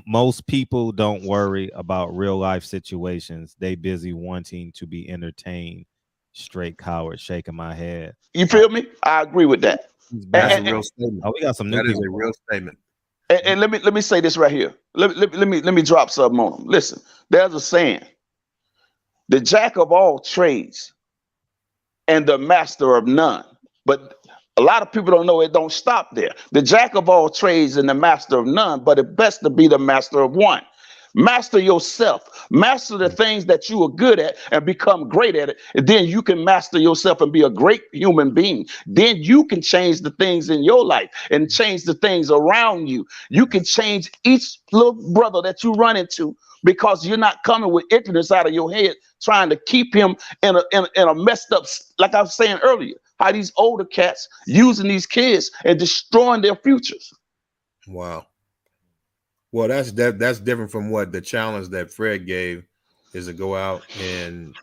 Most people don't worry about real life situations. They busy wanting to be entertained. Straight coward, shaking my head. You feel me? I agree with that. That's a real statement. Oh, we got some new That people. is a real statement. And let me say this right here. Let me drop something on them. Listen, there's a saying: the jack of all trades and the master of none. But a lot of people don't know it don't stop there. The jack of all trades and the master of none, but it's best to be the master of one. Master yourself. Master the things that you are good at and become great at it. And then you can master yourself and be a great human being. Then you can change the things in your life and change the things around you. You can change each little brother that you run into, because you're not coming with ignorance out of your head, trying to keep him in a messed up, like I was saying earlier, how these older cats using these kids and destroying their futures. Wow. Well, that's different from what the challenge that Fred gave is to go out and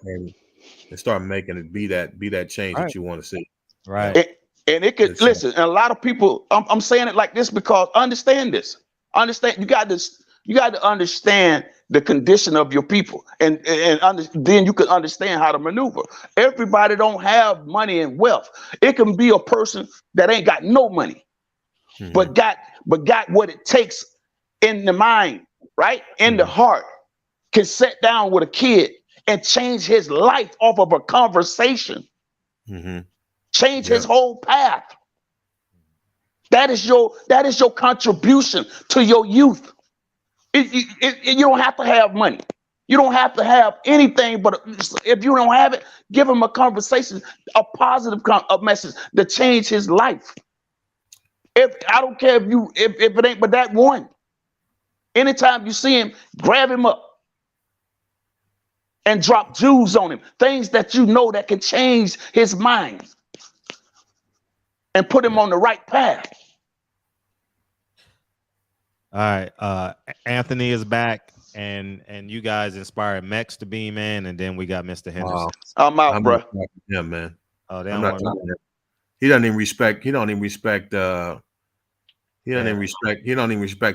start making it be that change that you want to see. Right. And it could listen. And a lot of people, I'm saying it like this because understand this. Understand you got to understand the condition of your people, and then you can understand how to maneuver. Everybody don't have money and wealth. It can be a person that ain't got no money, but got what it takes in the mind, right? In the heart, can sit down with a kid and change his life off of a conversation. Change his whole path. That is your contribution to your youth. You don't have to have money. You don't have to have anything, but if you don't have it, give him a conversation, a positive a message to change his life. If I don't care if it ain't but that one. Anytime you see him, grab him up and drop jewels on him, things that you know that can change his mind and put him on the right path. All right, Anthony is back, and you guys inspired Mex to be man, and then we got Mr. Henderson. I'm out, bro. Yeah, man. Oh, they I'm don't not want talking to him. He don't even respect. He don't even respect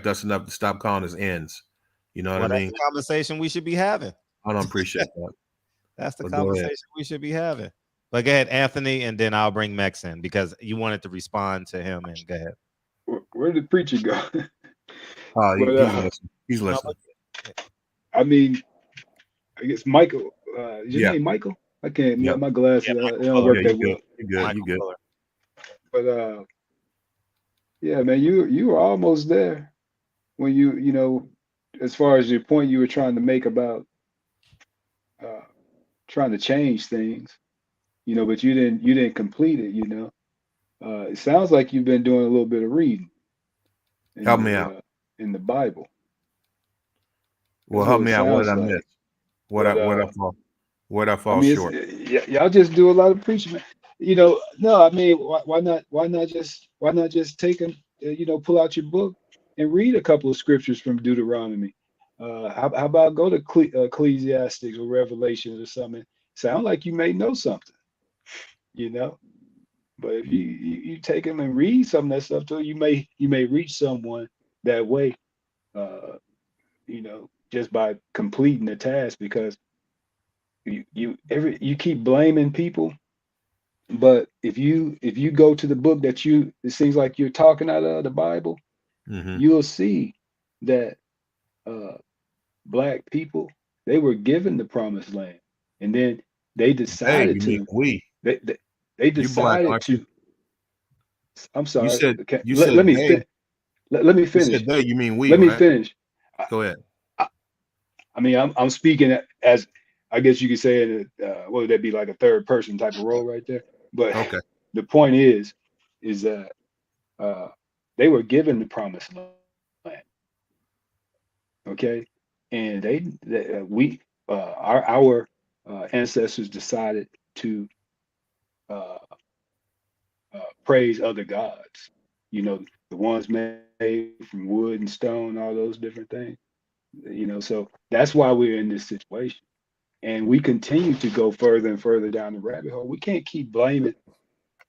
us enough to stop calling us ends. You know what I mean? That's the conversation we should be having. I don't appreciate that. That's the conversation we should be having. But go ahead, Anthony, and then I'll bring Mex in because you wanted to respond to him. And go ahead. Where did the preacher go? He's listening. I mean, I guess Michael. Is your name Michael? I can't. My glasses. They don't work that well. You good. But yeah, man, you were almost there when you know, as far as your point you were trying to make about trying to change things, you know, but you didn't complete it, you know. It sounds like you've been doing a little bit of reading. Help me out. In the Bible. Well, help me out. What did I miss? What I fall short? Y'all just do a lot of preaching, man. You know, no, I mean, why not just take and pull out your book and read a couple of scriptures from Deuteronomy. How about go to Ecclesiastes or Revelations or something? Sound like you may know something, you know. But if you take them and read some of that stuff too, you may reach someone that way, you know, just by completing the task, because you keep blaming people. But if you go to the book that it seems like you're talking out of, the Bible, you'll see that Black people, they were given the promised land, and then they decided they decided to. I'm sorry. Let me finish. Let me finish. You said they, you mean we? Let me finish. Go ahead. I mean, I'm speaking as, I guess you could say, what would that be, like a third person type of role right there? But okay. The point is that they were given the promised land. Okay, and our ancestors decided to praise other gods. You know, the ones made from wood and stone, all those different things. You know, so that's why we're in this situation. And we continue to go further and further down the rabbit hole. We can't keep blaming,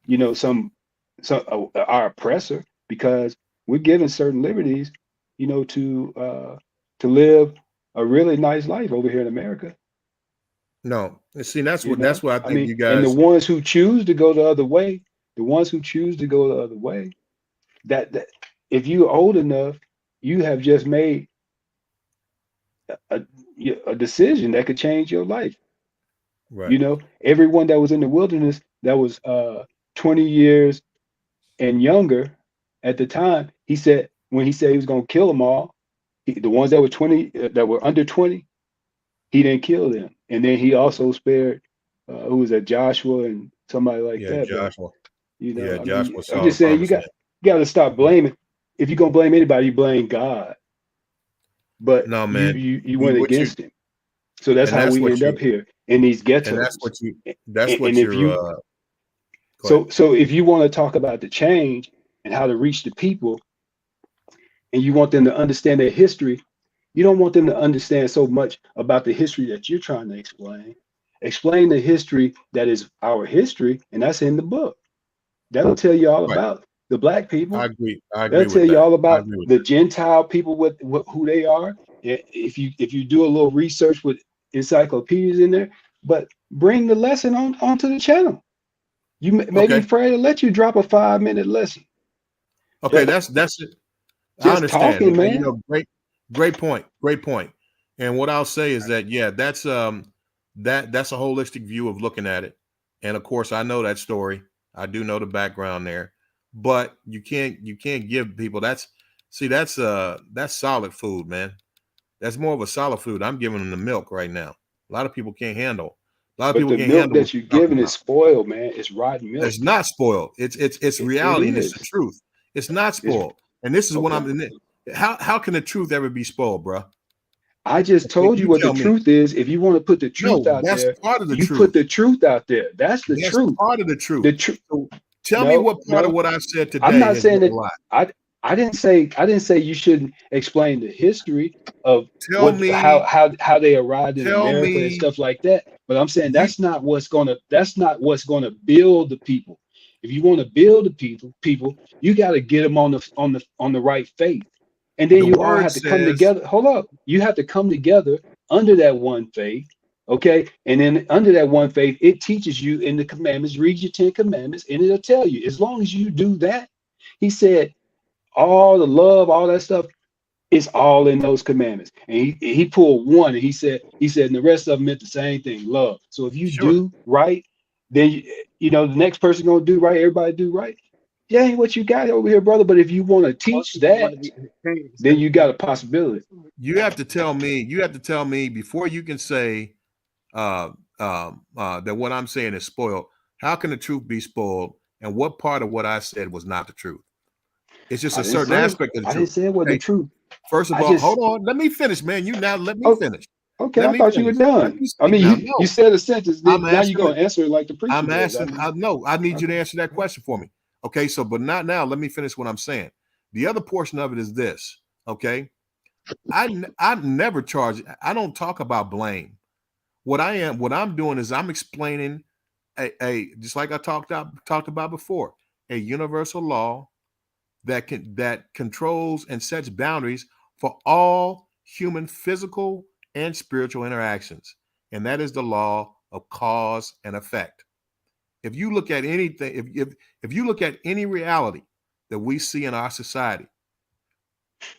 you know, some our oppressor, because we're given certain liberties, you know, to live a really nice life over here in America. No, see, that's what I think you guys. And the ones who choose to go the other way, that if you're old enough, you have just made a decision that could change your life. Right. You know, everyone that was in the wilderness that was 20 years and younger at the time, when he said he was going to kill them all, the ones that were 20, that were under 20, he didn't kill them. And then he also spared, who was that, Joshua and somebody like that. Joshua. But, you know, Joshua. I'm just saying, you got to stop blaming. If you're going to blame anybody, you blame God. But no, man, you went against him. So that's how we end up here in these ghettos. So if you want to talk about the change and how to reach the people, and you want them to understand their history, you don't want them to understand so much about the history that you're trying to explain. Explain the history that is our history, and that's in the book. That'll tell you all about the Black people. I agree. That'll tell you all about the Gentile people, with who they are. If you do a little research with encyclopedias in there, but bring the lesson onto the channel. You may be afraid to let you drop a 5-minute lesson. Okay, that's it. I understand. Talking, man. You know, great point. And what I'll say is that that's a holistic view of looking at it. And of course, I know that story. I do know the background there, but you can't give people that's solid food, man. That's more of a solid food. I'm giving them the milk right now. A lot of people can't handle. A lot of But people the can't milk handle what that you're you're talking giving is about. spoiled, man. It's rotten milk. It's not spoiled. It's It reality and it's the is. truth. It's not It's spoiled. And this is what okay. I'm. How can the truth ever be spoiled, bro? I just Okay, told you what the tell me. truth is. If you want to put the truth No, out that's there, part of the you truth. put the truth out there. That's the That's truth. part of the truth. The truth. So tell me what part of what I said today I'm not is saying a that. lie. I didn't say you shouldn't explain the history of Tell what me. how they arrived in Tell America and me. stuff like that. But I'm saying that's not what's gonna build the people. If you want to build the people, you got to get them on the right faith, and then The you all word have to come says. together. Hold up, you have to come together under that one faith. Okay, and then under that one faith, it teaches you in the commandments. Read your 10 commandments, and it'll tell you as long as you do that. He said all the love, all that stuff is all in those commandments. And he pulled one and he said, and the rest of them meant the same thing, love. So if you Sure. do right, then you know the next person gonna do right, everybody do right. Yeah, ain't what you got over here, brother. But if you want to teach that, then you got a possibility. You have to tell me before you can say that what I'm saying is spoiled. How can the truth be spoiled? And what part of what I said was not the truth? It's just a certain aspect of the I truth. didn't say it wasn't the truth. First of all, hold on. Let me finish, man. You now let me finish. Okay, Let I me thought you were finish. Let done. me I speak mean, now. you No. said a sentence. I'm Now you're asking gonna answer it like the preacher I'm does. asking. I need you to answer that question for me. Okay, so but not now. Let me finish what I'm saying. The other portion of it is this. Okay, I never charge. I don't talk about blame. What I'm doing is I'm explaining a just like I talked about before, a universal law that controls and sets boundaries for all human physical and spiritual interactions, and that is the law of cause and effect. If you look at anything, if you look at any reality that we see in our society,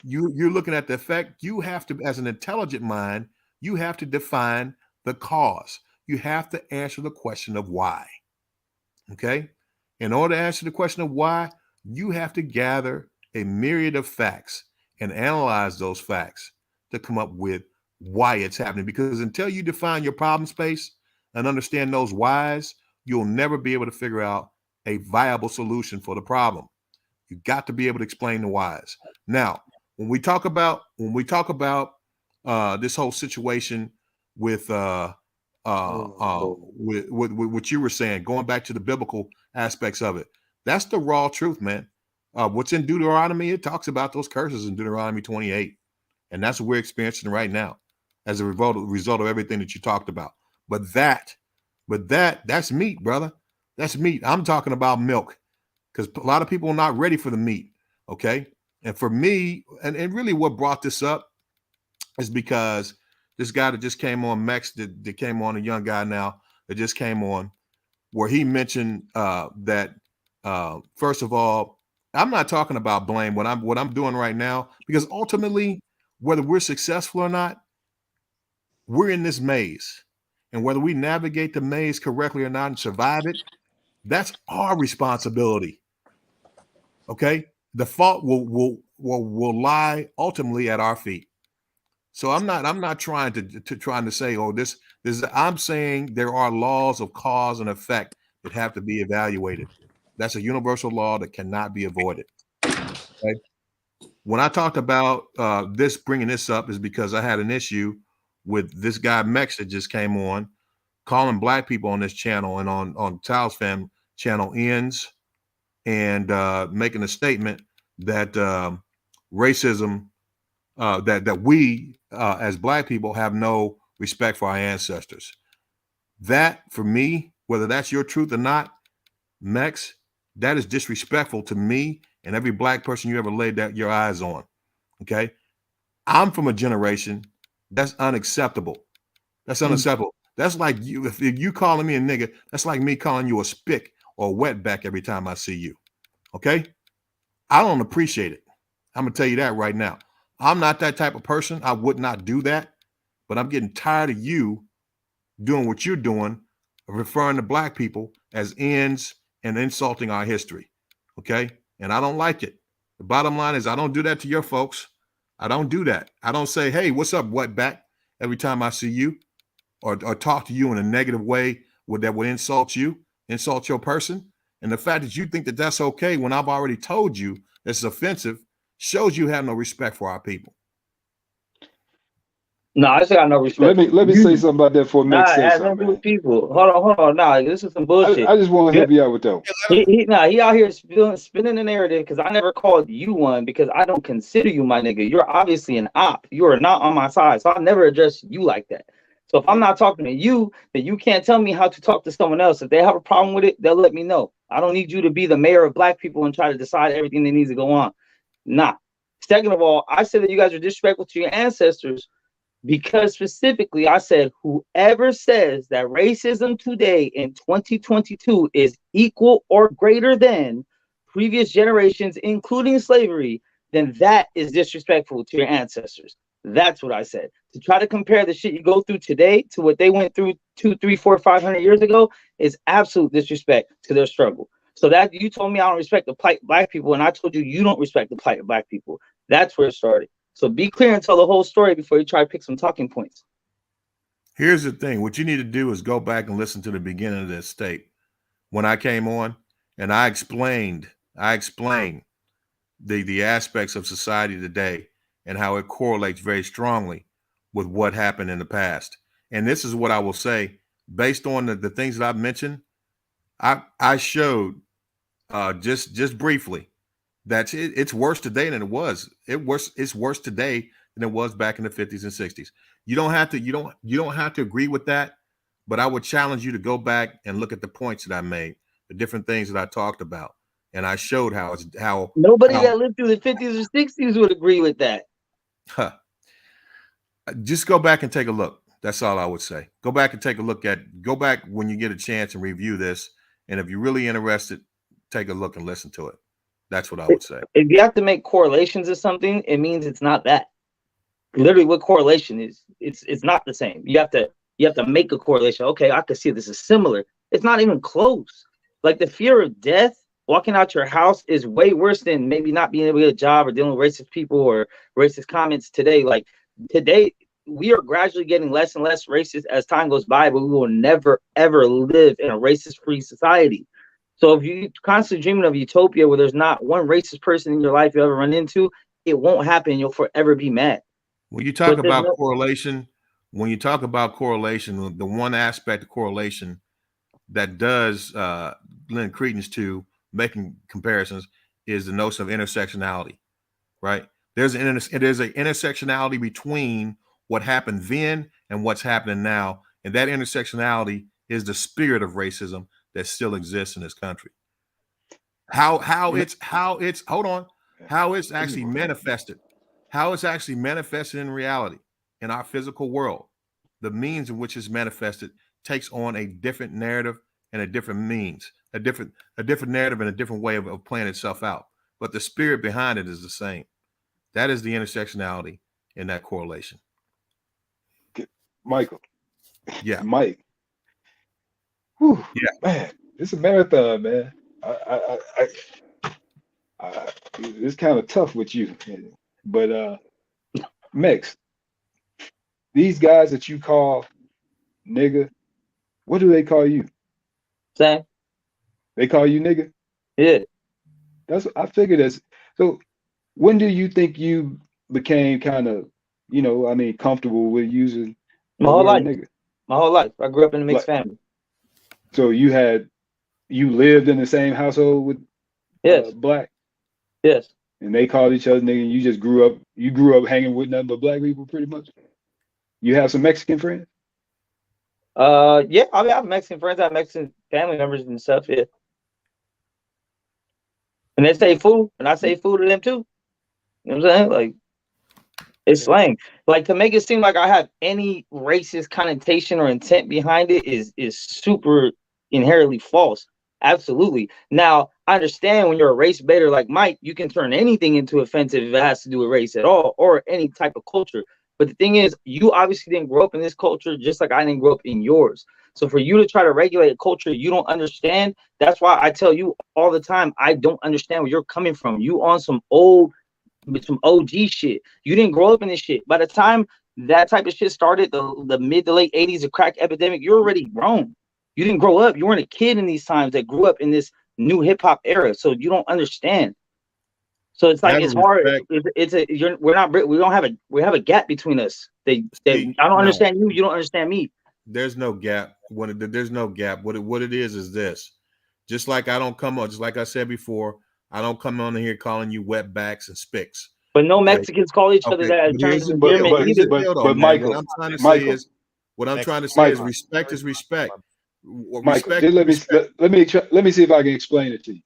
you're looking at the effect. You have to, as an intelligent mind, you have to define the cause. You have to answer the question of why. Okay? In order to answer the question of why, you have to gather a myriad of facts and analyze those facts to come up with why it's happening. Because until you define your problem space and understand those whys, you'll never be able to figure out a viable solution for the problem. You got to be able to explain the whys. Now, when we talk about this whole situation with what you were saying, going back to the biblical aspects of it, that's the raw truth, man. What's in Deuteronomy, it talks about those curses in Deuteronomy 28, and that's what we're experiencing right now as a result of everything that you talked about. But that's meat, brother. That's meat. I'm talking about milk, because a lot of people are not ready for the meat. Okay, and for me, and really, what brought this up is because this guy that just came on, Mex, that came on, a young guy now that just came on, where he mentioned that first of all, I'm not talking about blame. What I'm doing right now, because ultimately, whether we're successful or not, we're in this maze, and whether we navigate the maze correctly or not and survive it, that's our responsibility. Okay, the fault will lie ultimately at our feet. So I'm not trying to say, oh, this I'm saying there are laws of cause and effect that have to be evaluated. That's a universal law that cannot be avoided. Okay? When I talked about bringing this up is because I had an issue with this guy Mex that just came on, calling black people on this channel and on Child's Fam channel ends, and making a statement that racism, that we as black people have no respect for our ancestors. That, for me, whether that's your truth or not, Mex, that is disrespectful to me and every black person you ever laid your eyes on. Okay, I'm from a generation that's unacceptable. That's unacceptable. That's like you, if you calling me a nigga, that's like me calling you a spick or a wetback every time I see you. Okay, I don't appreciate it. I'm gonna tell you that right now. I'm not that type of person. I would not do that, but I'm getting tired of you doing what you're doing, referring to black people as ends and insulting our history. Okay, and I don't like it. The bottom line is I don't do that to your folks. I don't do that. I don't say, hey, what's up, wetback, every time I see you, or talk to you in a negative way that would insult you, insult your person. And the fact that you think that that's okay when I've already told you it's offensive shows you have no respect for our people. No, I just got no respect. Let me say something about that for Mick say something. With people. Hold on. Nah, this is some bullshit. I just want to help you out with that. He out here spinning the narrative because I never called you one because I don't consider you my nigga. You're obviously an op. You are not on my side, so I never address you like that. So if I'm not talking to you, then you can't tell me how to talk to someone else. If they have a problem with it, they'll let me know. I don't need you to be the mayor of black people and try to decide everything that needs to go on. Nah. Second of all, I said that you guys are disrespectful to your ancestors. Because specifically, I said, whoever says that racism today in 2022 is equal or greater than previous generations, including slavery, then that is disrespectful to your ancestors. That's what I said. To try to compare the shit you go through today to what they went through 200, 300, 400, 500 years ago is absolute disrespect to their struggle. So that you told me I don't respect the plight of black people, and I told you you don't respect the plight of black people. That's where it started. So be clear and tell the whole story before you try to pick some talking points. Here's the thing. What you need to do is go back and listen to the beginning of this tape. When I came on and I explained the aspects of society today and how it correlates very strongly with what happened in the past. And this is what I will say, based on the things that I've mentioned, I showed just briefly that it's worse today than it was. It's worse today than it was back in the 50s and 60s. You don't have to agree with that, but I would challenge you to go back and look at the points that I made, the different things that I talked about, and I showed how nobody that lived through the 50s or 60s would agree with that. Just go back and take a look. That's all I would say. Go back and take a look go back when you get a chance and review this. And if you're really interested, take a look and listen to it. That's what I would say. If you have to make correlations or something, it means it's not that. Literally, what correlation is? It's not the same. You have to make a correlation. Okay, I can see this is similar. It's not even close. Like the fear of death, walking out your house is way worse than maybe not being able to get a job or dealing with racist people or racist comments today. Like today, we are gradually getting less and less racist as time goes by, but we will never, ever live in a racist-free society. So if you're constantly dreaming of utopia where there's not one racist person in your life you ever run into, it won't happen. You'll forever be mad. When you talk about correlation, the one aspect of correlation that does lend credence to making comparisons is the notion of intersectionality, right? There's an intersectionality between what happened then and what's happening now, and that intersectionality is the spirit of racism that still exists in this country. How it's actually manifested in reality in our physical world. The means in which it's manifested takes on a different narrative and a different means, a different narrative and a different way of playing itself out. But the spirit behind it is the same. That is the intersectionality in that correlation. Michael. Yeah. Mike. Whew, yeah, man, it's a marathon, man. It's kind of tough with you, but Mex, these guys that you call nigga, what do they call you? Same. They call you nigga? Yeah. I figured that's so. When do you think you became kind of, comfortable with using my whole life? Nigga? My whole life. I grew up in a mixed family. So you lived in the same household with black? Yes. And they called each other nigga, and you just grew up hanging with nothing but black people pretty much? You have some Mexican friends? Yeah, I have Mexican friends, I have Mexican family members and stuff, yeah. And they say food, and I say food to them too. You know what I'm saying? Like, it's slang. Like, to make it seem like I have any racist connotation or intent behind it is super inherently false. Absolutely. Now, I understand when you're a race baiter like Mike, you can turn anything into offensive if it has to do with race at all, or any type of culture. But the thing is, you obviously didn't grow up in this culture just like I didn't grow up in yours. So for you to try to regulate a culture you don't understand, that's why I tell you all the time, I don't understand where you're coming from. You on some old with some OG shit. You didn't grow up in this shit. By the time that type of shit started, the mid to late 80s, the crack epidemic, you're already grown. You didn't grow up. You weren't a kid in these times that grew up in this new hip hop era. So you don't understand. So it's like it's hard. We have a gap between us. I don't understand you. You don't understand me. There's no gap. There's no gap. What it is this. Just like I don't come on. Just like I said before, I don't come on here calling you wetbacks and spicks. But no Mexicans call each other that. But Michael, what I'm trying to say is respect is respect. Michael, let me see if I can explain it to you.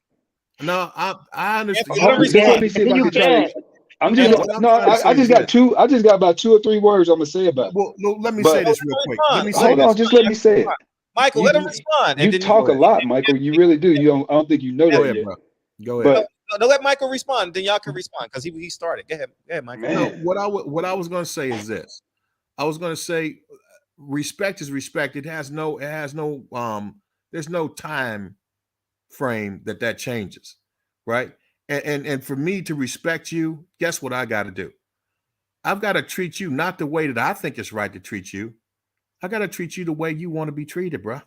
No, I understand. Let me see if I can try to. I just got about 2 or 3 words I'm gonna say about it. Well, no, let me say this real quick. Hold on, just let me say it. Michael, let him respond. You talk a lot, Michael. You really do. I don't think you know that yet. Bro. Go ahead. No, let Michael respond. Then y'all can respond because he started. Go ahead, Michael. No, what I was going to say is this. I was going to say respect is respect. There's no time frame that changes, right? And for me to respect you, guess what I got to do? I've got to treat you not the way that I think it's right to treat you. I got to treat you the way you want to be treated, bro.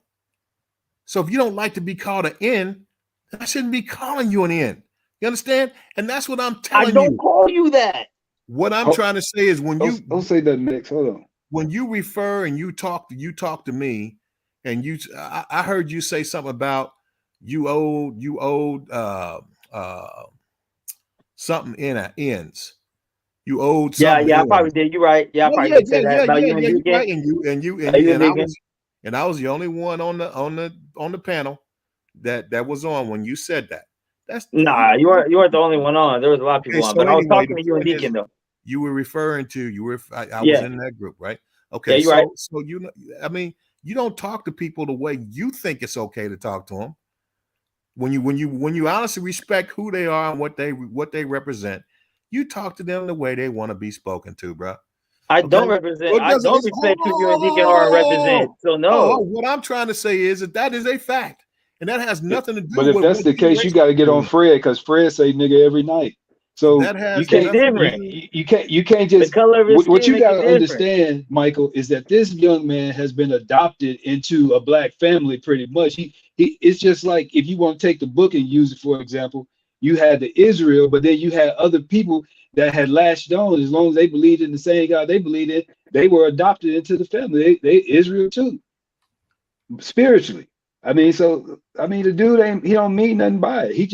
So if you don't like to be called an N, then I shouldn't be calling you an N. You understand? And that's what I'm telling you. I don't call you that. What I'm trying to say is when you don't say that next. Hold on. When you refer and you talk to me, and I heard you say something about you owed something in ends. You owed something. Yeah, I probably did. You're right. Yeah, I probably did say that about you and Deacon. And I was the only one on the panel that was on when you said that. You weren't the only one on. There was a lot of people on, but I was talking to you and Deacon though. You were referring to I was in that group, right? Okay, yeah, you're right. So you don't talk to people the way you think it's okay to talk to them. When you honestly respect who they are and what they represent, you talk to them the way they want to be spoken to, bro. I don't respect who you and Deacon are and represent. So no. What I'm trying to say is that is a fact. And that has nothing to do with. But if that's the case, you got to get on Fred because Fred say nigga every night. So you can't just. What you got to understand, Michael, is that this young man has been adopted into a black family pretty much. It's just like if you want to take the book and use it, for example, you had the Israel, but then you had other people that had latched on. As long as they believed in the same God they believed in, they were adopted into the family. They Israel too, spiritually. The dude he don't mean nothing by it. You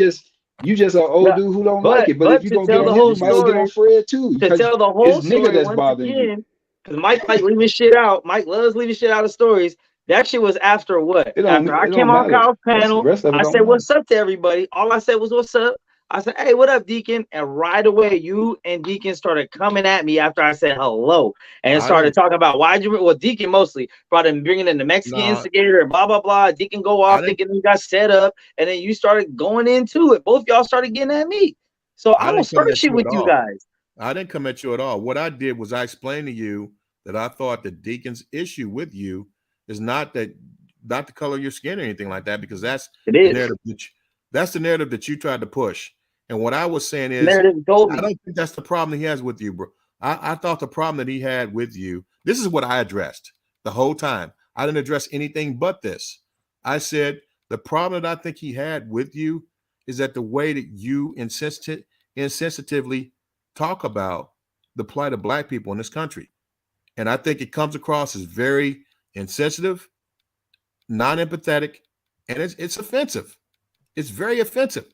just an old dude who don't like it. But if you don't get on him, you might get on Fred too. To tell the whole story that's bothering you. Because Mike like leaving shit out. Mike loves leaving shit out of stories. That shit was after what? After I came on Kyle's panel, I said, what's up to everybody? All I said was, what's up? I said, hey, what up, Deacon? And right away, you and Deacon started coming at me after I said hello and started talking about Deacon mostly brought him bringing in the Mexican instigator and blah, blah, blah. Deacon go off thinking he got set up. And then you started going into it. Both y'all started getting at me. So I don't start shit with you guys. I didn't come at you at all. What I did was I explained to you that I thought the Deacon's issue with you is not the color of your skin or anything like that, because that's the narrative that you tried to push. And what I was saying is, I don't think that's the problem he has with you, bro. I thought the problem that he had with you, this is what I addressed the whole time. I didn't address anything but this. I said, the problem that I think he had with you is that the way that you insensitively talk about the plight of black people in this country. And I think it comes across as very insensitive, non-empathetic, and it's offensive. It's very offensive.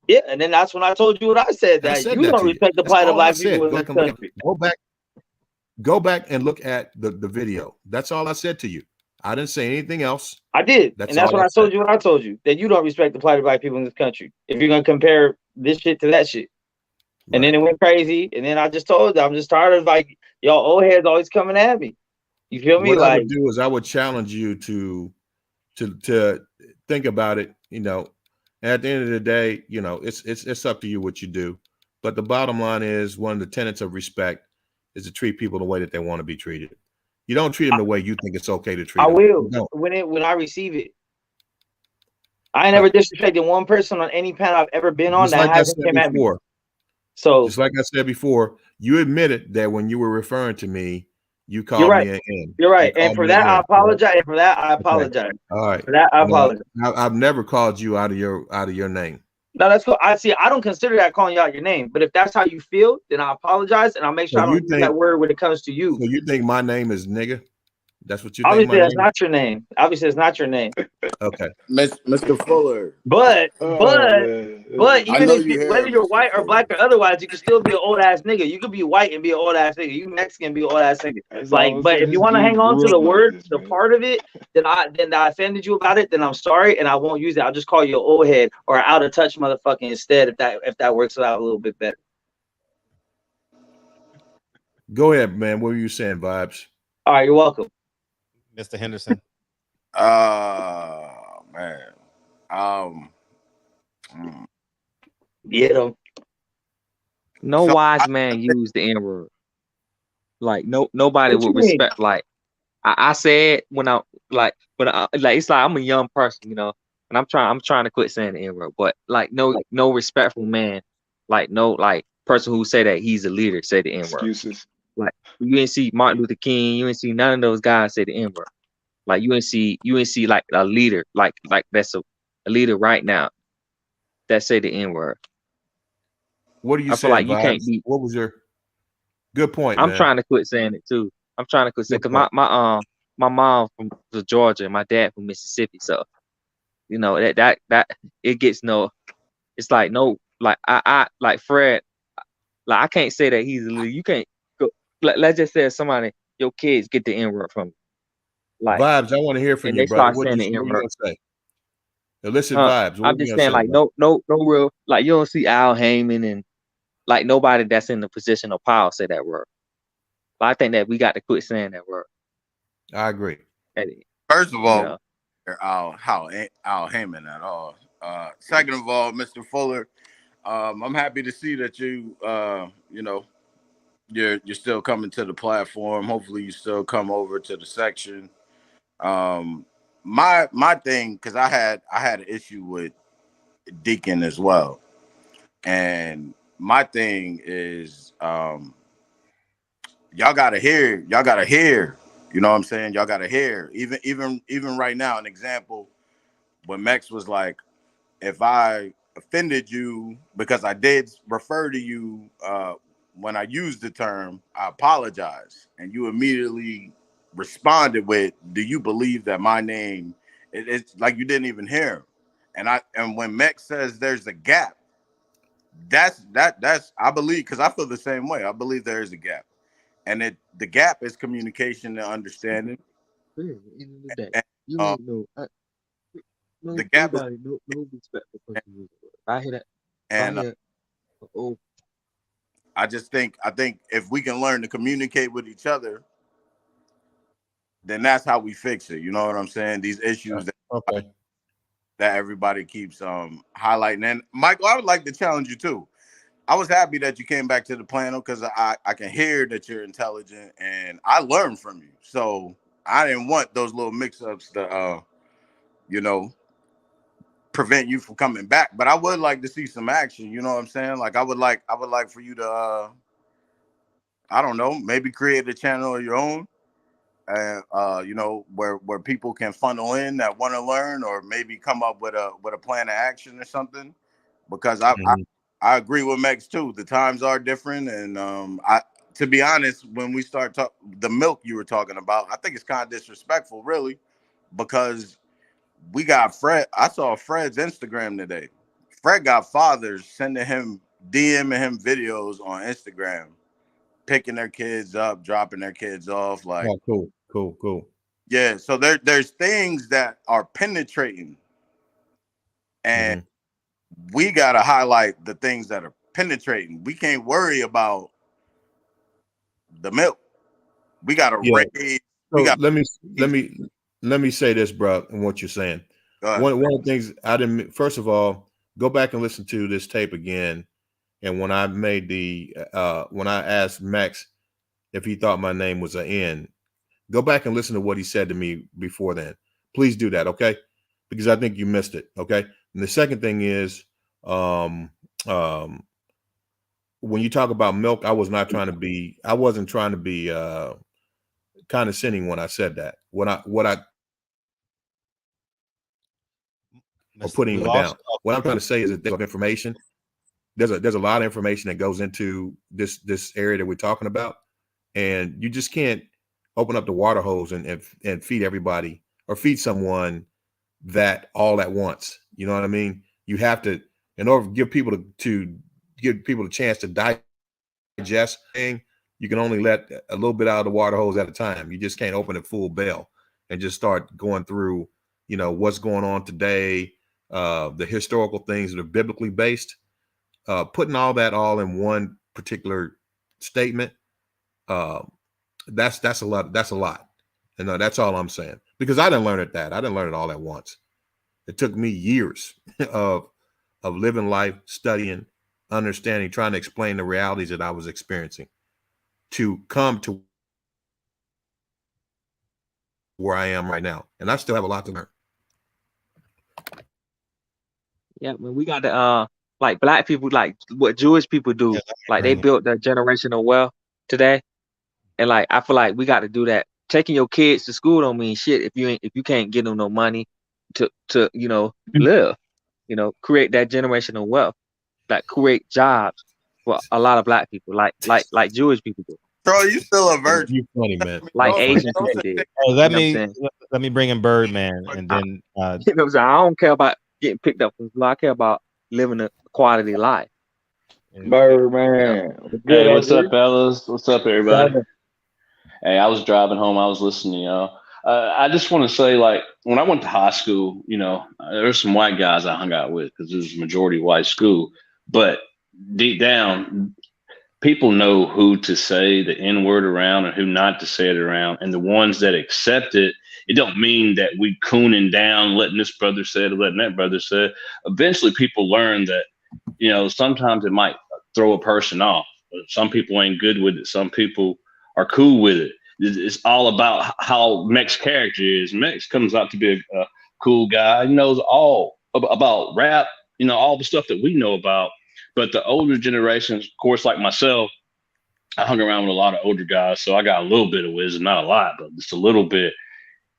Yeah, and then that's when I told you what I said, that you don't respect the plight of black people in this country. Go back and look at the video. That's all I said to you. I didn't say anything else. I did. And that's when I told you what I told you, that you don't respect the plight of black people in this country. If you're going to compare this shit to that shit. Right. And then it went crazy. And then I just told you, I'm just tired of like, y'all old heads always coming at me. You feel me? What I would do is I would challenge you to think about it, At the end of the day, it's up to you what you do. But the bottom line is, one of the tenets of respect is to treat people the way that they want to be treated. You don't treat them the way you think it's okay to treat them. I will when I receive it. I ain't never disrespected one person on any panel I've ever been on that hasn't came at me. So just like I said before, you admitted that when you were referring to me, you you're called right. me an N. You're right. You And called for me an that, I N, right? apologize. And for that, I Okay. apologize. All right. For that, I No, apologize. I've never called you out of your name. No, that's cool. I see. I don't consider that calling you out your name, but if that's how you feel, then I apologize, and I'll make sure I don't use that word when it comes to you. So you think my name is nigga? That's what you think Obviously, my that's name not your name. Obviously, it's not your name. Okay. Mr. Fuller. But even know if you whether hear you're Mr. white or black or otherwise, you can still be an old ass nigga. You could be white and be an old ass nigga. You Mexican and be an old ass nigga. Like, but if you want to hang on to the word, the part of it, then I offended you about it, then I'm sorry, and I won't use it. I'll just call you an old head or an out of touch motherfucker instead, if that works out a little bit better. Go ahead, man. What were you saying, Vibes? All right, you're welcome. Mr. Henderson. Man. Yeah. No wise man used the N-word. Like nobody would respect. Like I said when I like, but like it's like I'm a young person, you know, and I'm trying to quit saying the N-word. But like no respectful man, like no like person who say that he's a leader say the N-word. Excuses. Like you ain't see Martin Luther King, you ain't see none of those guys say the N-word. Like you ain't see like a leader, like that's a leader right now that say the N-word. What are you I feel saying, like you can't Vibes? be. What was your good point, I'm man? trying to quit saying it too. I'm trying to quit saying because my mom from Georgia and my dad from Mississippi, so you know that it gets no. It's like no, like I like Fred, like I can't say that he's a leader. You can't go. Let's just say somebody your kids get the N-word from you. Like Vibes, I want to hear from and you, they brother. start What saying you the N-word. gonna say? Illicit Vibes. What I'm you just gonna saying say, like bro? no real like you don't see Al Haymon and like nobody that's in the position of power say that word. But I think that we got to quit saying that word. I agree. First of all, yeah. Al Haymon at all. Second of all, Mr. Fuller, I'm happy to see that you you're still coming to the platform. Hopefully you still come over to the section. My thing, because I had an issue with Deacon as well. And my thing is y'all gotta hear, you know what I'm saying? Y'all gotta hear. Even right now, an example when Mex was like, if I offended you because I did refer to you when I used the term, I apologize. And you immediately responded with, do you believe that my name, it's like you didn't even hear him. And when Mex says there's a gap, that's I believe, because I feel the same way. I believe there is a gap. And the gap is communication and understanding. End of the day, And, you ain't no the gap is, no respect for person. I hear that. and I think if we can learn to communicate with each other, then that's how we fix it. You know what I'm saying? These issues that everybody keeps highlighting. And Michael, I would like to challenge you too. I was happy that you came back to the panel because I can hear that you're intelligent and I learned from you. So I didn't want those little mix-ups to prevent you from coming back. But I would like to see some action. You know what I'm saying? Like I would like for you to I don't know, maybe create a channel of your own. Where people can funnel in that want to learn, or maybe come up with a plan of action or something. Because I agree with Mex too. The times are different, and to be honest, when we start the milk you were talking about, I think it's kind of disrespectful, really, because we got Fred. I saw Fred's Instagram today. Fred got fathers sending him, DMing him videos on Instagram, picking their kids up, dropping their kids off. Like, oh, cool. Yeah, so there's things that are penetrating, and we gotta highlight the things that are penetrating. We can't worry about the milk. We gotta raise. So let me say this, bro, and what you're saying. One of the things I didn't. First of all, go back and listen to this tape again. And when I made when I asked Max if he thought my name was an N, go back and listen to what he said to me before then. Please do that, okay? Because I think you missed it, okay? And the second thing is, when you talk about milk, I wasn't trying to be condescending when I said that. Or putting it down. What I'm trying to say is that there's information. There's a lot of information that goes into this area that we're talking about, and you just can't open up the water hose and feed everybody or feed someone that all at once. You know what I mean? You have to, in order to give people a chance to digest thing, you can only let a little bit out of the water hose at a time. You just can't open it full bell and just start going through, what's going on today, the historical things that are biblically based, putting all that in one particular statement. That's a lot. That's a lot. And that's all I'm saying, because I didn't learn it I didn't learn it all at once. It took me years of living life, studying, understanding, trying to explain the realities that I was experiencing to come to where I am right now. And I still have a lot to learn. Yeah, man, we got to like black people, like what Jewish people do, like they built their generational wealth today. And like I feel like we got to do that. Taking your kids to school don't mean shit if you can't get them no money to live, create that generational wealth, like create jobs for a lot of black people, like Jewish people do. Bro, you still a virgin. You funny, man. Like Asian people did. Let me bring in Birdman, and then you know what I'm saying? I don't care about getting picked up from school. I care about living a quality life. Birdman. Hey, what's up, fellas? What's up, everybody? Hey, I was driving home. I was listening to y'all. I just want to say, like, when I went to high school, there were some white guys I hung out with because it was a majority white school. But deep down, people know who to say the N-word around and who not to say it around. And the ones that accept it, it don't mean that we cooning down, letting this brother say it or letting that brother say it. Eventually, people learn that, sometimes it might throw a person off. Some people ain't good with it. Some people are cool with it. It's all about how Mex's character is. Mex comes out to be a cool guy. He knows all about rap, all the stuff that we know about. But the older generations, of course, like myself, I hung around with a lot of older guys, so I got a little bit of wisdom, not a lot, but just a little bit.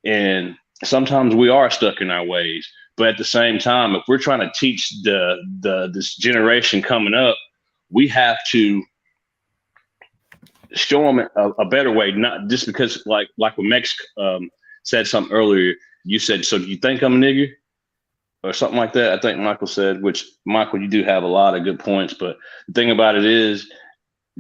And sometimes we are stuck in our ways. But at the same time, if we're trying to teach this generation coming up, we have to show them a better way, not just because like when Mex said something earlier, you said, so do you think I'm a nigger? Or something like that. I think Michael said, which Michael, you do have a lot of good points, but the thing about it is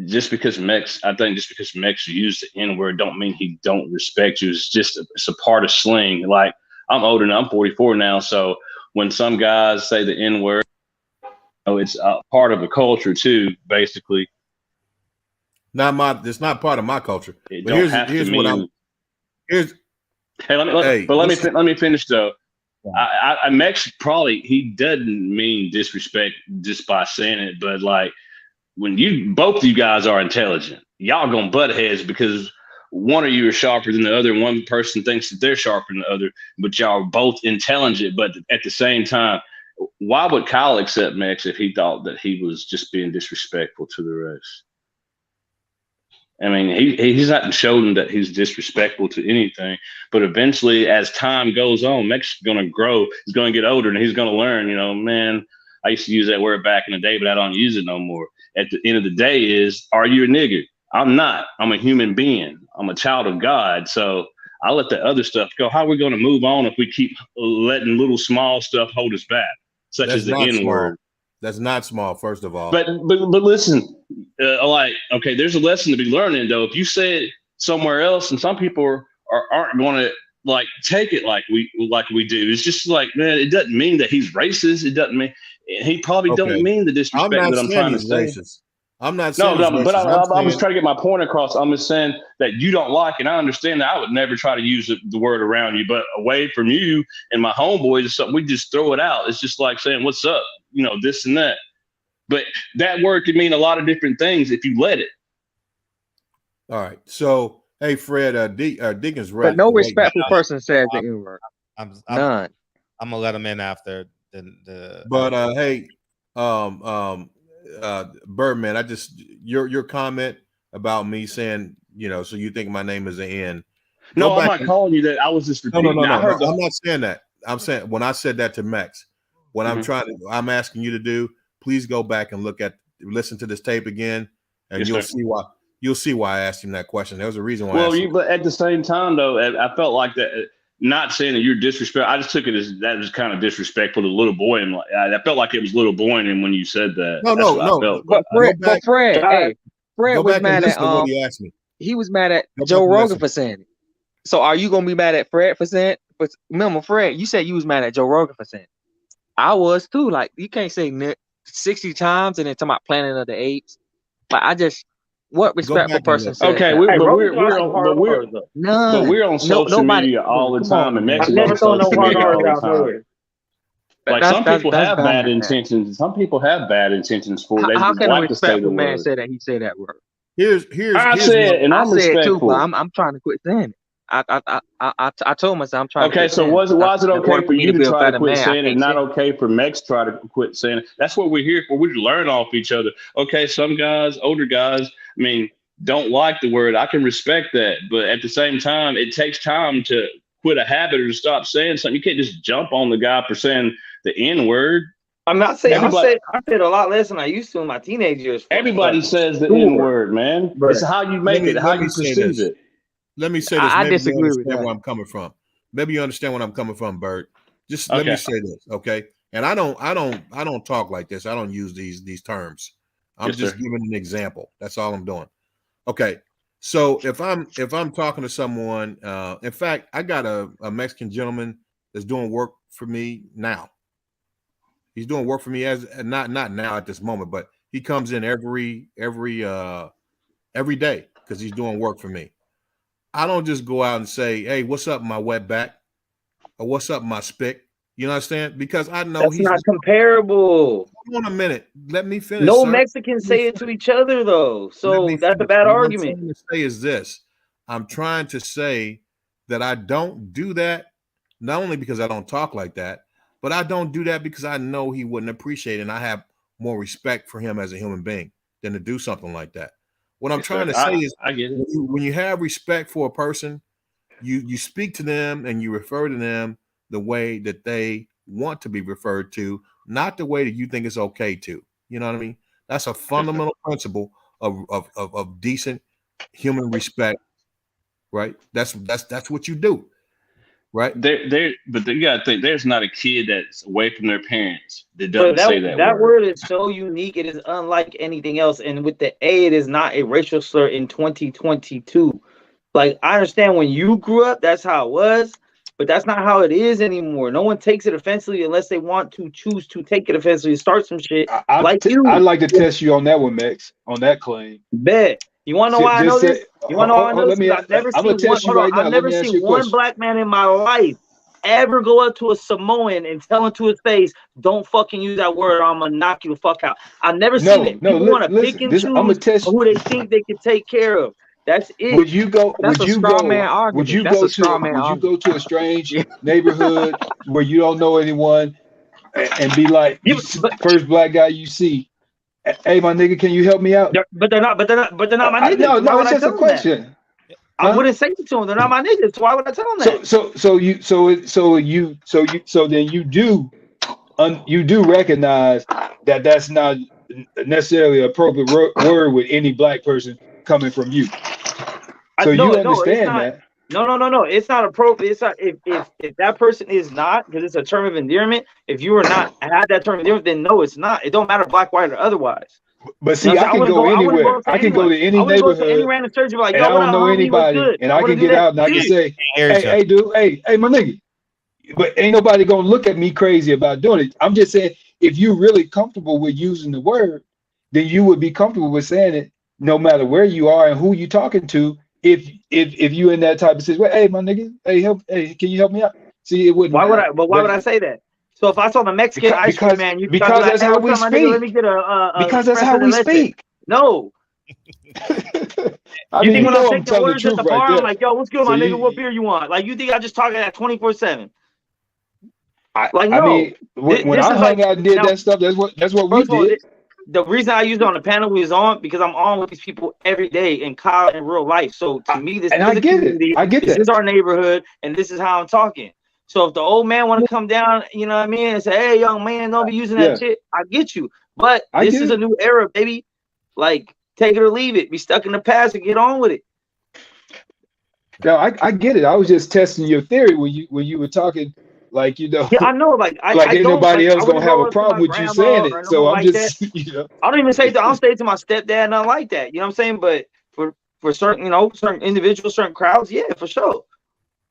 just because Mex used the N-word don't mean he don't respect you. It's a part of slang. Like I'm older now, I'm 44 now. So when some guys say the N-word, it's a part of the culture too, basically. It's not part of my culture. It but don't have to mean. Let me finish though. Mex probably he doesn't mean disrespect just by saying it, but like when both of you guys are intelligent, y'all gonna butt heads because one of you are sharper than the other. One person thinks that they're sharper than the other, but y'all are both intelligent. But at the same time, why would Kyle accept Mex if he thought that he was just being disrespectful to the rest? I mean, he's not shown that he's disrespectful to anything, but eventually as time goes on, Mex is going to grow. He's going to get older and he's going to learn, man, I used to use that word back in the day, but I don't use it no more. At the end of the day are you a nigger? I'm not. I'm a human being. I'm a child of God. So I let the other stuff go. How are we going to move on if we keep letting little small stuff hold us back, such as the N-word? That's not small, first of all. But listen, okay, there's a lesson to be learning though. If you say it somewhere else, and some people aren't going to like take it like we do. It's just like, man, it doesn't mean that he's racist. It doesn't mean he probably don't mean the disrespect that I'm trying to say. Racist. I'm not saying but I'm just trying to get my point across. I'm just saying that you don't like it. I understand that. I would never try to use the word around you, but away from you and my homeboys or something, we just throw it out. It's just like saying, what's up? This and that. But that word could mean a lot of different things if you let it. All right. So, hey, Fred, Deacon's right. But no respectful person says the N-word. None. I'm gonna let him in after the. But hey, Birdman, your comment about me saying, so you think my name is an N. No, I'm not calling you that. I was just repeating. No. I'm not saying that. I'm saying when I said that to Max, what I'm asking you to do, please go back and listen to this tape again, and you'll see why I asked him that question. There was a reason why. Well, but at the same time, though, I felt like that. Not saying that you're disrespectful. I just took it as that was kind of disrespectful to little boy, and I felt like it was little boy, and when you said that, No. But Fred was mad at he was mad at Joe Rogan for saying it. So are you gonna be mad at Fred for saying? But remember, Fred, you said you was mad at Joe Rogan for saying it. I was too. Like, you can't say 60 times and then talk about Planet of the Apes. Like, what respectful person said? Okay, we're on social media all the time, and Mexico on social media all the time. Like, some people have bad intentions. Some people have bad intentions for it. How can a respectful man say that he said that word? I said, and I'm respectful. Too, but I'm trying to quit saying it. I told myself I'm trying. Okay, so why is it okay for you to try to quit saying it? Not okay for Mex to try to quit saying it. That's what we're here for. We learn off each other. Okay, some guys, older guys, don't like the word. I can respect that, but at the same time, it takes time to quit a habit or to stop saying something. You can't just jump on the guy for saying the N word. I'm not saying I said a lot less than I used to in my teenage years. Everybody says the N word, man. It's how you make it, how you perceive it. Let me say this. I disagree with that. Where I'm coming from. Maybe you understand where I'm coming from, Bert. Just let me say this, okay? And I don't talk like this. I don't use these terms. I'm just giving an example. That's all I'm doing. Okay. So if I'm talking to someone, in fact, I got a Mexican gentleman that's doing work for me now. He's doing work for me as not now at this moment, but he comes in every day because he's doing work for me. I don't just go out and say, "Hey, what's up, my wet back?" or "What's up, my spick?" You understand? Because I know that's not comparable. Hold on a minute. Let me finish. No Mexicans say it to each other, though. So that's a bad argument. What I'm trying to say is this. I'm trying to say that I don't do that, not only because I don't talk like that, but I don't do that because I know he wouldn't appreciate it, and I have more respect for him as a human being than to do something like that. What I'm trying to say is, I get it. When you have respect for a person, you speak to them and you refer to them the way that they want to be referred to, not the way that you think it's okay to. You know what I mean? That's a fundamental principle of decent human respect, right? That's what you do, right? But you gotta think, there's not a kid that's away from their parents that doesn't say that word. That word is so unique. It is unlike anything else. And with the A, it is not a racial slur in 2022. Like, I understand when you grew up, that's how it was, but that's not how it is anymore. No one takes it offensively unless they want to choose to take it offensively, start some shit I'd like to test you on that one, Max, on that claim. Bet. You want to know why I know this? You want to know why I know this? I've never seen one black man in my life ever go up to a Samoan and tell him to his face, "Don't fucking use that word, or I'm gonna knock you the fuck out." I've never seen it. People want to pick and choose who they think they can take care of. That's it. Would you go? That's a straw man argument. Would you go to a strange neighborhood where you don't know anyone and be like, first black guy you see, "Hey, my nigga, can you help me out?" But they're not my niggas. No, it's just a question. I wouldn't say it to them. They're not my niggas. So why would I tell them that? So then you do recognize that that's not necessarily an appropriate word with any black person coming from you. So you understand that. No. It's not appropriate. It's not if that person is not, because it's a term of endearment. If you are not had that term of endearment, then no, it's not. It don't matter black, white, or otherwise. But see, I can go anywhere. I can go to any neighborhood. Any random church, like, and I don't know anybody, and I can get out and I can say, "Hey, dude, hey, my nigga." But ain't nobody gonna look at me crazy about doing it. I'm just saying, if you're really comfortable with using the word, then you would be comfortable with saying it, no matter where you are and who you talking to. If you in that type of situation, "Hey, my nigga, hey, can you help me out?" See, it wouldn't. Why would I say that? So if I saw the Mexican ice cream man, because that's how we speak. Let me get a because that's how we speak. No. I You mean, think when I'm taking orders at the bar, right I'm like, "Yo, what's good, my nigga? What beer you want?" Like, you think I just talk at 24/7? I mean, when I hung out and did that stuff, that's what we did. the reason I use it on the panel we was on because I'm on with these people every day in college and real life. So to me, this is I the get it. community. I get This that. is our neighborhood, and this is how I'm talking. So if the old man want to come down, you know what I mean, and say, "Hey, young man, don't be using that shit," I get you. But this is a new era, baby. Like, take it or leave it. Be stuck in the past and get on with it. No, I get it. I was just testing your theory when you were talking, like, you know, Yeah, I know. Like, like I ain't don't, nobody like, else I gonna wouldn't have go a up to my problem with you grandma saying or it. no So one I'm like just, that. you know, I don't even say that. I don't say it to my stepdad, nothing like that. You know what I'm saying? But for certain, you know, certain individuals, certain crowds, yeah, for sure.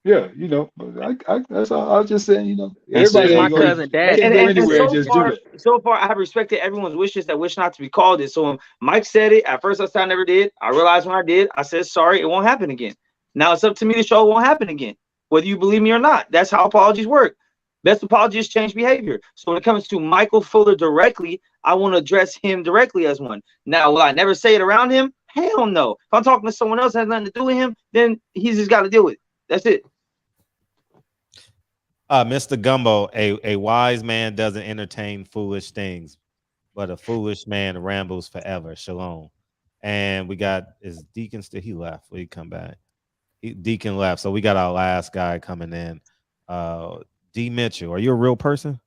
yeah, you know. But that's all. I was just saying, you know, And see, if everybody my ain't gonna cousin they dad can't did go that anywhere and shit, just do that. So far, I have respected everyone's wishes that wish not to be called it. So when Mike said it, at first I said I never did. I realized when I did, I said sorry, it won't happen again. Now it's up to me to show it won't happen again, whether you believe me or not. That's how apologies work. Best apologies change behavior. So when it comes to Michael Fuller directly, I want to address him directly as one. Now, will I never say it around him? Hell no. If I'm talking to someone else that has nothing to do with him, then he's just got to deal with it. That's it. Mr. Gumbo, a wise man doesn't entertain foolish things, but a foolish man rambles forever. Shalom. And we got, is Deacon still? He left. Will he come back? Deacon left. So we got our last guy coming in. D. Mitchell, are you a real person?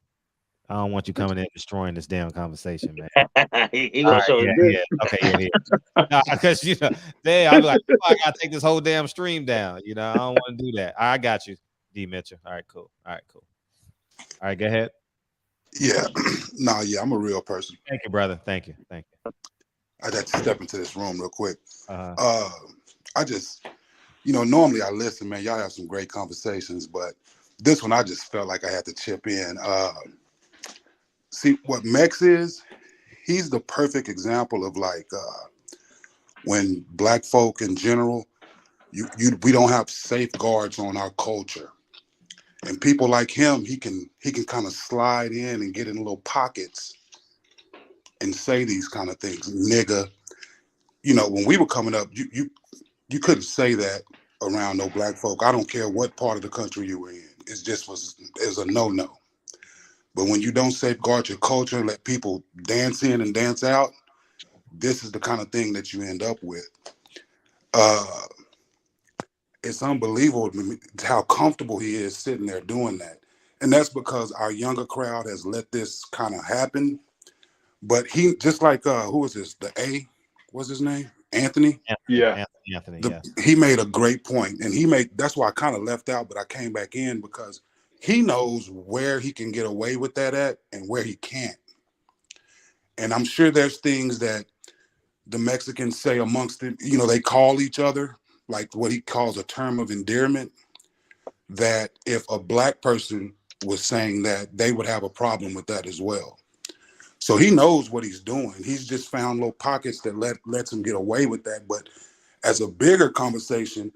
I don't want you coming in and destroying this damn conversation, man. He gonna show his dick. Okay, yeah. Because you know, I'll be like, oh, I gotta take this whole damn stream down. You know, I don't want to do that. I got you, D. Mitchell. All right, cool. All right, go ahead. Yeah, yeah, I'm a real person. Thank you, brother. Thank you. I had to step into this room real quick. I just, normally I listen, man. Y'all have some great conversations, but this one I just felt like I had to chip in. See what Mex is? He's the perfect example of like when Black folk in general, we don't have safeguards on our culture, and people like him, he can kind of slide in and get in little pockets and say these kind of things, nigga. When we were coming up, you couldn't say that around no Black folk. I don't care what part of the country you were in. It was a no-no. But when you don't safeguard your culture and let people dance in and dance out, this is the kind of thing that you end up with. It's unbelievable how comfortable he is sitting there doing that. And that's because our younger crowd has let this kind of happen. But he, just like, who is this? The A, what's his name? Anthony? Yeah. Anthony, He made a great point. And that's why I kind of left out, but I came back in because he knows where he can get away with that at and where he can't. And I'm sure there's things that the Mexicans say amongst them, they call each other, like what he calls a term of endearment, that if a Black person was saying that, they would have a problem with that as well. So he knows what he's doing. He's just found little pockets that lets him get away with that. But as a bigger conversation,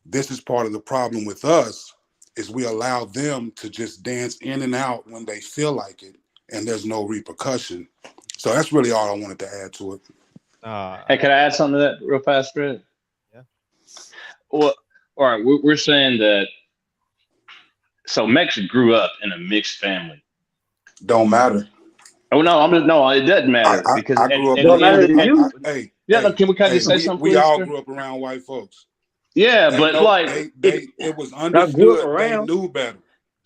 this is part of the problem with us, is we allow them to just dance in and out when they feel like it, and there's no repercussion. So that's really all I wanted to add to it. Hey, can I add something to that real fast, Fred? Yeah. Well, all right, we're saying that, so Mex grew up in a mixed family. Don't matter. Oh, no, it doesn't matter. Because I grew up can we kind of say something? We all grew up around white folks. Yeah, but it was understood. They knew better.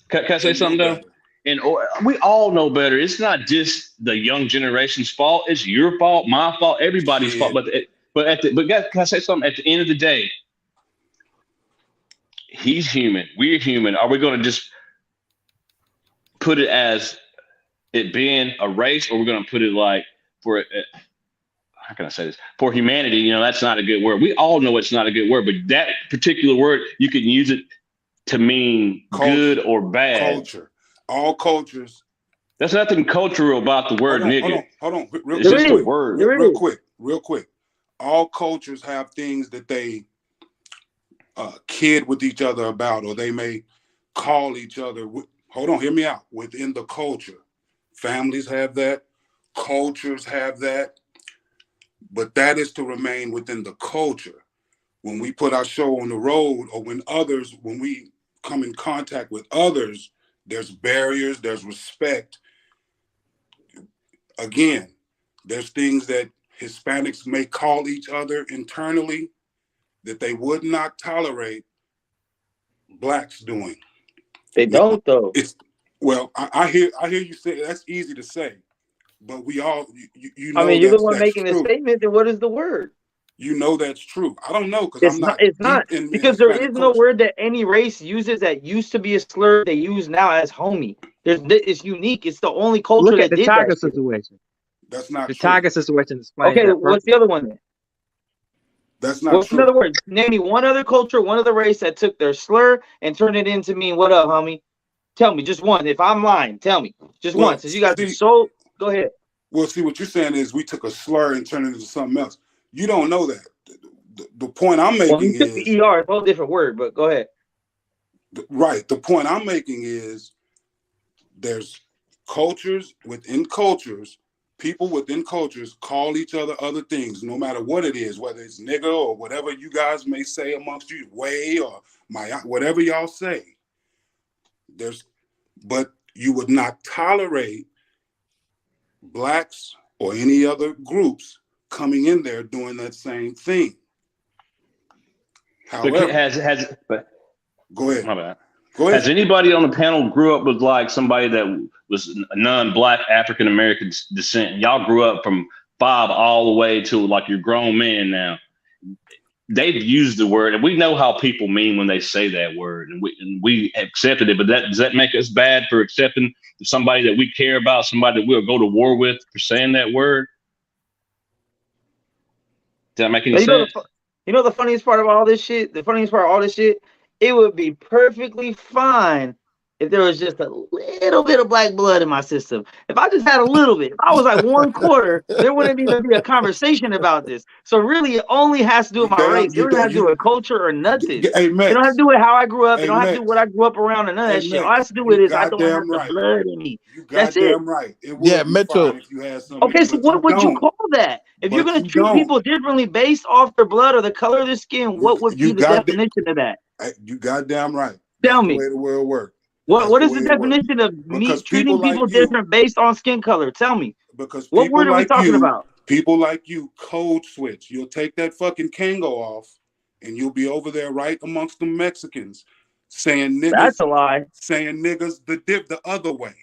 Can I say something though? And we all know better. It's not just the young generation's fault. It's your fault, my fault, everybody's fault. But can I say something? At the end of the day, he's human. We're human. Are we going to just put it as it being a race, or we're going to put it like how can I say this? For humanity, that's not a good word. We all know it's not a good word, but that particular word, you can use it to mean good or bad. Culture. All cultures. There's nothing cultural about the word nigga. Hold on. It's just a word. Real quick. All cultures have things that they kid with each other about, or they may call each other. Hold on, hear me out. Within the culture. Families have that. Cultures have that. But that is to remain within the culture. When we put our show on the road, or when we come in contact with others, there's barriers, there's respect. Again, There's things that Hispanics may call each other internally that they would not tolerate blacks doing. They don't though. It's well, I hear you say that's easy to say, but we all you know. I mean, you're the one that's making true. the statement. Then what is the word? You know that's true. I don't know because It's I'm not. not. It's not deep in because there Hispanic is no culture. word that any race uses that used to be a slur. They use now as homie. It's unique. It's the only culture Look at that the did tiger that shit. situation. That's not The true. tiger situation explains Okay, that. what's the other one then? That's not What's true. another word? Name me one other culture, one other race that took their slur and turned it into mean what up, homie? Tell me just one. If I'm lying, tell me just one. Since you guys are so, go ahead. Well, see, what you're saying is we took a slur and turned it into something else. You don't know that. The point I'm making Well, you took is the ER, it's a whole different word, but go ahead. Right. The point I'm making is there's cultures within cultures, people within cultures call each other other things, no matter what it is, whether it's nigga or whatever you guys may say amongst you, way or my, whatever y'all say. But you would not tolerate blacks or any other groups coming in there doing that same thing. However, go ahead. My bad. Go ahead. Has anybody on the panel grew up with like somebody that was non-black African American descent? Y'all grew up from 5 all the way to like you're grown men now. They've used the word, and we know how people mean when they say that word, and we accepted it. But does that make us bad for accepting somebody that we care about, somebody that we'll go to war with for saying that word? Does that make any sense? You know the funniest part about all this shit? The funniest part of all this shit, it would be perfectly fine if there was just a little bit of black blood in my system. If I just had a little bit, if I was like 1/4, there wouldn't even be a conversation about this. So really, it only has to do with my race. It doesn't have to do with culture or nothing. It don't have to do with how I grew up. It don't have to do with what I grew up around and none of that shit. All it has to do with is I don't have the blood in me. That's it. Right. Yeah, Mitchell. Okay, so what would you call that? If you're going to treat people differently based off their blood or the color of their skin, what would be the definition of that? You goddamn right. Tell me. That's the way the world works. What is the definition of me treating people different based on skin color? Tell me. Because what word are we talking about? People like you code switch. You'll take that fucking Kango off and you'll be over there right amongst the Mexicans saying niggas. That's a lie. Saying niggas the other way.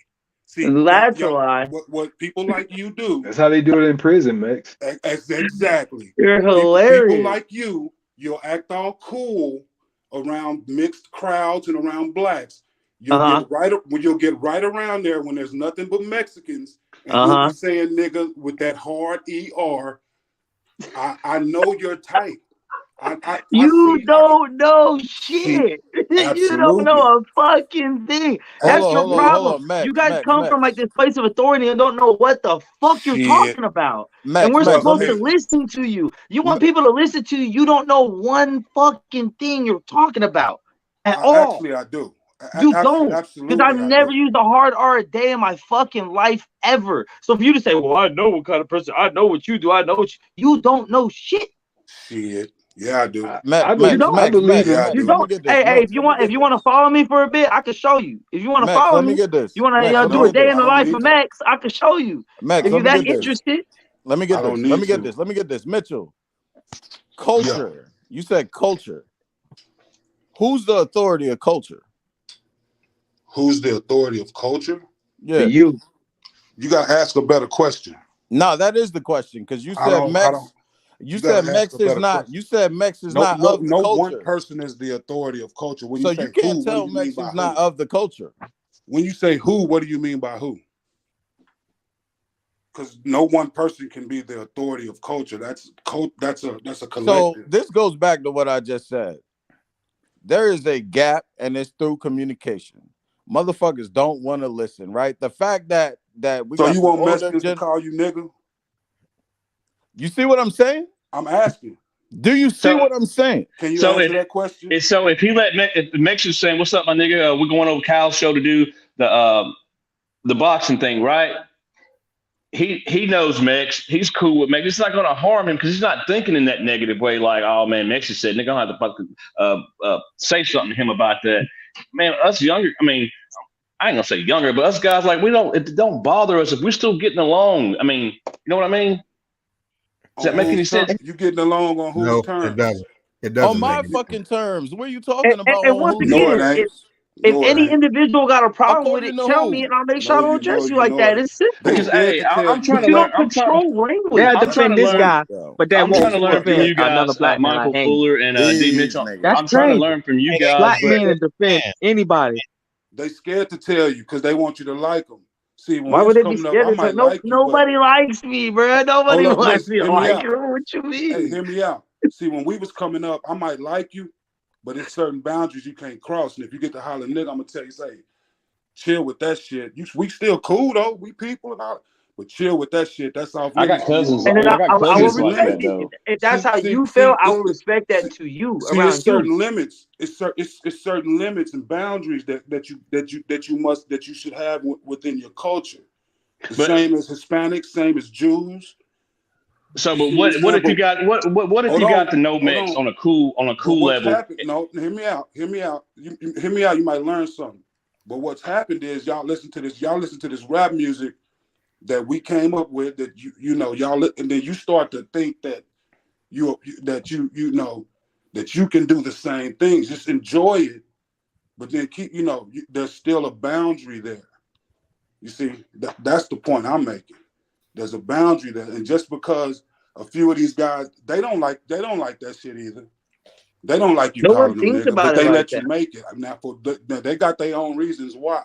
See, that's a lie. What people like you do. That's how they do it in prison, Max. Exactly. You're hilarious. People like you'll act all cool around mixed crowds and around blacks. You'll get right around there when there's nothing but Mexicans, and you'll be saying nigga with that hard ER. I know your type. You don't know shit. You don't know a fucking thing. That's your problem. You guys come from like this place of authority and don't know what the fuck you're talking about. And we're supposed to listen to you. You want people to listen to you. You don't know one fucking thing you're talking about at all. Actually, I do. You don't, because I've never used a hard R a day in my fucking life ever. So for you to say, well, I know what kind of person, I know what you do, I know what you don't know shit. Shit. Yeah, I do. I believe it. You don't. Hey, if you want to follow me for a bit, I can show you. If you want to follow me, you want to do a day in the life of Max, I can show you. Max, if you're that interested. Let me get this. Let me get this. Mitchell, culture. You said culture. Who's the authority of culture? Who's the authority of culture? Yeah, you. You got to ask a better question. No, that is the question because you said Max. You said Max is not. Question. You said Max is not of the culture. No one person is the authority of culture. When so you can't tell Max is not of the culture. When you say who, what do you mean by who? Because no one person can be the authority of culture. That's a collective. So this goes back to what I just said. There is a gap, and it's through communication. Motherfuckers don't want to listen, right? The fact that we so you want Mexicans to call you nigga? You see what I'm saying? I'm asking. Do you see what I'm saying? Can you answer that question? So if he if the Mexican's saying, "What's up, my nigga? We're going over Kyle's show to do the boxing thing, right?" He knows Mex. He's cool with Mex. It's not going to harm him because he's not thinking in that negative way. Like, oh man, Mex said, "Nigga, I have to fucking say something to him about that." Man, us younger. I mean, I ain't gonna say younger, but us guys, like, it don't bother us if we're still getting along. I mean, you know what I mean? Does that make any sense? You getting along on whose terms? It doesn't. It doesn't. On my make fucking terms. What are you talking about? And once again, if any individual got a problem with it, tell me, and I'll make sure I don't address you like that. It's simple. Because hey, I'm trying to you learn. don't control language. They'll I'm trying defend to this learn. guy, but that I'm won't trying to learn from you defend another guys, black man Michael like Fuller and D. Mitchell. That's I'm trying to crazy. learn from you guys. Black but- men to defend anybody. They scared to tell you because they want you to like them. See, when Why we would was they be coming up, scared? I It's might like, like you, nobody likes me, bro. Nobody Hold up, likes listen, me. hear me Like, out. what you mean? Hey, hear me out. See, when we was coming up, I might like you, but there's certain boundaries you can't cross. And if you get to holler nigga, I'm gonna tell you, say, chill with that shit. We still cool though. We people and all, but chill with that shit. That's off. I got cousins. And then I got I will cousins like respect that it. though. If that's how you feel, I will respect that to you around it's certain you. limits. It's certain limits and boundaries that you should have within your culture. The same as Hispanics, same as Jews. So, but what if you got what if you got the no mix on a cool level? No, hear me out. Hear me out. You hear me out. You might learn something. But what's happened is y'all listen to this rap music that we came up with that you know y'all, and then you start to think that you can do the same things. Just enjoy it, but then keep there's still a boundary there. You see, that's the point I'm making. There's a boundary there, and just because a few of these guys they don't like that shit either. They don't like you No calling one them thinks nigga, about but it they like let that. you make it. Now, they got their own reasons why.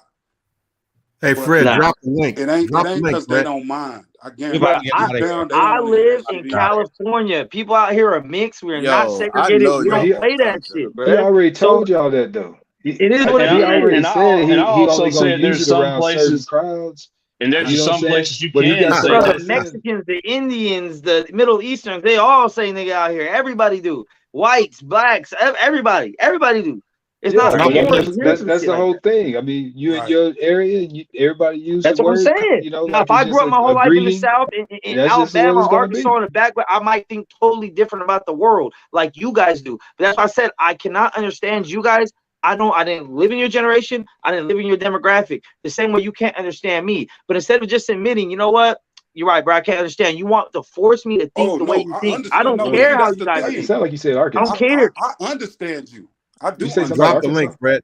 Hey, But Fred, drop the link. It ain't Drop the link, because they Fred. don't mind. I But guarantee I live in California. People out here are mixed. We're not Yo, I segregated. know We y'all don't play that shit, bro. He already told y'all that though. It is what it he is. already said he also only gonna said use there's it some around certain places, crowds. and there's You know what I'm some saying? places you But he can got say Bro, that. the Mexicans, the Indians, the Middle Easterns, they all say nigga out here. Everybody do. Whites, blacks, everybody do. It's not but foreign. that's the whole thing. I mean, you in your area, everybody uses That's the what I'm word. saying. You know, Now, like if I it's grew up just my whole a life in the greeting. South, in That's just what Alabama, it's gonna Arkansas, be. in the background, I might think totally different about the world, like you guys do. But that's why I said I cannot understand you guys. I didn't live in your generation. I didn't live in your demographic. The same way you can't understand me. But instead of just admitting, you know what? You're right, bro. I can't understand. You want to force me to think the way you think. I don't care how you guys It think. sounded like you said I Arkansas. don't care. I understand you. I do. You say something Drop like the Arkansas? link, Fred.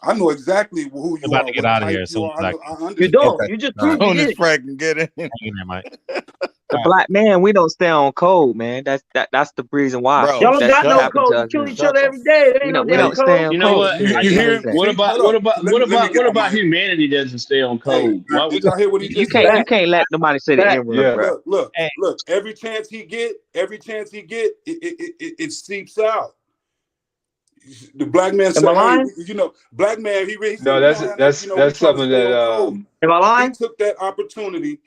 I know exactly who you about are. to get what out of type here as you soon are. as I understand. You don't. Okay. You just All right. proved you did. Frank can get in. Hang in there, Mike. The black man, we don't stay on code, man. That's the reason why. Bro, Y'all don't That's got what no happened code. to You us. kill Man. each other every day. There ain't no We damn don't stay on code. You know code. what? At You the end hear of the him? day. What See, about hold what up. about Let what me about get what my about mind. humanity doesn't stay on code? Why Did would y'all hear what he You just said? can't let nobody say the N word, bro. Look. Every chance he get, it seeps out. The black man Am said, I "Hey, lying? black man." He said, No, "We don't have that's we trying to something stay on that code." Am I He lying? took that opportunity.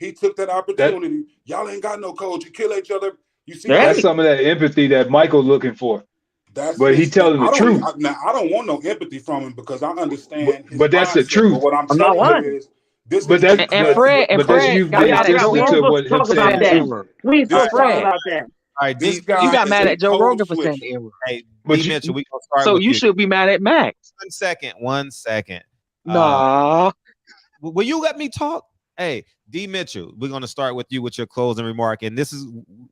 Y'all ain't got no code. You kill each other. You see, that's some of that empathy that Michael looking for. that's But he his. telling the I don't. truth. I don't want no empathy from him because I understand his But that's the mindset. truth. But what I'm I'm not telling lying. you is, this But is that's a And classic. that's Fred you got being mad at Joe sensitive We to ain't Rogan what supposed to him talk for saying about saying the the that. N truth. word. We ain't supposed to talk Guy, about that. All right, this D. guy You got is mad a at Joe code Rogan for saying switcher. the N word. Hey, But D. you, Mitchell, we gonna start So with you you. should be mad at Max. 1 second. 1 second. Nah. Will you let me talk? Hey, D. Mitchell, we're gonna start with you with your closing remark, and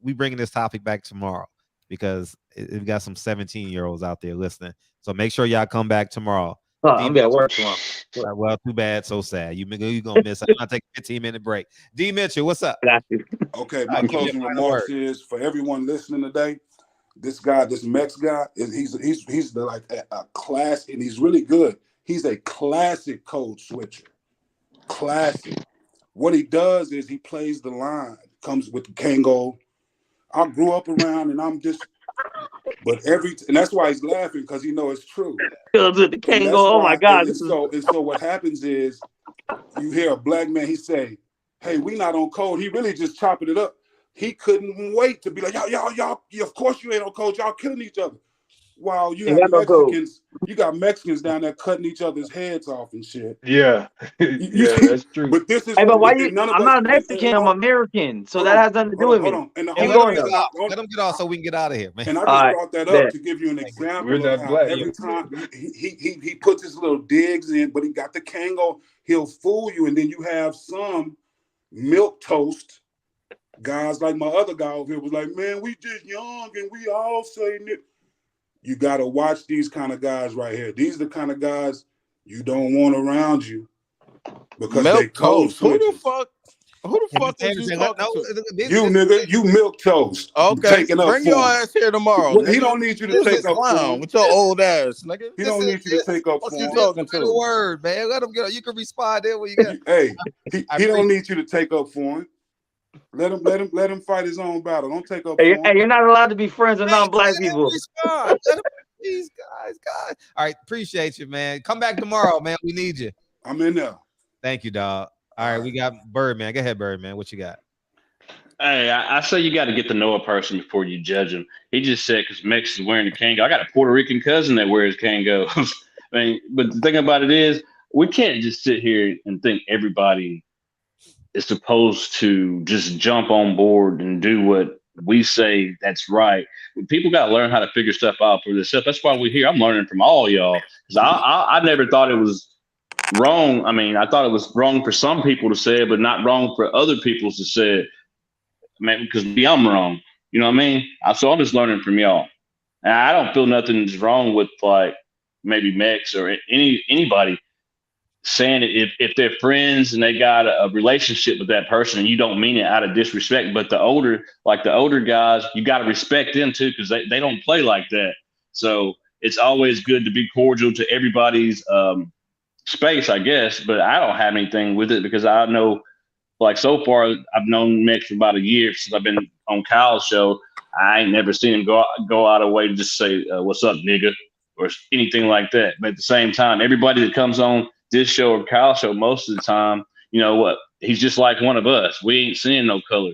we bringing this topic back tomorrow because we've got some 17-year-olds out there listening. So make sure y'all come back tomorrow. I'm be at work tomorrow. Well, too bad, so sad. You gonna miss. I'm gonna take a 15-minute break. D. Mitchell, what's up? Okay, my closing remarks is for everyone listening today. This guy, this Mex guy, he's like a class, and he's really good. He's a classic code switcher. Classic. What he does is he plays the line, comes with the Kango. I grew up around, and I'm just, and that's why he's laughing because he knows it's true. The Kango. Oh my God. So what happens is you hear a black man, he say, "Hey, we not on code." He really just chopping it up. He couldn't wait to be like, y'all, of course you ain't on code. Y'all killing each other. While you Ain't have got no code. Mexicans down there cutting each other's heads off and shit. Yeah, Yeah, that's true. But this is Hey, but why you? and none of I'm us. not Mexican. I'm American, so that has nothing to do with me. And the Hey, only let him going get reason off. Let him get off so we can get out of here, man. and I All just right, brought that up bet. to give you an example We're of not how black. every time he puts his little digs in, but he got the Kango. He'll fool you, and then you have some milk toast guys like my other guy over here was like, man, we just young and we all saying it. You got to watch these kind of guys right here. These are the kind of guys you don't want around you because Milk they code toast. Who the switches. fuck? Who the fuck was you talking to? You nigga, you milk toast. Okay, Taking up bring for your him. ass here tomorrow. Well, he Nigga. don't need you to This take is up for clown him. with your old ass, nigga. He don't need you to take up What for you him. talking The to? word, man. Let him get. You can respond there when you got. Hey, he don't need you to take up for him. Let him fight his own battle. Don't take up Hey, for him. hey, you're not allowed to be friends with non-black people. Respond. Let him, these guys. All right, appreciate you, man. Come back tomorrow, man. We need you. I'm in there. Thank you, dog. All right, we got Birdman. Go ahead, Birdman. What you got? Hey, I say you got to get to know a person before you judge him. He just said because Mex is wearing a Kango. I got a Puerto Rican cousin that wears Kangos. I mean, but the thing about it is, we can't just sit here and think everybody is supposed to just jump on board and do what we say that's right. People got to learn how to figure stuff out for themselves. That's why we're here. I'm learning from all y'all because I never thought it was wrong. I mean, I thought it was wrong for some people to say it, but not wrong for other people to say it. Man, because maybe I'm wrong. You know what I mean? So I'm just learning from y'all. And I don't feel nothing's wrong with like maybe Mex or anybody saying it if they're friends and they got a relationship with that person and you don't mean it out of disrespect. But the older guys, you got to respect them too because they don't play like that. So it's always good to be cordial to everybody's space, I guess. But I don't have anything with it because I know. Like so far, I've known Mick for about a year since I've been on Kyle's show. I ain't never seen him go out of the way to just say, what's up, nigga, or anything like that. But at the same time, everybody that comes on this show or Kyle's show, most of the time, you know what? He's just like one of us. We ain't seeing no color.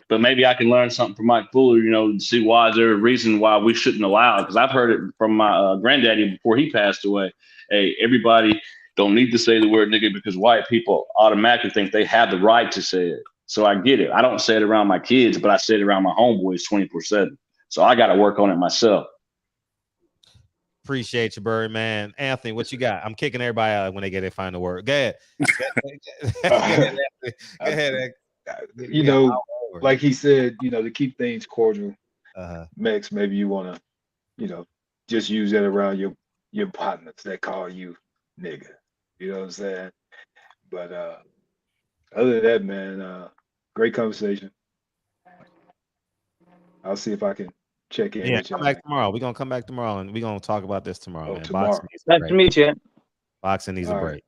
But maybe I can learn something from Mike Fuller, you know, to see why is there a reason why we shouldn't allow it. Because I've heard it from my granddaddy before he passed away. Hey, everybody don't need to say the word nigga because white people automatically think they have the right to say it. So I get it. I don't say it around my kids, but I say it around my homeboys 24/7. So I got to work on it myself. Appreciate you, Birdman. Anthony, what you got? I'm kicking everybody out when they get their final word. Go ahead. Go ahead. You know, like he said, you know, to keep things cordial. Mex, maybe you want to, you know, just use that around your partners that call you nigga. You know what I'm saying? But other than that, man, great conversation. I'll see if I can check in with y'all. Come back tomorrow. We're gonna come back tomorrow and we're gonna talk about this tomorrow. Man. Tomorrow. Nice to meet you. Boxing needs a break.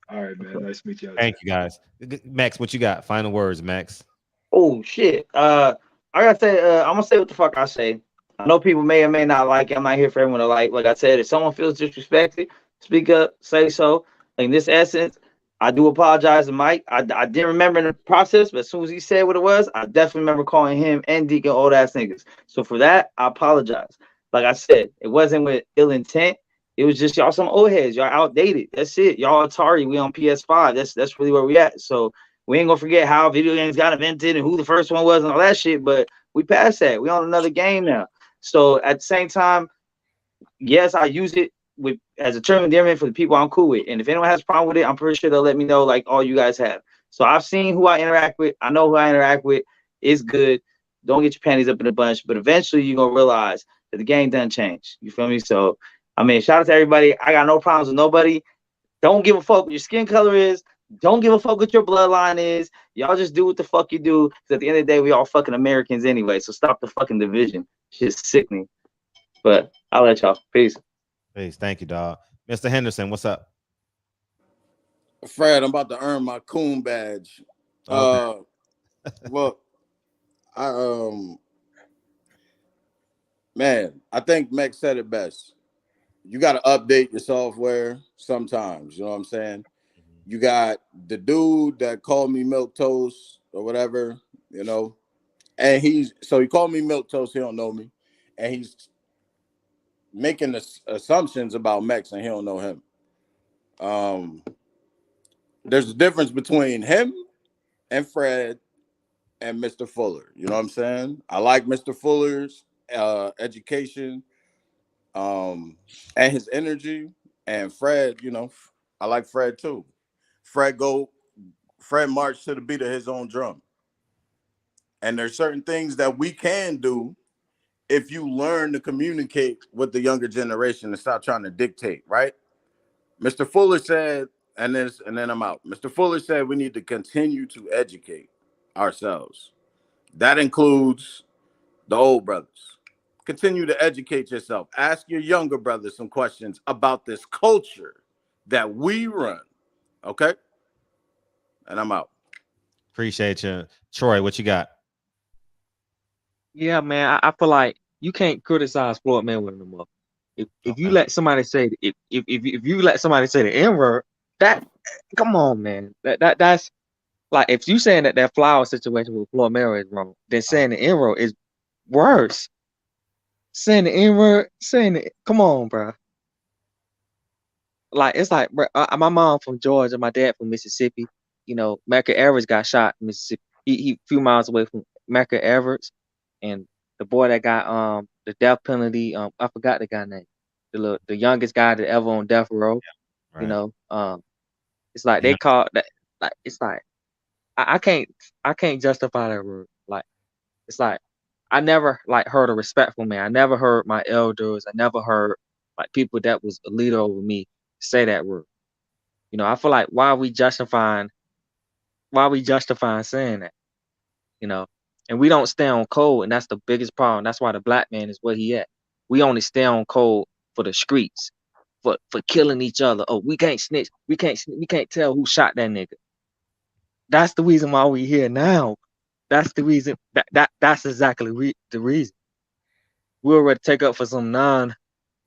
All right, man. Nice to meet y'all. Thank you, guys. Max, what you got? Final words, Max. Oh shit. I gotta say, I'm gonna say what the fuck I say. I know people may or may not like it. I'm not here for everyone to like. Like I said, if someone feels disrespected, speak up, say so. In this essence, I do apologize to Mike. I didn't remember in the process, but as soon as he said what it was, I definitely remember calling him and Deacon old ass niggas. So for that, I apologize. Like I said, it wasn't with ill intent. It was just y'all some old heads. Y'all outdated. That's it. Y'all Atari. We on PS5. That's really where we at. So we ain't gonna forget how video games got invented and who the first one was and all that shit. But we passed that. We on another game now. So at the same time, yes, I use it as a term of endearment for the people I'm cool with. And if anyone has a problem with it, I'm pretty sure they'll let me know like all you guys have. So I've seen who I interact with. I know who I interact with. It's good. Don't get your panties up in a bunch. But eventually you're gonna realize that the game doesn't change. You feel me? So I mean, shout out to everybody. I got no problems with nobody. Don't give a fuck what your skin color is. Don't give a fuck what your bloodline is. Y'all just do what the fuck you do. Because at the end of the day, we all fucking Americans anyway. So stop the fucking division. Shit's sickening. But I'll let y'all. Peace. Peace. Thank you, dog. Mr. Henderson, what's up? Fred, I'm about to earn my coon badge. Okay. Look, man, I think Meg said it best. You got to update your software sometimes. You know what I'm saying? You got the dude that called me milk toast or whatever, you know, and he called me milk toast. He don't know me, and he's making assumptions about Mex and he don't know him. There's a difference between him and Fred and Mr. Fuller. You know what I'm saying? I like Mr. Fuller's education and his energy. And Fred, you know, I like Fred too. Fred marched to the beat of his own drum. And there's certain things that we can do if you learn to communicate with the younger generation and stop trying to dictate, right? Mr. Fuller said, and then I'm out. Mr. Fuller said we need to continue to educate ourselves. That includes the old brothers. Continue to educate yourself. Ask your younger brothers some questions about this culture that we run. Okay? And I'm out. Appreciate you. Troy, what you got? Yeah, man. I feel like you can't criticize Floyd Mayweather no more. If you let somebody say if you let somebody say the N-word, that come on, man. That's like if you saying that flower situation with Floyd Mayweather is wrong, then saying the N-word is worse. Saying the N-word, come on, bro. Like it's like bro, my mom from Georgia, my dad from Mississippi. You know, Medgar Evers got shot in Mississippi. He a few miles away from Medgar Evers, and the boy that got the death penalty. I forgot the guy name. The youngest guy that ever on death row. Yeah, right. You know, it's like they call that. Like it's like I can't justify that word. Like it's like I never like heard a respectful man. I never heard my elders. I never heard like people that was a leader over me say that word. You know, I feel like why are we justifying saying that? You know, and we don't stay on code, and that's the biggest problem. That's why the black man is where he at. We only stay on code for the streets, for killing each other. Oh, we can't snitch. We can't tell who shot that nigga. That's the reason why we here now. That's the reason. That's exactly the reason. We're ready to take up for some non,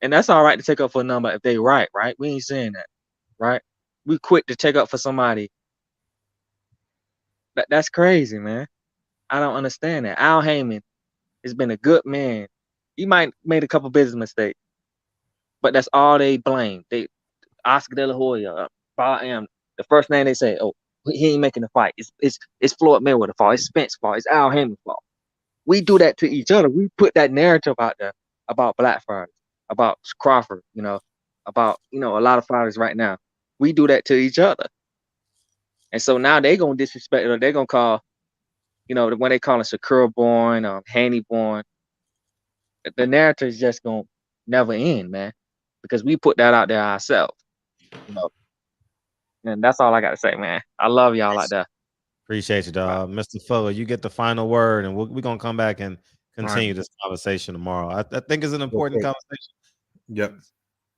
and that's all right to take up for a number if they right. We ain't saying that, right? We quick to take up for somebody. That's crazy, man. I don't understand that. Al Haymon has been a good man. He might made a couple business mistakes, but that's all they blame. Oscar De La Hoya, the first name they say, oh, he ain't making the fight. It's Floyd Mayweather's fault. It's Spence's fault. It's Al Haymon's fault. We do that to each other. We put that narrative out there about black fighters, about Crawford, you know, about a lot of fighters right now. We do that to each other, and so now they gonna disrespect it. Or they gonna call, when they call it Shakur born, Haney born. The narrative is just gonna never end, man, because we put that out there ourselves, And that's all I got to say, man. I love y'all like that. Appreciate you, dog. Mr. Fuller, you get the final word, and we're going to come back and continue this conversation tomorrow. I think it's an important conversation. Yep.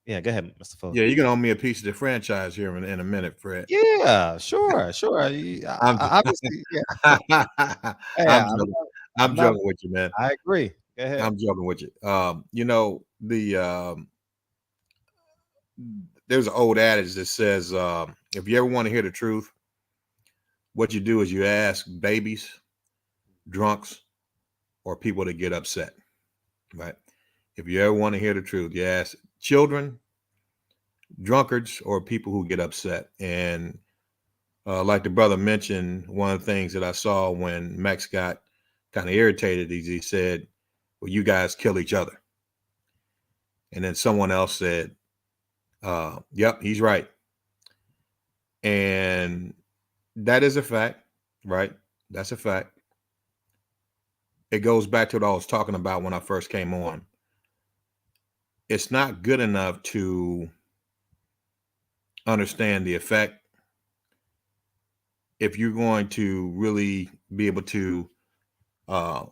Yeah, go ahead, Mr. Fuller. Yeah, you're going to own me a piece of the franchise here in a minute, Fred. Yeah, sure. Obviously, yeah. I'm joking with you, man. I agree. Go ahead. I'm joking with you. There's an old adage that says, if you ever want to hear the truth, what you do is you ask babies, drunks, or people that get upset, right? If you ever want to hear the truth, you ask children, drunkards, or people who get upset. And like the brother mentioned, one of the things that I saw when Max got kind of irritated is he said, well, you guys kill each other. And then someone else said, yep, he's right. And that is a fact, right? That's a fact. It goes back to what I was talking about when I first came on. It's not good enough to understand the effect. If you're going to really be able to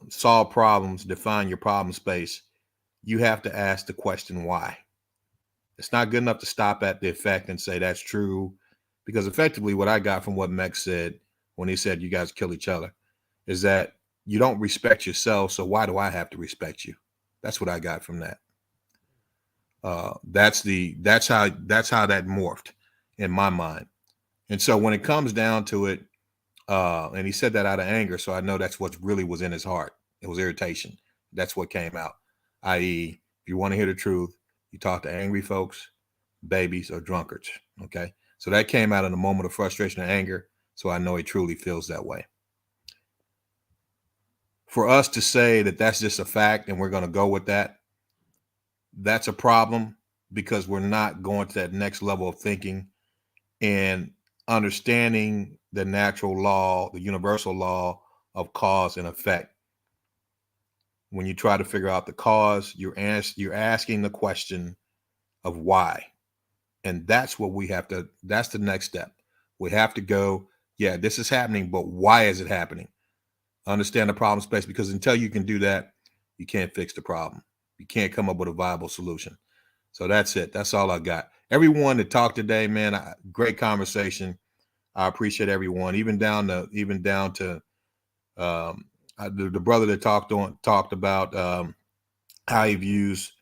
solve problems, define your problem space, you have to ask the question why. It's not good enough to stop at the effect and say that's true, because effectively what I got from what Mex said when he said you guys kill each other is that you don't respect yourself, so why do I have to respect you? That's what I got from that. That's how that morphed in my mind. And so when it comes down to it, and he said that out of anger, so I know that's what really was in his heart. It was irritation. That's what came out. I.e., if you want to hear the truth, You talk to angry folks, babies, or drunkards. Okay. So that came out in a moment of frustration and anger. So I know he truly feels that way. For us to say that that's just a fact and we're going to go with that, that's a problem, because we're not going to that next level of thinking and understanding the natural law, the universal law of cause and effect. When you try to figure out the cause, you're asking the question of why. And that's what we have to, that's the next step. We have to go, yeah, this is happening, but why is it happening? Understand the problem space, because until you can do that, you can't fix the problem. You can't come up with a viable solution. So that's it. That's all I got. Everyone that talked today, man, great conversation. I appreciate everyone, even down to the brother that talked about how he views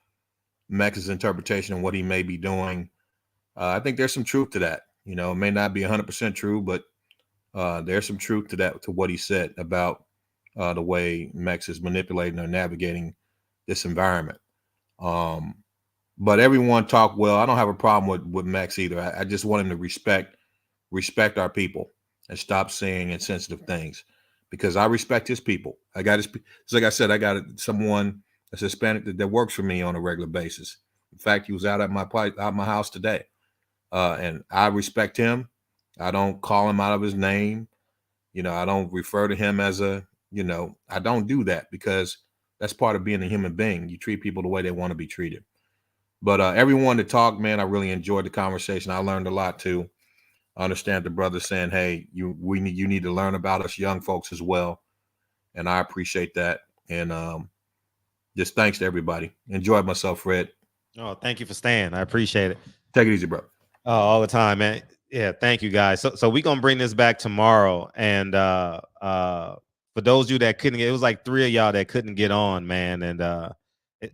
Mex's interpretation and what he may be doing. I think there's some truth to that. You know, it may not be 100% true, but there's some truth to that, to what he said about the way Mex is manipulating or navigating this environment. But everyone talked well. I don't have a problem with Mex either. I just want him to respect our people and stop saying insensitive things, because I respect his people. I got his, so like I said, I got someone that's Hispanic that works for me on a regular basis. In fact, he was out at my house today, and I respect him. I don't call him out of his name. You know, I don't refer to him as a, you know, I don't do that, because that's part of being a human being. You treat people the way they want to be treated. But everyone that talked, man, I really enjoyed the conversation. I learned a lot too. I understand the brother saying, hey, you need to learn about us young folks as well. And I appreciate that. And just thanks to everybody. Enjoyed myself, Fred. Oh, thank you for staying. I appreciate it. Take it easy, bro. Oh, all the time, man. Yeah, thank you guys. So we're gonna bring this back tomorrow. And for those of you that couldn't get, it was like 3 of y'all that couldn't get on, man. And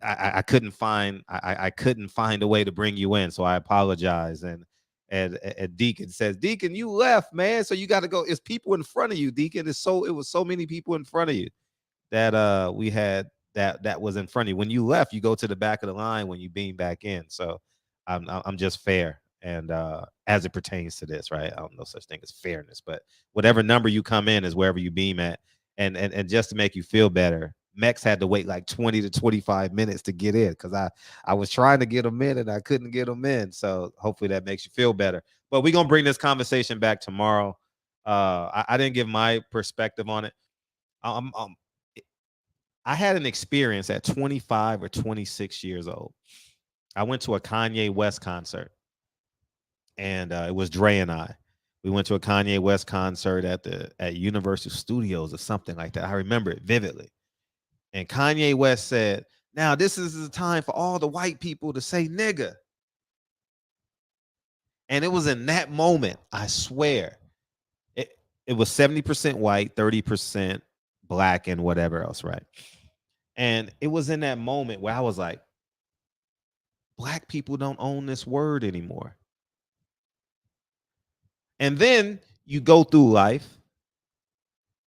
I couldn't find a way to bring you in, so I apologize. And Deacon says, Deacon, you left, man, so you got to go. It's people in front of you, Deacon. It was so many people in front of you that we had that was in front of you. When you left, you go to the back of the line when you beam back in. So I'm just fair, and as it pertains to this, right? I don't know such thing as fairness, but whatever number you come in is wherever you beam at. And just to make you feel better, Mex had to wait like 20 to 25 minutes to get in, because I was trying to get them in and I couldn't get them in. So hopefully that makes you feel better. But we're going to bring this conversation back tomorrow. I didn't give my perspective on it. I had an experience at 25 or 26 years old. I went to a Kanye West concert, and it was Dre and I. We went to a Kanye West concert at Universal Studios or something like that. I remember it vividly. And Kanye West said, now this is the time for all the white people to say nigga. And it was in that moment, I swear, it was 70% white, 30% black, and whatever else, right? And it was in that moment where I was like, black people don't own this word anymore. And then you go through life,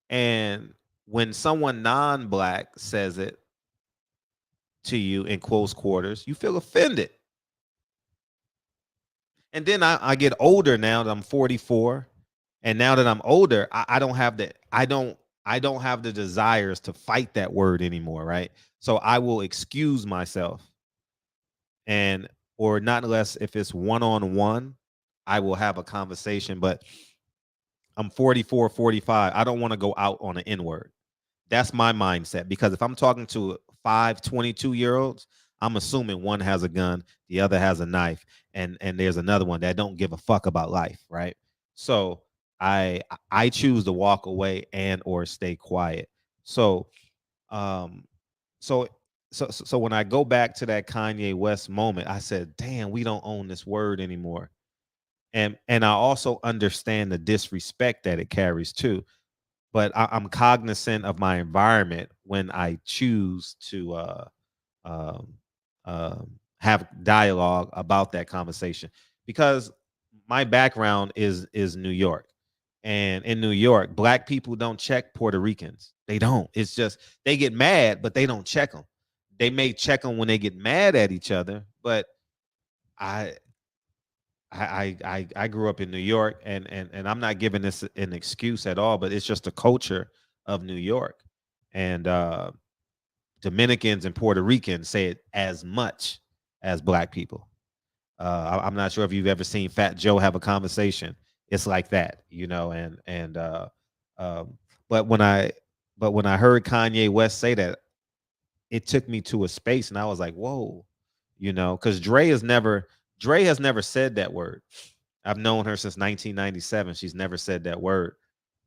and when someone non-black says it to you in close quarters, you feel offended. And then I get older now that I'm 44, and now that I'm older, I don't have the desires to fight that word anymore, right? So I will excuse myself, or not unless if it's one-on-one, I will have a conversation. But I'm 44, 45. I don't want to go out on an N-word. That's my mindset, because if I'm talking to 5 22-year-olds, I'm assuming one has a gun, the other has a knife, and there's another one that don't give a fuck about life, right? So I choose to walk away and or stay quiet. So so when I go back to that Kanye West moment, I said, damn, we don't own this word anymore. And I also understand the disrespect that it carries too. But I'm cognizant of my environment when I choose to have dialogue about that conversation, because my background is New York, and in New York, black people don't check Puerto Ricans. They don't. It's just they get mad, but they don't check them. They may check them when they get mad at each other, but I grew up in New York, and I'm not giving this an excuse at all, but it's just the culture of New York, and Dominicans and Puerto Ricans say it as much as Black people. I'm not sure if you've ever seen Fat Joe have a conversation. It's like that, you know, but when I heard Kanye West say that, it took me to a space, and I was like, whoa, you know, because Dre has never said that word. I've known her since 1997. She's never said that word.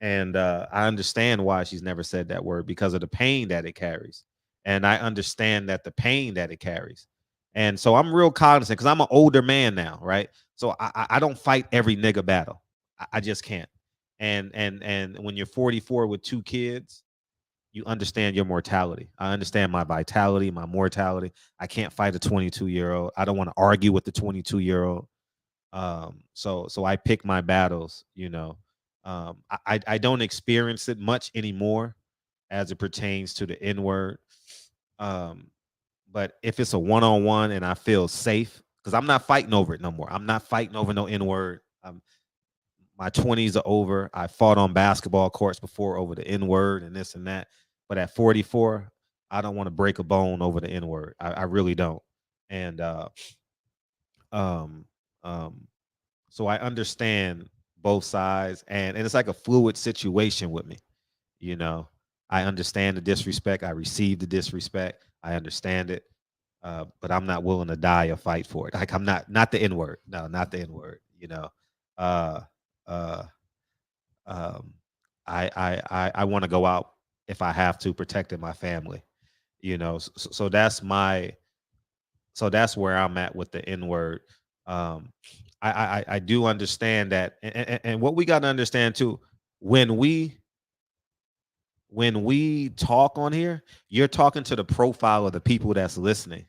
And I understand why she's never said that word, because of the pain that it carries. And I understand that the pain that it carries. And so I'm real cognizant, because I'm an older man now, right? So I don't fight every nigga battle. I just can't. And when you're 44 with 2 kids, you understand your mortality. I understand my vitality, my mortality. I can't fight a 22-year-old. I don't want to argue with the 22-year-old. So I pick my battles, you know. I don't experience it much anymore as it pertains to the N-word. But if it's a one-on-one and I feel safe, because I'm not fighting over it no more. I'm not fighting over no N-word. My 20s are over. I fought on basketball courts before over the N-word and this and that. But at 44, I don't want to break a bone over the N-word. I really don't. And so I understand both sides, and it's like a fluid situation with me. You know, I understand the disrespect. I receive the disrespect. I understand it. But I'm not willing to die or fight for it. Like, I'm not the N-word. No, not the N-word, you know. I want to go out if I have to, protecting my family, you know. So that's where I'm at with the N-word. I do understand that, and what we got to understand too, when we talk on here, you're talking to the profile of the people that's listening.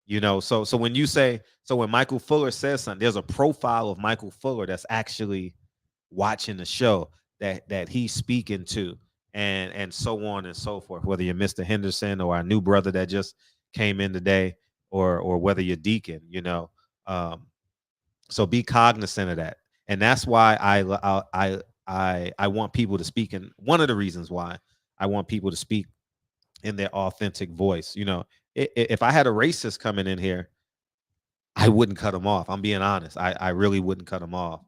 You know, so when you say, so when Michael Fuller says something, there's a profile of Michael Fuller that's actually watching the show that he's speaking to, and so on and so forth, whether you're Mr. Henderson or our new brother that just came in today, or whether you're Deacon, you know. So be cognizant of that. And that's why I want people to speak, and one of the reasons why I want people to speak in their authentic voice. You know, if I had a racist coming in here, I wouldn't cut him off. I'm being honest. I really wouldn't cut him off.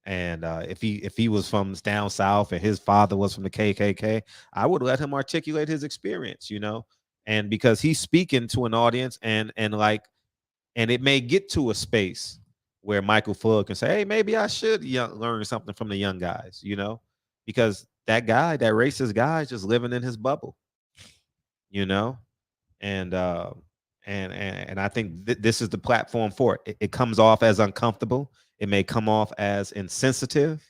And if he was from down south and his father was from the KKK, I would let him articulate his experience, you know. And because he's speaking to an audience, and it may get to a space where Michael Fuller can say, hey, maybe I should learn something from the young guys, you know, because that racist guy is just living in his bubble, you know. And I think this is the platform for it. It comes off as uncomfortable. It may come off as insensitive.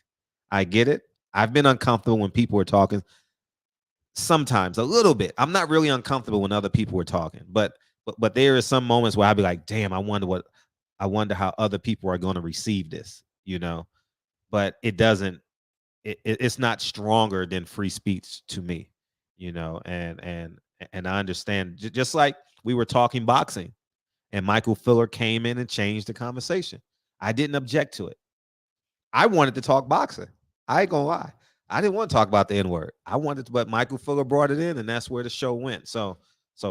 I get it. I've been uncomfortable when people were talking. Sometimes a little bit. I'm not really uncomfortable when other people were talking, but there are some moments where I'll be like, damn, I wonder how other people are going to receive this, you know. But it's not stronger than free speech to me, you know. And I understand, just like we were talking boxing and Michael Fuller came in and changed the conversation. I didn't object to it. I wanted to talk boxing. I ain't gonna lie. I didn't want to talk about the N-word. I wanted to, but Michael Fuller brought it in, and that's where the show went. So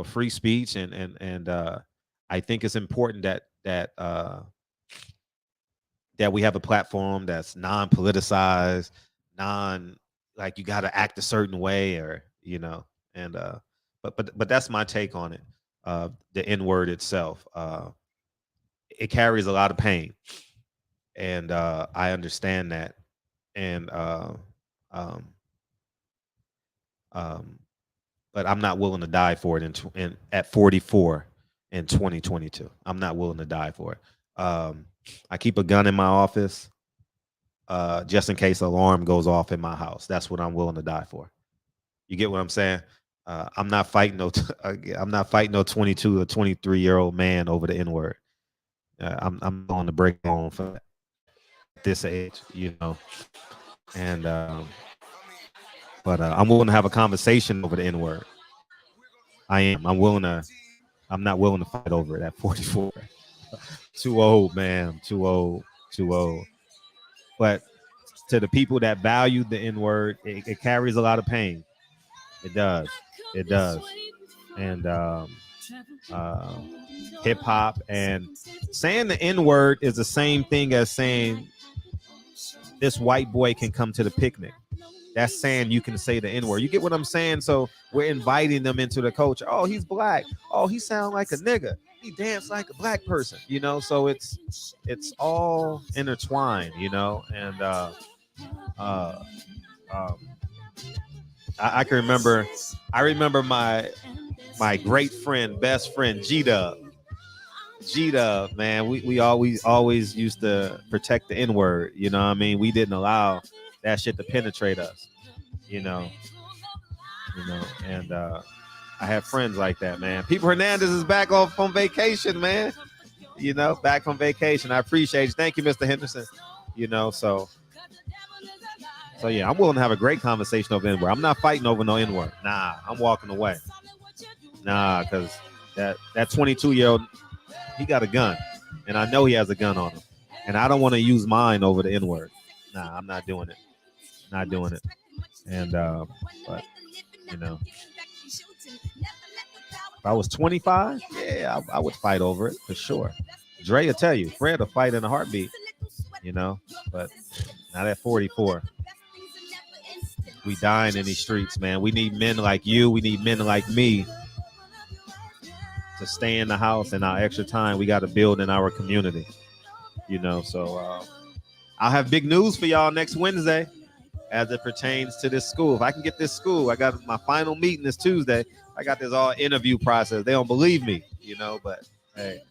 free speech, and I think it's important that we have a platform that's non-politicized, like you got to act a certain way, or, you know. And but that's my take on it. The N-word itself, it carries a lot of pain, and I understand that. And but I'm not willing to die for it at 44 in 2022. I'm not willing to die for it. I keep a gun in my office just in case alarm goes off in my house. That's what I'm willing to die for. You get what I'm saying? I'm not fighting no 22 or 23-year-old man over the N-word. I'm going to break bone for that at this age, you know. And but I'm willing to have a conversation over the N-word. I am. I'm not willing to fight over it at 44. Too old, man. Too old. But to the people that value the N-word, it carries a lot of pain. It does. And hip hop and saying the N-word is the same thing as saying this white boy can come to the picnic. That's saying you can say the N-word. You get what I'm saying? So we're inviting them into the culture. Oh, he's black. Oh, he sounds like a nigga. He dance like a black person, so it's all intertwined, and I can remember. I remember my great friend, best friend, G-Dub, man. We always used to protect the N-word. You know what I mean? We didn't allow that shit to penetrate us. And I have friends like that, man. People Hernandez is back off on vacation, man. Back from vacation. I appreciate you. Thank you, Mr. Henderson. So yeah, I'm willing to have a great conversation over N-word. I'm not fighting over no N-word. Nah, I'm walking away. Nah, because that 22-year-old, he got a gun. And I know he has a gun on him. And I don't want to use mine over the N-word. Nah, I'm not doing it. And but if I was 25, yeah, I would fight over it for sure. Dre will tell you, Fred will fight in a heartbeat, but not at 44. We dying in these streets, man. We need men like you. We need men like me to stay in the house, and our extra time we got to build in our community, So I'll have big news for y'all next Wednesday as it pertains to this school. If I can get this school, I got my final meeting this Tuesday. I got this all interview process. They don't believe me, but hey,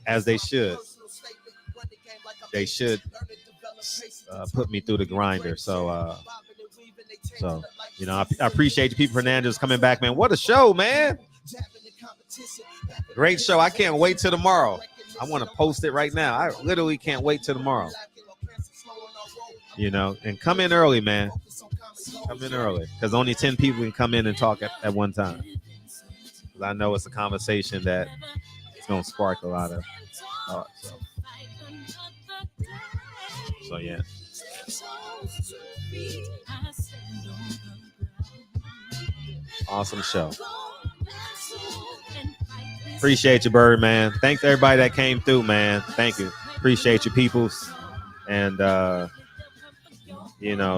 as they should. They should put me through the grinder. So I appreciate you, people Hernandez, coming back, man. What a show, man. Great show. I can't wait till tomorrow. I want to post it right now. I literally can't wait till tomorrow. And come in early, man. Come in early, because only 10 people can come in and talk at one time. Because I know it's a conversation that it's going to spark a lot of thought. So yeah. Awesome show. Appreciate you, Birdman. Thanks to everybody that came through, man. Thank you. Appreciate you, peoples. And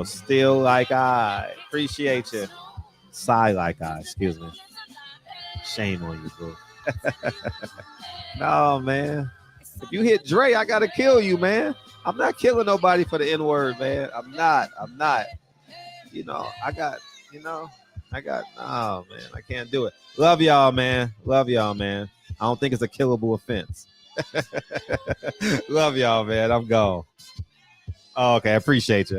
still like I. Appreciate you. Sigh like I, excuse me. Shame on you, bro. No, man. If you hit Dre, I gotta kill you, man. I'm not killing nobody for the N-word, man. I'm not. Oh, man, I can't do it. Love y'all, man. I don't think it's a killable offense. Love y'all, man. I'm gone. Oh, okay, I appreciate you.